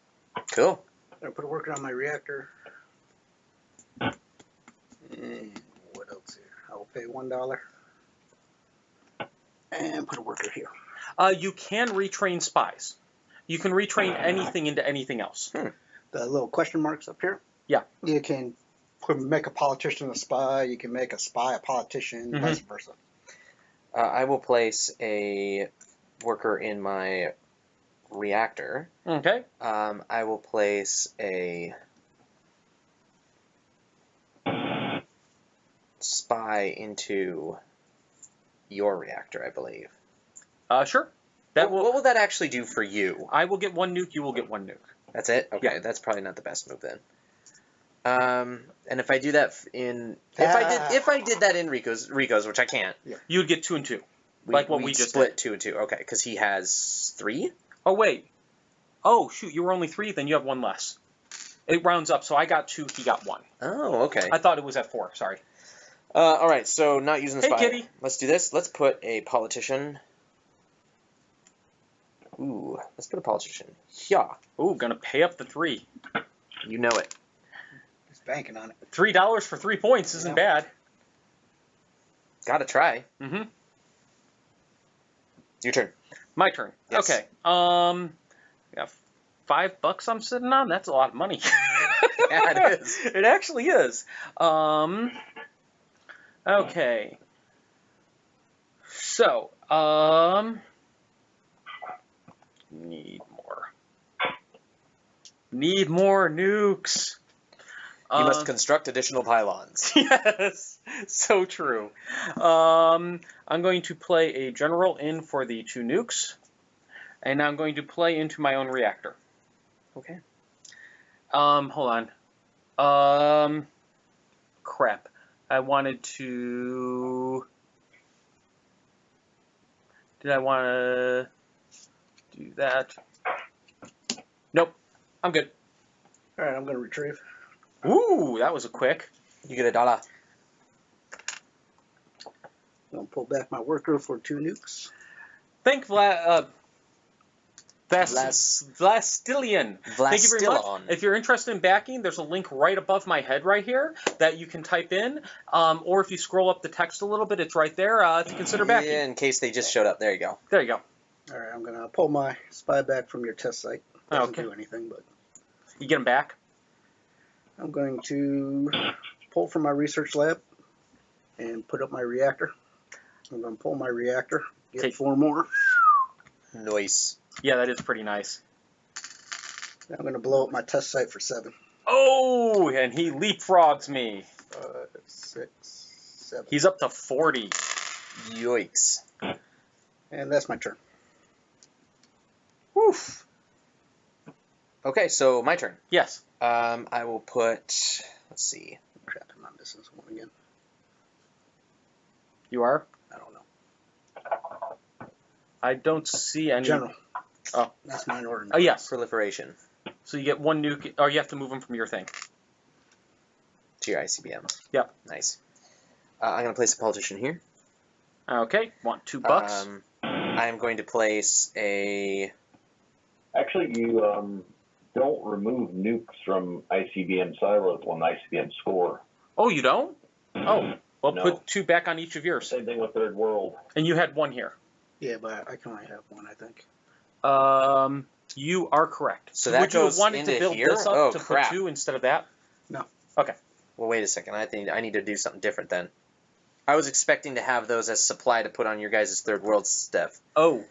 Cool. I put a worker on my reactor. And what else here? I will pay $1. And put a worker here. You can retrain spies. You can retrain anything into anything else. The little question marks up here? Yeah. You can make a politician a spy. You can make a spy a politician, vice versa. I will place a worker in my reactor. Okay. I will place a spy into your reactor, I believe. Sure. What will that actually do for you? I will get 1 nuke, you will get 1 nuke. That's it? Okay, Yeah. that's probably not the best move then. And if I do that if I did that in Rico's, which I can't. You would get 2 and 2. Like what we just split did. 2 and 2. Okay, because he has 3? Oh, wait. Oh, shoot, you were only 3, then you have 1 less. It rounds up, so I got 2, he got 1. Oh, okay. I thought it was at 4, sorry. All right, so not using the spy. Hey, kitty. Let's do this. Let's put a politician. Ooh, let's put a politician. Yeah. Ooh, gonna pay up the 3. You know it. He's banking on it. $3 for 3 points isn't bad. Gotta try. Your turn. My turn. Yes. Okay. Yeah, $5 I'm sitting on. That's a lot of money. Yeah, it is. It actually is. Okay. So, need more nukes. You must construct additional pylons. Yes, so true. I'm going to play a general in for the 2 nukes, and I'm going to play into my own reactor. Okay. Hold on. Crap. I wanted to... Did I want to do that? Nope. I'm good. All right, I'm going to retrieve. Ooh, that was a quick. You get $1. I'm going to pull back my worker for 2 nukes. Thank Vlastilian. Thank you very much. If you're interested in backing, there's a link right above my head right here that you can type in. Or if you scroll up the text a little bit, it's right there to consider backing. Yeah, in case they just showed up. There you go. There you go. All right, I'm going to pull my spy back from your test site. Doesn't do anything, but... You get them back? I'm going to pull from my research lab and put up my reactor. I'm going to pull my reactor, get 4 more. Nice. Yeah, that is pretty nice. I'm going to blow up my test site for 7. Oh, and he leapfrogs me. 5, 6, 7. He's up to 40. Yikes. And that's my turn. Woof. Okay, so my turn. Yes. I will put, let's see. Crap, I'm not missing one again. You are? I don't know. I don't see any. General. Oh. That's mine order. Oh, yes. Proliferation. So you get 1 nuke, or you have to move them from your thing. To your ICBM. Yep. Nice. I'm going to place a politician here. Okay. Want $2? I am going to place a... Actually, you don't remove nukes from ICBM silos when ICBM score. Oh, you don't? Oh. Well, No. put 2 back on each of yours. Same thing with Third World. And you had 1 here. Yeah, but I can only have 1, I think. You are correct. So that would you have goes wanted into to build here? this up Oh, to crap. put 2 instead of that? No. Okay. Well, wait a second. I think I need to do something different then. I was expecting to have those as supply to put on your guys' Third World stuff. Oh.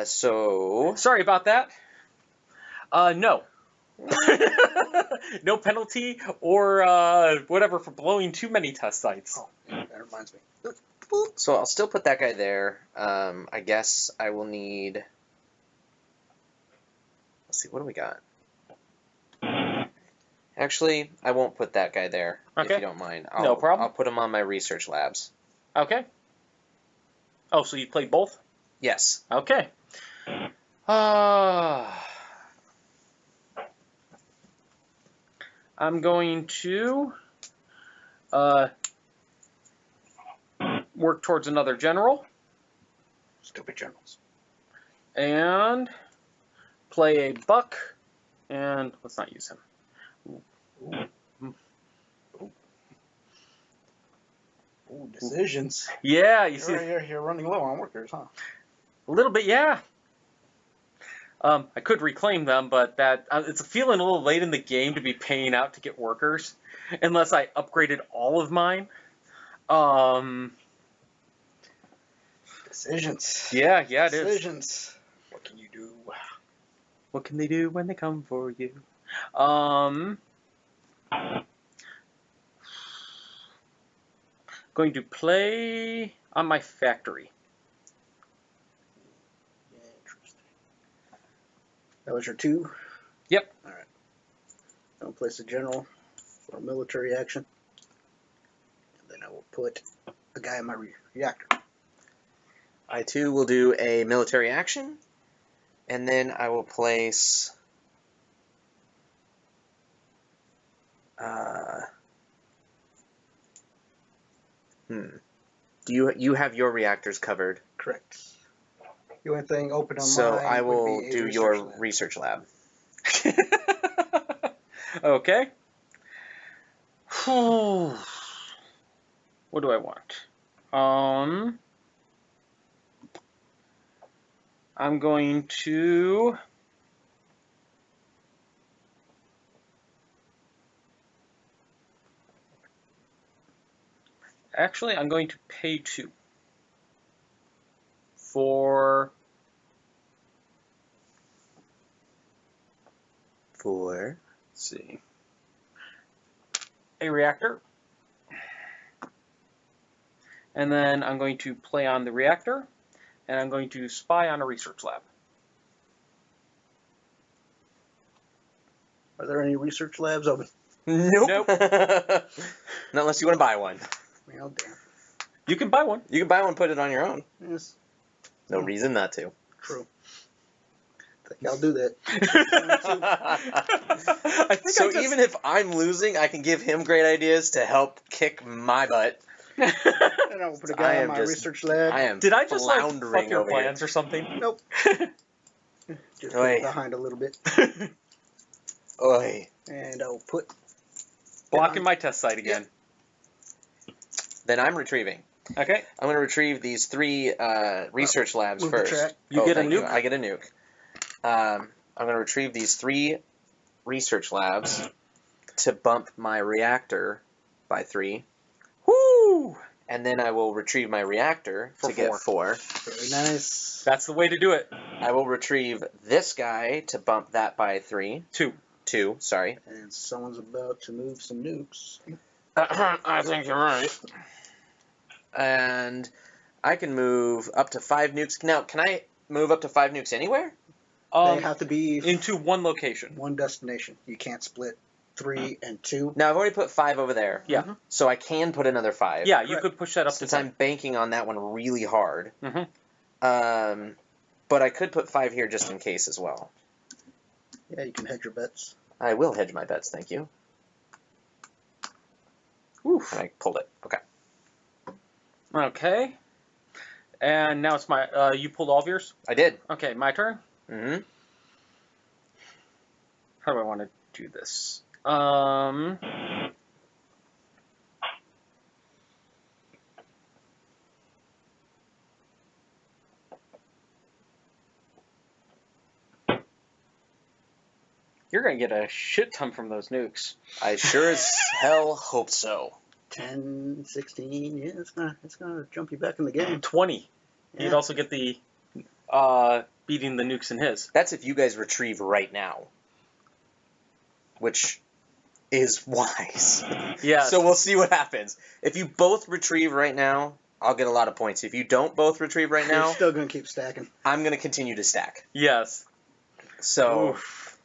So... Sorry about that. No. No penalty or whatever for blowing too many test sites. Oh, yeah, that reminds me. So I'll still put that guy there. I guess I will need... Let's see, what do we got? Actually, I won't put that guy there, if Okay. you don't mind. No problem. I'll put him on my research labs. Okay. Oh, so you played both? Yes. Okay. I'm going to work towards another general Stupid generals. and play a buck, and let's not use him. Ooh, decisions. Yeah, you see, You're running low on workers, huh? a little bit, yeah. I could reclaim them, but that it's feeling a little late in the game to be paying out to get workers, unless I upgraded all of mine. Decisions. Yeah, it is. Decisions. What can you do? What can they do when they come for you? Going to play on my factory. Interesting. That was your 2? Yep. All right. I'll place a general for a military action. And then I will put a guy in my reactor. I, too, will do a military action. And then I will place... Do you have your reactors covered? Correct. The only thing open on So mine I would will be a do research your lab. research lab. Okay. What do I want? I'm going to... Actually, I'm going to pay 2 for For... let's see, a reactor, and then I'm going to play on the reactor, and I'm going to spy on a research lab. Are there any research labs open? Nope. Not unless you want to buy one. Well, damn. You can buy one. You can buy one and put it on your own. Yes, No reason not to. true. I think I'll do that. I think So even if I'm losing, I can give him great ideas to help kick my butt. And I will put a I guy am in my just- research lab. I am Did I just like floundering fuck your over here. plans or something? Nope. Just Oi. put behind a little bit. Oi. And I'll put... Blocking my test site again. Then I'm retrieving. Okay. I'm going to retrieve these 3 research labs Move the first. track. You get a thank nuke? I get a nuke. I'm going to retrieve these 3 research labs to bump my reactor by 3. Woo! And then I will retrieve my reactor For to get 4. Very nice. That's the way to do it. I will retrieve this guy to bump that by 3. 2. Sorry. And someone's about to move some nukes. I think you're right. And I can move up to 5 nukes. Now, can I move up to 5 nukes anywhere? They have to be Into one location. one destination. You can't split 3 and 2. Now, I've already put 5 over there. Yeah. So I can put another 5. Yeah, you Correct. could push that up Since to I'm banking on that one really hard. Mm-hmm. But I could put 5 here just in case as well. Yeah, you can hedge your bets. I will hedge my bets, thank you. Oof. And I pulled it. Okay. Okay. And now it's my, you pulled all of yours? I did. Okay, my turn. Mm-hmm. How do I want to do this? You're going to get a shit ton from those nukes. I sure as hell hope so. 10, 16, yeah, it's gonna jump you back in the game. 20. Yeah. You'd also get the beating the nukes in his. That's if you guys retrieve right now. which is wise. Yes. So we'll see what happens. If you both retrieve right now, I'll get a lot of points. If you don't both retrieve right You're now, still going to keep stacking. I'm going to continue to stack. Yes. So, Oof.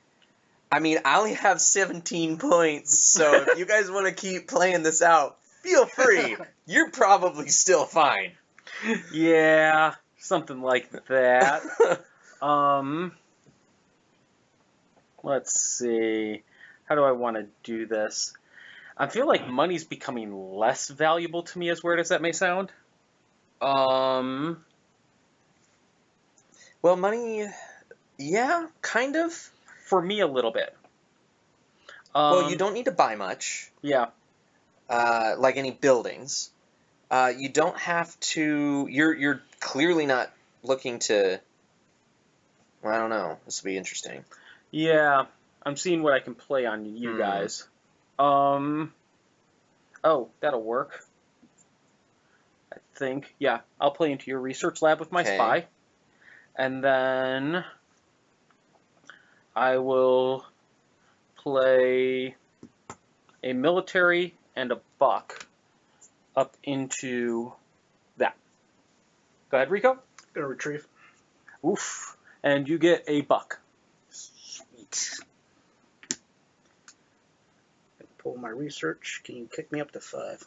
I mean, I only have 17 points, so if you guys want to keep playing this out, feel free. You're probably still fine. Yeah, something like that. Let's see. How do I want to do this? I feel like money's becoming less valuable to me, as weird as that may sound. Well, money, yeah, kind of. For me, a little bit. Well, you don't need to buy much, Yeah. like any buildings. You don't have to. You're clearly not looking to. Well, I don't know. This will be interesting. Yeah. I'm seeing what I can play on you guys. Oh, that'll work. I think. Yeah, I'll play into your research lab with my Okay. spy. And then I will play a military and a buck up into that. Go ahead, Rico. Going to retrieve. Oof. And you get a buck. Sweet. Pull my research. Can you kick me up to 5?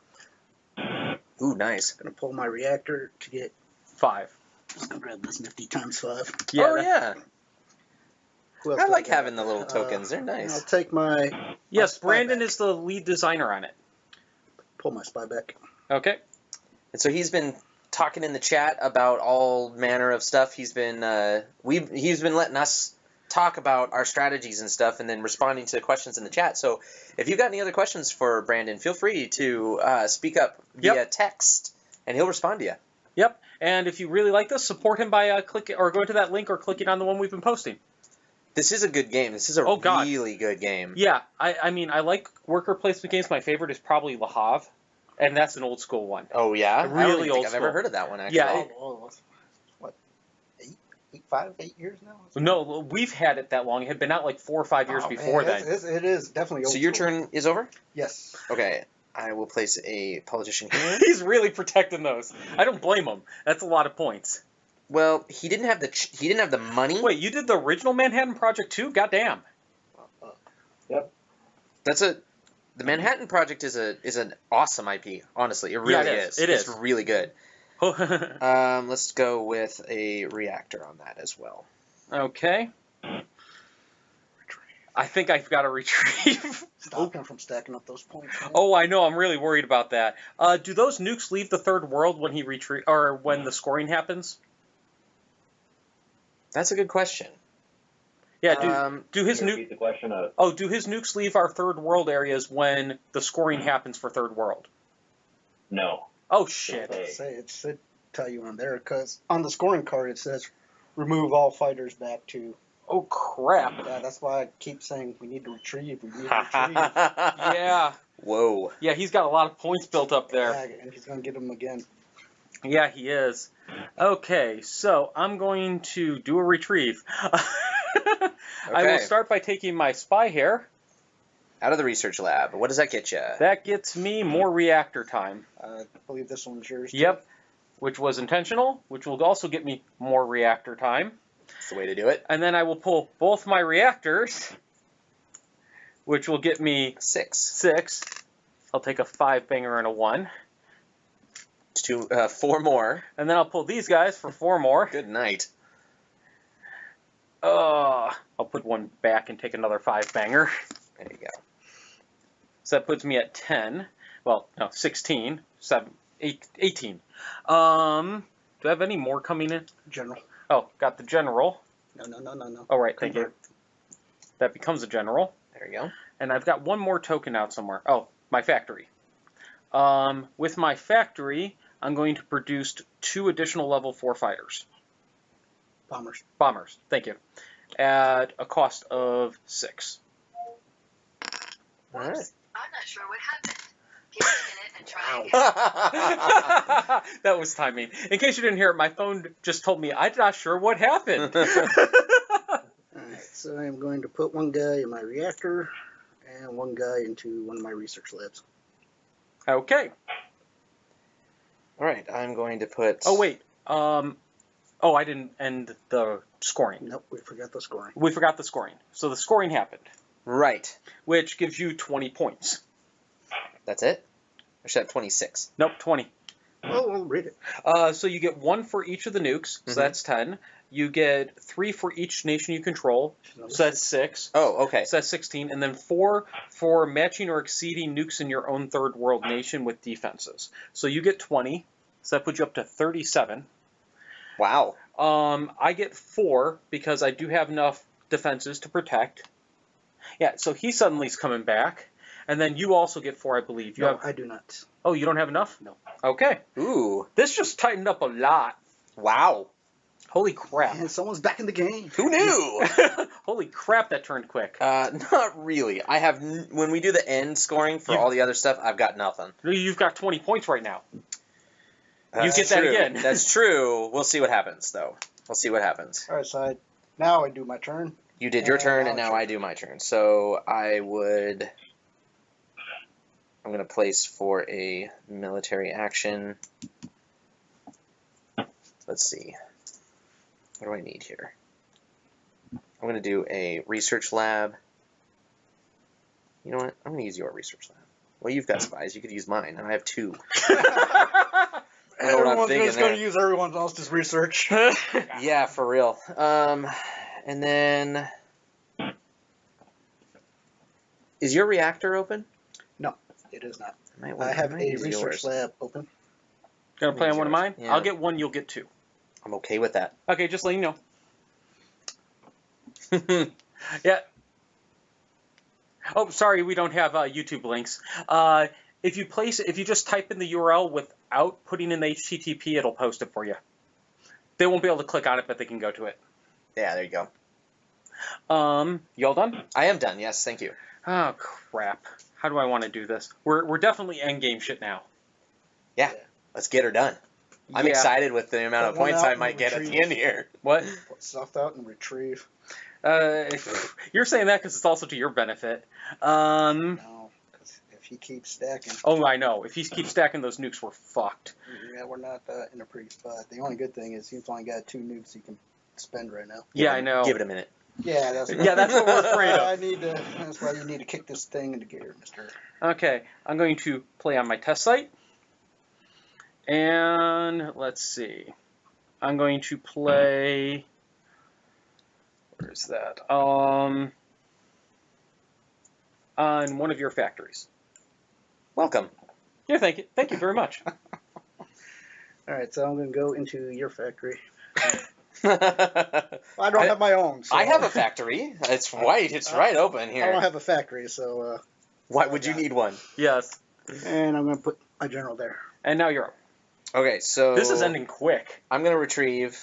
Ooh, nice. Going to pull my reactor to get. 5. Just going to grab this nifty times 5. Yeah. Oh, yeah. Who else I do like got? having the little tokens. They're I'll nice. take my. Yes, spy Brandon back. is the lead designer on it. Pull my spy back. Okay. And so he's been talking in the chat about all manner of stuff. He's been he's been letting us talk about our strategies and stuff, and then responding to questions in the chat. So if you've got any other questions for Brandon, feel free to speak up via text, and he'll respond to you. Yep. And if you really like this, support him by clicking or going to that link or clicking on the one we've been posting. This is a good game. This is a really good game. Yeah. I mean, I like worker placement games. My favorite is probably Le Havre, and that's an old school one. Oh yeah, I Really don't even old think I've ever school. heard of that one actually. Yeah. What? 8 years now? No, we've had it that long. It had been out like 4 or 5 years before then. It is definitely old So your school. turn is over? Yes. Okay. I will place a politician here. He's really protecting those. I don't blame him. That's a lot of points. Well, he didn't have the money. Wait, you did the original Manhattan Project too? Goddamn. The Manhattan Project is an awesome IP. Honestly, it really it is. It It's is. really good. Let's go with a reactor on that as well. Okay. I think I've got to retrieve. Stop him from stacking up those points. Man. Oh, I know. I'm really worried about that. Do those nukes leave the third world when he or when the scoring happens? That's a good question. Yeah. Do his Can you nuke? repeat the question? Do his nukes leave our third world areas when the scoring happens for third world? No. Oh shit. It should tell you on there, because on the scoring card it says remove all fighters back to. Oh crap. Yeah, that's why I keep saying we need to retrieve. We need to retrieve. Yeah. Whoa. Yeah, he's got a lot of points built up there. Yeah, and he's gonna get them again. Yeah, he is. Okay, so I'm going to do a retrieve. I will start by taking my spy here. Out of the research lab. What does that get you? That gets me more reactor time. I believe this one's yours. Yep, which was intentional, which will also get me more reactor time. That's the way to do it. And then I will pull both my reactors, which will get me 6. I'll take a 5-banger and a 1. 4 more. And then I'll pull these guys for 4 more. Good night. I'll put 1 back and take another 5-banger. There you go. So that puts me at 10. Well, no, 16, 18. Do I have any more coming in? General. Oh, got the general. No. Oh, right, thank you. That becomes a general. There you go. And I've got 1 more token out somewhere. Oh, my factory. With my factory, I'm going to produce 2 additional level 4 fighters. Bombers, thank you. At a cost of 6. All right. I'm not sure what happened. Give me a minute and try again. That was timing. In case you didn't hear it, my phone just told me I'm not sure what happened. Alright, so I'm going to put 1 guy in my reactor, and one guy into one of my research labs. Okay. All right, I'm going to put. Oh wait. I didn't end the scoring. Nope, we forgot the scoring. We forgot the scoring. So the scoring happened, Right. which gives you 20 points. That's it. I should have 26. Nope, 20. Oh, we'll read it. So you get 1 for each of the nukes, so Mhm. that's 10. You get 3 for each nation you control, so that's 6. Oh, okay. So that's 16, and then 4 for matching or exceeding nukes in your own third world nation with defenses. So you get 20, so that puts you up to 37. Wow. I get 4 because I do have enough defenses to protect. Yeah, so he suddenly is coming back, and then you also get 4, I believe. You No, have. I do not. Oh, you don't have enough? No. Okay, Ooh. this just tightened up a lot. Wow. Holy crap! And someone's back in the game. Who knew? Holy crap, that turned quick. Not really. I have when we do the end scoring for all the other stuff, I've got nothing. You've got 20 points right now. You That's get that true. again. That's true. We'll see what happens, though. We'll see what happens. All right, so now I do my turn. You did your And turn, now and it's now your I do my turn. So I'm going to place for a military action. Let's see. What do I need here? I'm going to do a research lab. You know what? I'm going to use your research lab. Well, you've got spies. You could use mine, and I have 2. I know what I'm Everyone's thinking just going there. to use everyone else's research. Yeah, for real. And then, is your reactor open? No, it is not. I I have a research lab open. Gonna play on one of mine? Yeah. I'll get 1, you'll get 2. I'm okay with that. Okay, just letting you know. Yeah. Oh, sorry, we don't have YouTube links. If you just type in the URL without putting in the HTTP, it'll post it for you. They won't be able to click on it, but they can go to it. Yeah, there you go. You all done? I am done. Yes, thank you. Oh crap! How do I want to do this? We're definitely endgame shit now. Let's get her done. I'm Yeah. excited with the amount of Put one points out I and might get at the retrieve. end here. What? Put stuff out and retrieve. You're saying that because it's also to your benefit. No, because if he keeps stacking, Oh, I know. If he keeps stacking those nukes, we're fucked. yeah, we're not in a pretty spot. The only good thing is he's only got 2 nukes he can spend right now. Yeah, I know. Give it a minute. Yeah, that's Yeah, that's what we're afraid of. That's why you need to kick this thing into gear, Mister. Okay, I'm going to play on my test site. And let's see. I'm going to play. Where's that? On one of your factories. Welcome. Yeah, thank you very much. All right, so I'm going to go into your factory. I I don't have my own. So have a factory. It's white. It's right open I here. don't have a factory, so Why would you need one? Yes. and I'm going to put my general there. And now you're up. Okay, so This is ending quick. I'm going to retrieve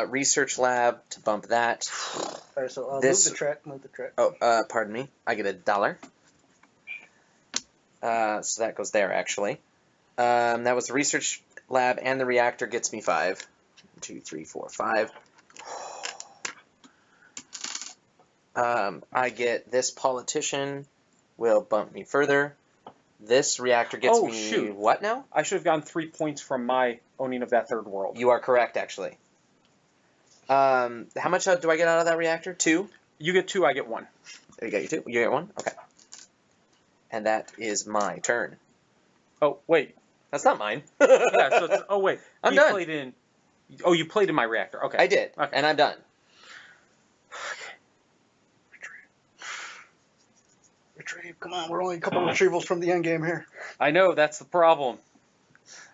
research lab to bump that. All right, so This- move the track. Move the track. Oh, pardon me. I get $1. So that goes there, actually. That was the research lab, and the reactor gets me 5. 1, 2, 3, 4, 5. I get this politician will bump me further. This reactor gets Oh, me shoot. what now? I should have gotten 3 points from my owning of that third world. You are correct, actually. How much do I get out of that reactor? 2? You get 2, I get 1. There you go, you 2. You get 1? Okay. And that is my turn. Oh, wait. That's not mine. Yeah, so it's, oh, wait. I'm You done. played in. Oh, you played in my reactor. Okay. I did, Okay. and I'm done. Retrieve. Come on, we're only a couple of retrievals from the end game here. I know, that's the problem.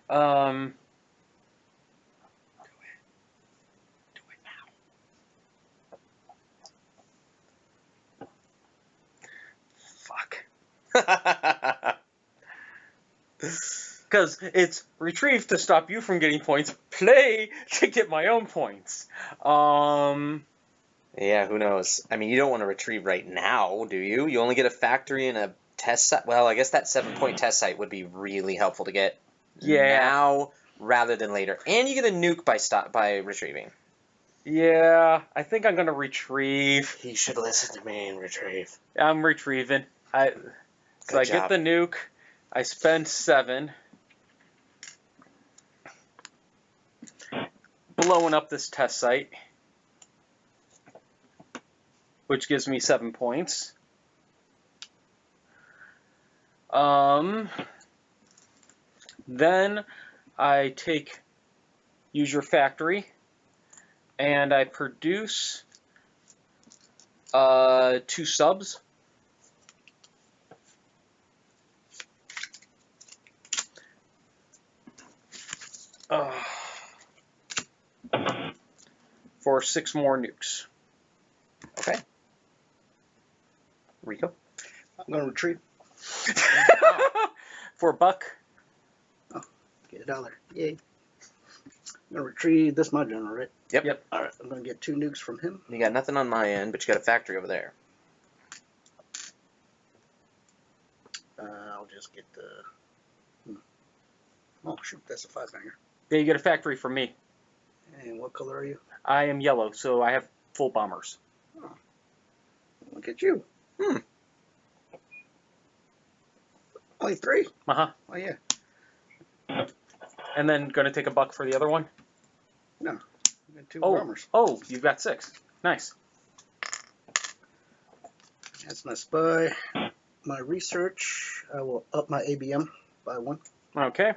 Do it now. Fuck. Because it's retrieve to stop you from getting points, play to get my own points. Yeah, who knows? I mean, you don't want to retrieve right now, do you? You only get a factory and a test site. Well, I guess that 7-point test site would be really helpful to get now rather than later. And you get a nuke by retrieving. Yeah, I think I'm going to retrieve. He should listen to me and retrieve. I'm retrieving. I Good get job. the nuke. I spend 7. Blowing up this test site, which gives me 7 points. Then I use your factory, and I produce 2 subs. For 6 more nukes. Okay. Rico? I'm going to retreat. For $1. Get $1. Yay. I'm going to retrieve this my general, right? Yep. Alright, I'm going to get 2 nukes from him. You got nothing on my end, but you got a factory over there. I'll just get the... Oh, shoot, that's a 5-banger. Yeah, you get a factory from me. And what color are you? I am yellow, so I have full bombers. Oh. Look at you. Only 3? Uh-huh. Oh, yeah. And then going to take $1 for the other one? No. I got 2 Oh, bombers. oh, you've got 6. Nice. That's my spy. My research, I will up my ABM by 1. Okay.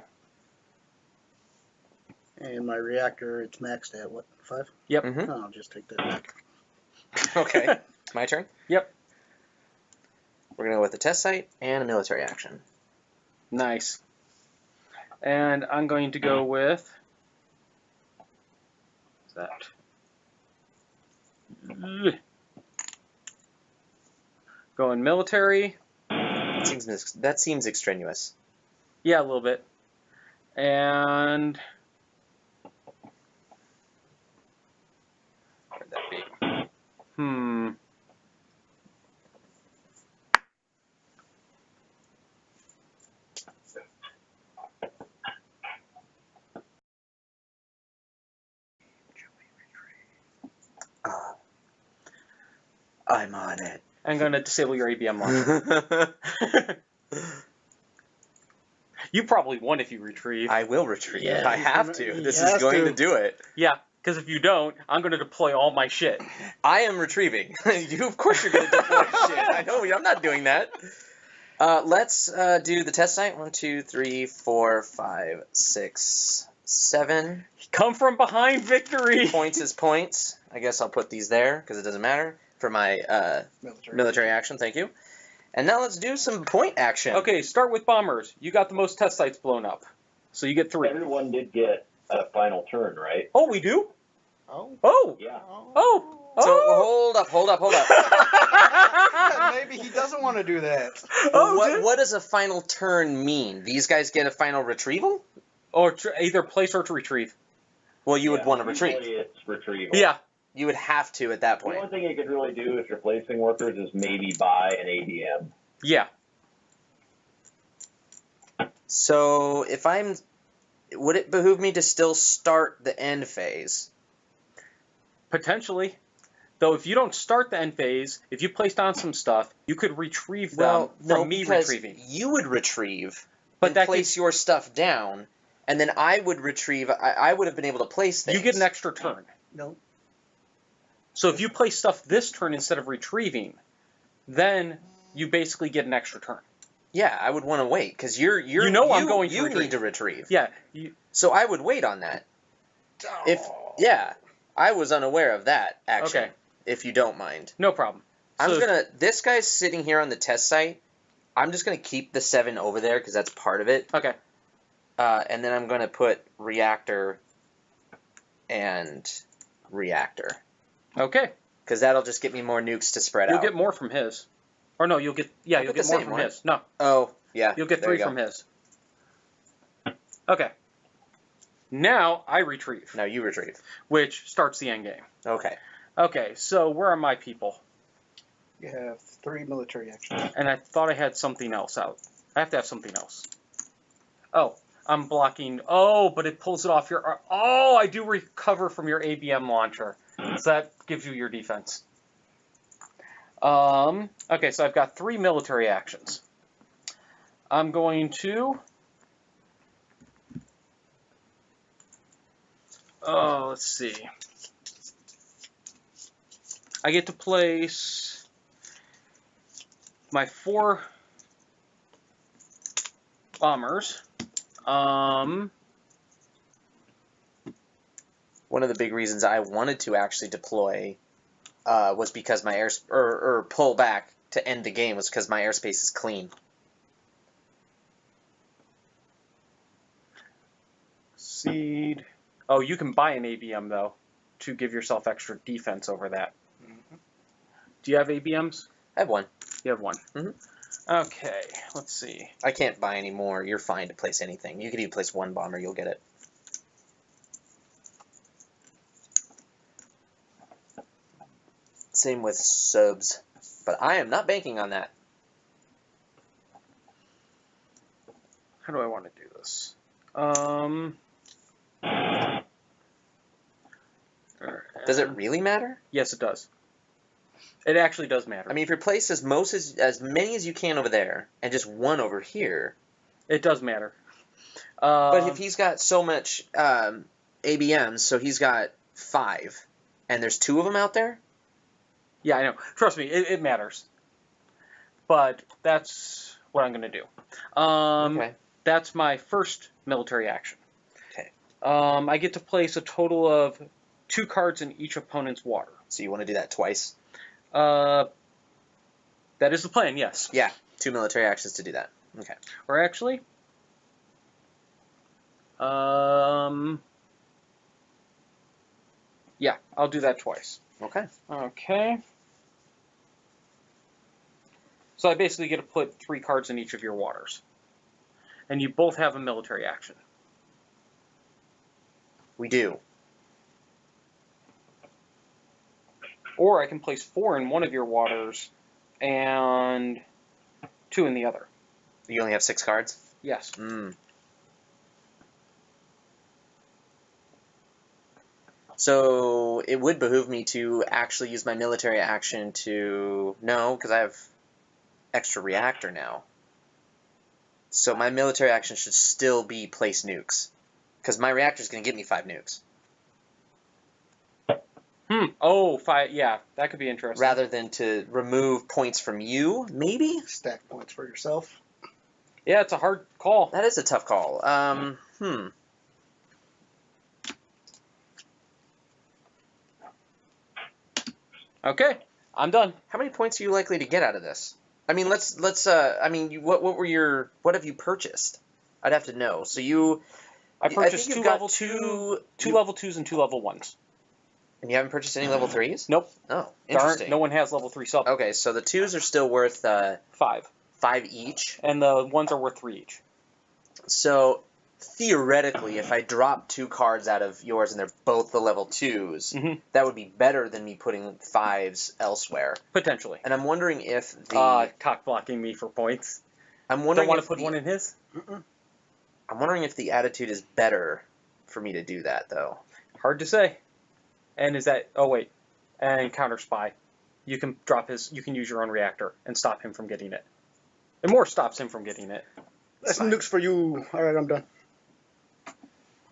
And my reactor, it's maxed at what, 5? Yep. Mm-hmm. Oh, I'll just take that back. Okay. My turn? Yep. We're going to go with the test site and a military action. Nice. And I'm going to go with that. Going military. That seems extraneous. Yeah, a little bit. And where'd that be? I'm on it. I'm going to disable your ABM launcher. You probably won if you retrieve. I will retrieve. Yeah, I he's have gonna- to. he This has is going to. to do it. Yeah, because if you don't, I'm going to deploy all my shit. I am retrieving. Of course you're going to deploy shit. I know, I'm not doing that. Let's do the test site. 1, 2, 3, 4, 5, 6, 7. Come from behind victory. Points is points. I guess I'll put these there because it doesn't matter for my military action. Thank you. And now let's do some point action. Okay, start with bombers. You got the most test sites blown up, so you get 3. Everyone did get a final turn, right? Oh, we do? Oh. Oh. Yeah. Oh. So hold up. Maybe he doesn't want to do that. Oh, What does a final turn mean? These guys get a final retrieval? Or either place or to retrieve. Well, you would want to Usually retrieve. it's retrieval. Yeah. You would have to at that The point. only thing you could really do if you're placing workers is maybe buy an ABM. Yeah. So if would it behoove me to still start the end phase? Potentially. Though if you don't start the end phase, if you place down some stuff, you could retrieve them from me because retrieving. you would retrieve, But and that place your stuff down, and then I would retrieve. I would have been able to place things. You get an extra turn. No. So if you place stuff this turn instead of retrieving, then you basically get an extra turn. Yeah, I would want to wait because I'm going to retrieve. need to retrieve. Yeah. So I would wait on that. I was unaware of that action. Okay. If you don't mind. No problem. This guy's sitting here on the test site. I'm just gonna keep the 7 over there because that's part of it. Okay. And then I'm gonna put reactor and reactor. Okay. Because that'll just get me more nukes to spread You'll out. get more from his. Or no, you'll get more same from one. his. No. Oh, yeah. You'll get there 3 you go. from his. Okay. Now I retrieve, Now you retrieve. which starts the end game. Okay. Okay, so where are my people? You have 3 military actions. And I thought I had something else out. I have to have something else. Oh, I'm blocking. Oh, but it pulls it off your... Oh, I do recover from your ABM launcher. So that gives you your defense. Okay, so I've got 3 military actions. I'm going to... let's see. I get to place my 4 bombers. One of the big reasons I wanted to actually deploy was because my or pull back to end the game was because my airspace is clean. Seed. Oh, you can buy an ABM though to give yourself extra defense over that. Mm-hmm. Do you have ABMs? I have one. You have one. Mhm. Okay, let's see. I can't buy any more. You're fine to place anything. You could even place 1 bomber. You'll get it. Same with subs. But I am not banking on that. How do I want to do this? Does it really matter? Yes, it does. It actually does matter. I mean, if you place as many as you can over there and just 1 over here. It does matter. But if he's got so much ABMs, so he's got 5, and there's 2 of them out there. Yeah, I know. Trust me, it matters. But that's what I'm going to do. Okay. That's my first military action. Okay. I get to place a total of 2 cards in each opponent's water. So you want to do that twice? That is the plan, yes. Yeah, 2 military actions to do that. Okay. Or actually, yeah, I'll do that twice. Okay. Okay. So I basically get to put 3 cards in each of your waters. And you both have a military action. We do. Or I can place 4 in one of your waters and 2 in the other. You only have 6 cards? Yes. So it would behoove me to actually use my military action to... No, because I have extra reactor now. So my military action should still be place nukes. Because my reactor is going to give me 5 nukes. Oh, 5. Yeah, that could be interesting. Rather than to remove points from you, maybe? Stack points for yourself. Yeah, it's a hard call. That is a tough call. Okay, I'm done. How many points are you likely to get out of this? I mean, what have you purchased? I'd have to know. So I purchased think 2 you've got level 2 level 2s and 2 level 1s. And you haven't purchased any level 3s? Nope. Oh, Darn, interesting. no one has level 3 sub. Okay, so the 2s are still worth 5. 5 each. And the 1s are worth 3 each. So theoretically, if I drop 2 cards out of yours and they're both the level 2s, that would be better than me putting 5s elsewhere. Potentially. And I'm wondering if the cock blocking me for points. I'm wondering Don't want if to put 1 in his? I'm wondering if the attitude is better for me to do that, though. Hard to say. And is that... Oh, wait. And counter spy. You can drop his... You can use your own reactor and stop him from getting it. And more stops him from getting it. That's nukes for you. All right, I'm done.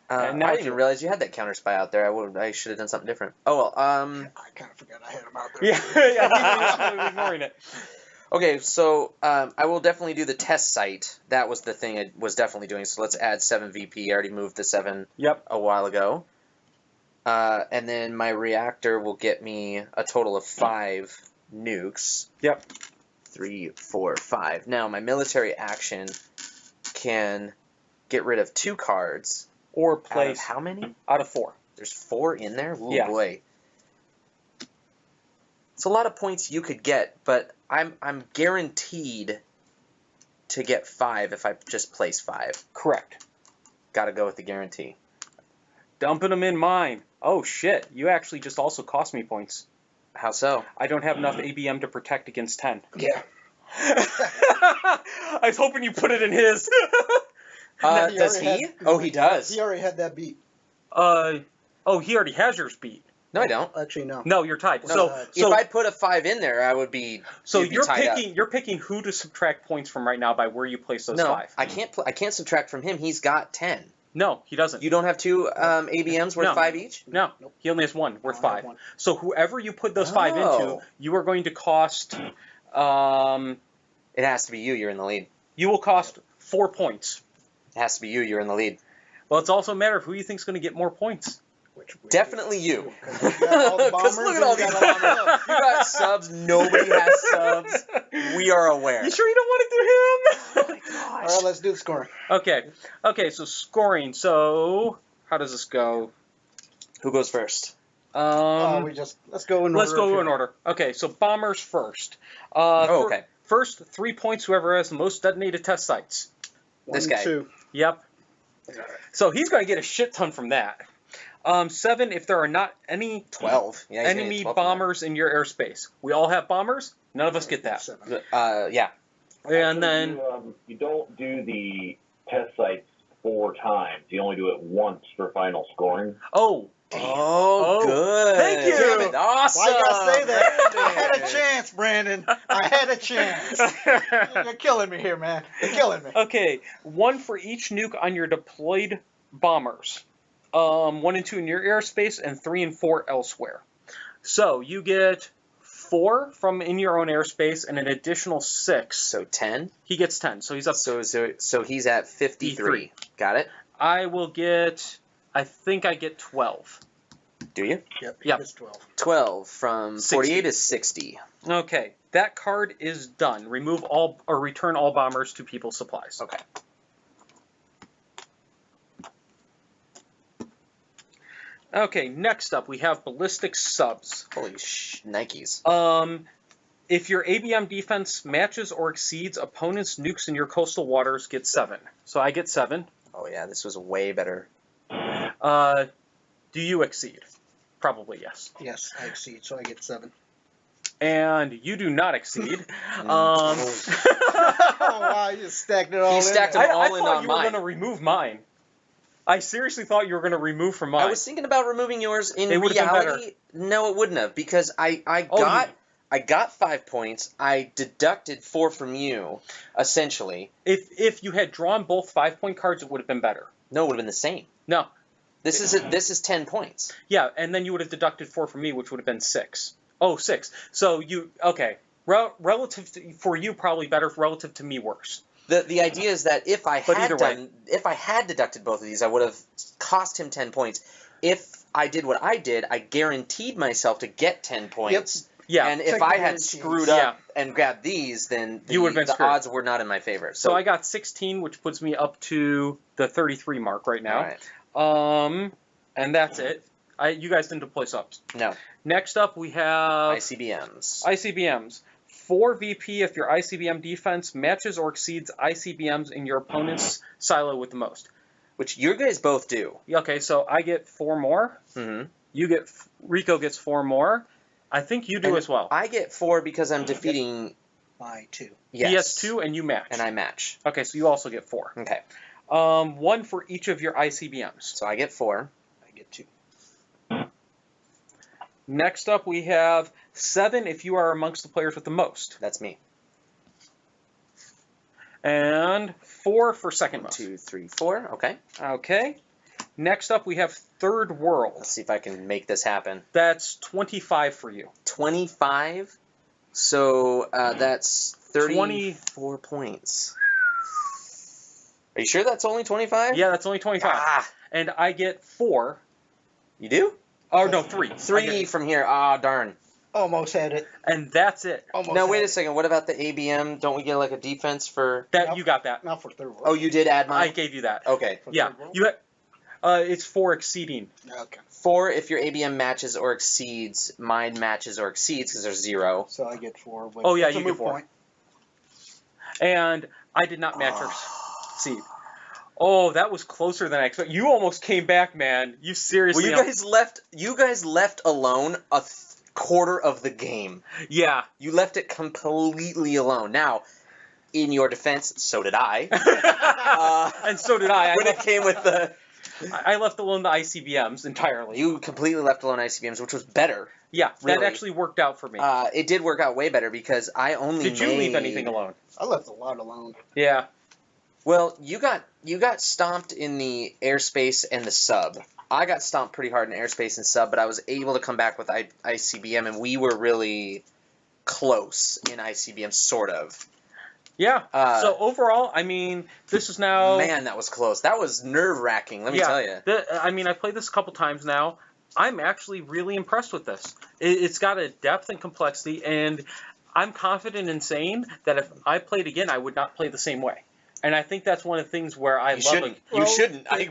I didn't even realize you had that counter spy out there. I should have done something different. Oh, well. I kind of forgot I had him out there. Yeah, I'm ignoring it. Okay, so I will definitely do the test site. That was the thing I was definitely doing. So let's add 7 VP. I already moved the 7 a while ago. And then my reactor will get me a total of 5 nukes. Yep. 3, 4, 5. Now, my military action can get rid of 2 cards. Or place... Out of how many? Out of 4. There's 4 in there? Ooh, yeah. Boy. It's a lot of points you could get, but I'm guaranteed to get 5 if I just place 5. Correct. Gotta go with the guarantee. Dumping them in mine. Oh, shit. You actually just also cost me points. How so? I don't have enough ABM to protect against 10. Yeah. I was hoping you put it in his. Does he? Oh, he does. He already had that beat. Oh, he already has yours beat. No, I don't. Actually, no. No, you're tied. No, So if I put a 5 in there, I would be. So you'd be tied up. you're picking who to subtract points from right now by where you place those No, 5. I can't subtract from him. He's got 10. No, he doesn't. You don't have 2 ABMs worth No. 5 each? No, Nope. he only has 1 worth I have 5. one. So whoever you put those 5 into, Oh. you are going to cost. It has to be you. You're in the lead. You will cost 4 points. It has to be you. You're in the lead. Well, it's also a matter of who you think is going to get more points. Definitely you. Because look at all these bombers. You got subs. Nobody has subs. We are aware. You sure you don't want to do him? Oh my All gosh. right, let's do the scoring. Okay. So scoring. So how does this go? Who goes first? Let's go in order. Let's go in order. Okay, so bombers first. Okay. First, 3 points. Whoever has the most detonated test sites. This 1, guy. 2. Yep. So he's going to get a shit ton from that. 7, if there are not any 12. Yeah, he's gonna enemy get 12 bombers in your airspace. We all have bombers. None of us get that. 7. Yeah. And then you don't do the test sites 4 times. You only do it once for final scoring. oh, Oh, good. Thank you. Damn it. Awesome. Why you gotta say that? I had a Brandon. chance, Brandon. I had a chance. You're killing me here, man. You're killing me. Okay, 1 for each nuke on your deployed bombers. 1 and 2 in your airspace, and 3 and 4 elsewhere. So you get 4 from in your own airspace, and an additional 6. So 10. He gets 10, so he's up. So he's at 53. Got it? I will get. I think I get 12. Do you? Yep. Yep. It's 12. 12 from 60. 48 is 60. Okay, that card is done. Remove all or return all bombers to people's supplies. Okay. Okay, next up we have ballistic subs. Holy Nikes. If your ABM defense matches or exceeds opponents' nukes in your coastal waters, get 7. So I get 7. Oh yeah, this was way better. Do you exceed? Probably yes. Yes, I exceed, so I get 7. And you do not exceed. Oh, wow, you just stacked it all He in stacked there. them all I in thought on you were mine. going to remove mine. I seriously thought you were going to remove from mine. I was thinking about removing yours. In It would've been reality, no, it wouldn't have, because I got 5 points. I deducted 4 from you, essentially. If you had drawn both 5-point cards, it would have been better. No, it would have been the same. No. This is 10 points. Yeah, and then you would have deducted 4 from me, which would have been 6. Oh, 6. So you okay? Relative to, for you, probably better. Relative to me, worse. The idea is that if I But either way. if I had deducted both of these, I would have cost him 10 points. If I did what I did, I guaranteed myself to get 10 points. Yeah. And if Take I the had guarantees. screwed up and grabbed these, then You would've been the screwed. odds were not in my favor. So I got 16, which puts me up to the 33 mark right now. All right. And that's it. You guys didn't deploy subs. No. Next up, we have ICBMs. ICBMs. 4 VP if your ICBM defense matches or exceeds ICBMs in your opponent's silo with the most. Which you guys both do. Okay, so I get 4 more. Mm-hmm. Rico gets 4 more. I think you do And as well. I get 4 because I'm defeating. My 2. Yes. He has 2 and you match. And I match. Okay, so you also get 4. Okay. 1 for each of your ICBMs. So I get 4. I get 2. Next up, we have 7 if you are amongst the players with the most. That's me. And 4 for second 1, most. 2, 3, 4. Okay. Okay. Next up, we have Third World. Let's see if I can make this happen. That's 25 for you. 25. So that's 34 points. Are you sure that's only 25? Yeah, that's only 25. Ah, And I get 4. you do? Oh, no, 3. 3 from here. Ah, darn. Almost had it. And that's it. Almost Now, had wait a it. second. What about the ABM? Don't we get like a defense for... You got that. Not for third world. Oh, you did add I mine? gave you that. Okay. For Yeah. third world? You had, it's 4 exceeding. Okay. 4 if your ABM matches or exceeds. Mine matches or exceeds because there's 0. So I get 4. But Oh, yeah, it's a you get moot 4. point. And I did not match or exceed. Oh, that was closer than I expected. You almost came back, man. You seriously... Well, you guys left alone a quarter of the game. Yeah. You left it completely alone. Now, in your defense, so did I. And so did I. When it came with the I left alone the ICBMs entirely. You completely left alone ICBMs, which was better. Yeah, Really? that actually worked out for me. It did work out way better because I only Did you leave anything alone? I left a lot alone. Yeah. Well, you got stomped in the airspace and the sub. I got stomped pretty hard in airspace and sub, but I was able to come back with ICBM, and we were really close in ICBM, sort of. Yeah. So overall, I mean, this is now... Man, that was close. That was nerve-wracking, let me tell you. I mean, I played this a couple times now. I'm actually really impressed with this. It's got a depth and complexity, and I'm confident in saying that if I played again, I would not play the same way. And I think that's one of the things where I love it. You shouldn't. I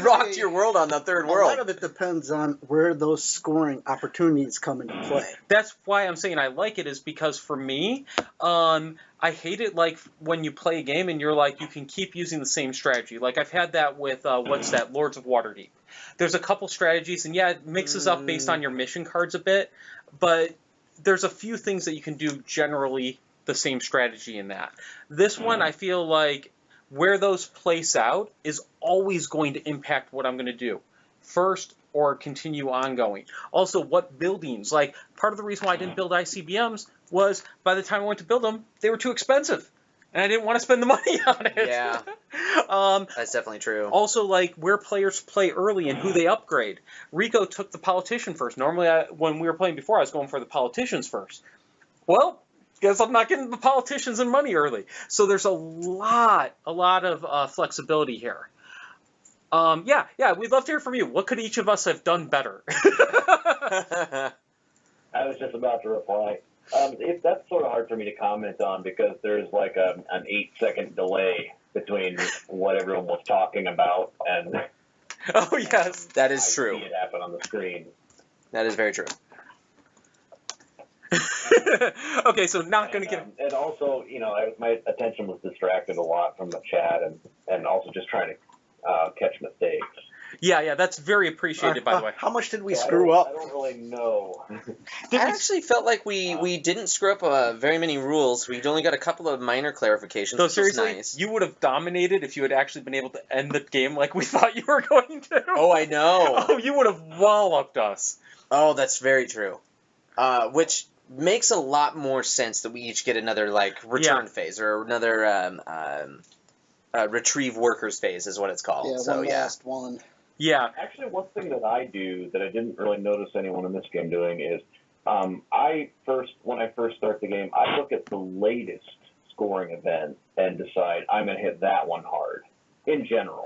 rocked your world on the third world. A lot of it depends on where those scoring opportunities come into play. That's why I'm saying I like it, is because for me, I hate it like when you play a game and you're like, you can keep using the same strategy. Like I've had that with, what's that, Lords of Waterdeep. There's a couple strategies, and yeah, it mixes up based on your mission cards a bit, but there's a few things that you can do generally the same strategy in that. This one, I feel like where those place out is always going to impact what I'm going to do first or continue ongoing. Also, what buildings, like part of the reason why I didn't build ICBMs was by the time I went to build them, they were too expensive. And I didn't want to spend the money on it. Yeah, that's definitely true. Also, like, where players play early and who they upgrade. Rico took the politician first. Normally, when we were playing before, I was going for the politicians first. Well, guess I'm not getting the politicians and money early. So there's a lot of flexibility here. Yeah, we'd love to hear from you. What could each of us have done better? I was just about to reply. That's sort of hard for me to comment on because there's like an 8-second delay between what everyone was talking about and... Oh, yes. That is true. I see it happen on the screen. That is very true. Okay, so not going to get... And also, my attention was distracted a lot from the chat and also just trying to catch mistakes. Yeah, that's very appreciated, by the way. How much did we screw up? I don't really know. I actually felt like we didn't screw up very many rules. We only got a couple of minor clarifications, So which seriously, was nice. you would have dominated if you had actually been able to end the game like we thought you were going to. Oh, I know. Oh, you would have walloped us. Oh, that's very true. Which makes a lot more sense that we each get another return phase or another retrieve workers phase is what it's called. Yeah, so last one. Yeah. Actually, one thing that I do that I didn't really notice anyone in this game doing is when I first start the game, I look at the latest scoring event and decide I'm going to hit that one hard in general.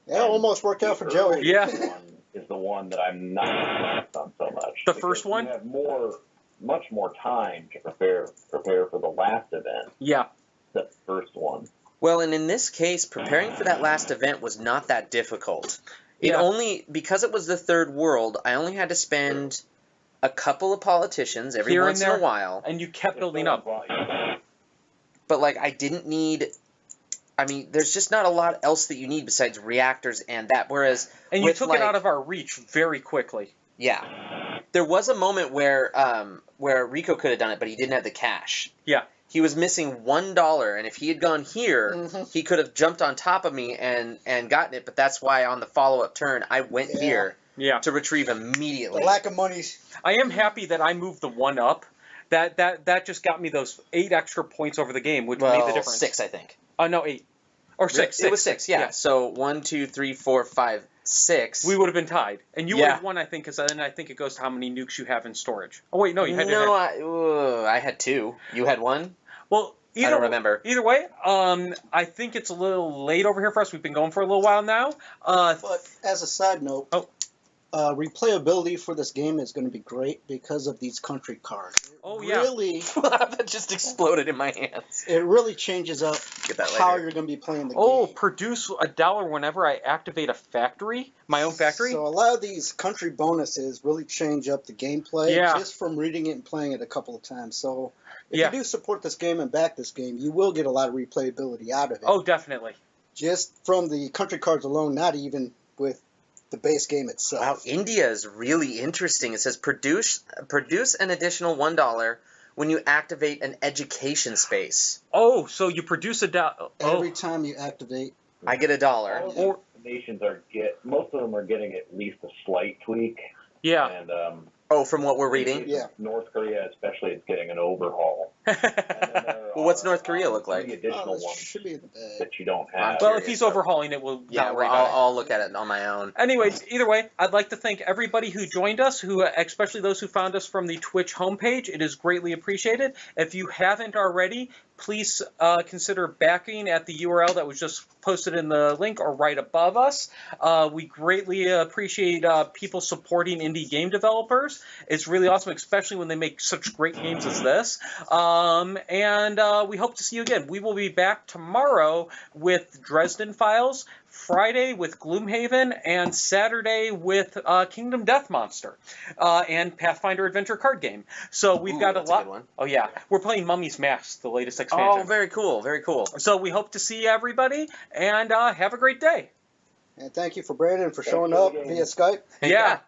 Yeah, almost worked out for Joey. Yeah. One is the one that I'm not focused on so much. The first one? You have much more time to prepare for the last event. Yeah. The first one. Well, and in this case, preparing for that last event was not that difficult. Because it was the third world, I only had to spend a couple of politicians every Here and once in there, a while. And you kept building up. But, I didn't need... I mean, there's just not a lot else that you need besides reactors and that, whereas... And you took it out of our reach very quickly. Yeah. There was a moment where Rico could have done it, but he didn't have the cash. Yeah. He was missing $1, and if he had gone here, he could have jumped on top of me and gotten it, but that's why on the follow-up turn, I went here to retrieve immediately. The lack of money. I am happy that I moved the 1 up. That just got me those 8 extra points over the game, which made the difference. 6, I think. No, 8. Or 6. It was 6, yeah. So 1, 2, 3, 4, 5, 6. We would have been tied. And you would have won, I think, because then I think it goes to how many nukes you have in storage. Oh, wait, no, you had to... No, I had 2. You had 1? Well, I don't remember. Either way, I think it's a little late over here for us. We've been going for a little while now. But as a side note, replayability for this game is going to be great because of these country cards. Really, that just exploded in my hands. It really changes up how you're going to be playing the game. Produce $1 whenever I activate a factory, my own factory. So a lot of these country bonuses really change up the gameplay just from reading it and playing it a couple of times. So if you do support this game and back this game, you will get a lot of replayability out of it. Oh, definitely. Just from the country cards alone, not even with the base game itself. Wow, India is really interesting. It says produce an additional $1 when you activate an education space. Oh, so you produce $1 every time you activate. I get $1. nations most of them are getting at least a slight tweak. Yeah. And Oh, from what we're reading? Yeah. North Korea especially is getting an overhaul. And then there Well, what's are, North Korea look like? three additional this ones should be in the bag. that you don't have. Well, if curious, he's so- overhauling it, we'll Yeah, not well, worry about it. I'll look at it on my own. Anyways, either way, I'd like to thank everybody who joined us, who especially those who found us from the Twitch homepage. It is greatly appreciated. If you haven't already, please consider backing at the URL that was just posted in the link or right above us. We greatly appreciate people supporting indie game developers. It's really awesome, especially when they make such great games as this. And we hope to see you again. We will be back tomorrow with Dresden Files, Friday with Gloomhaven, and Saturday with Kingdom Death Monster and Pathfinder Adventure card game. So we've got a that's lot. good one. Oh yeah, we're playing Mummy's Mask, the latest Oh, expansion. very cool, very cool. So we hope to see everybody, and have a great day. And thank you for Brandon for Thanks showing for the up game. via Skype. Yeah.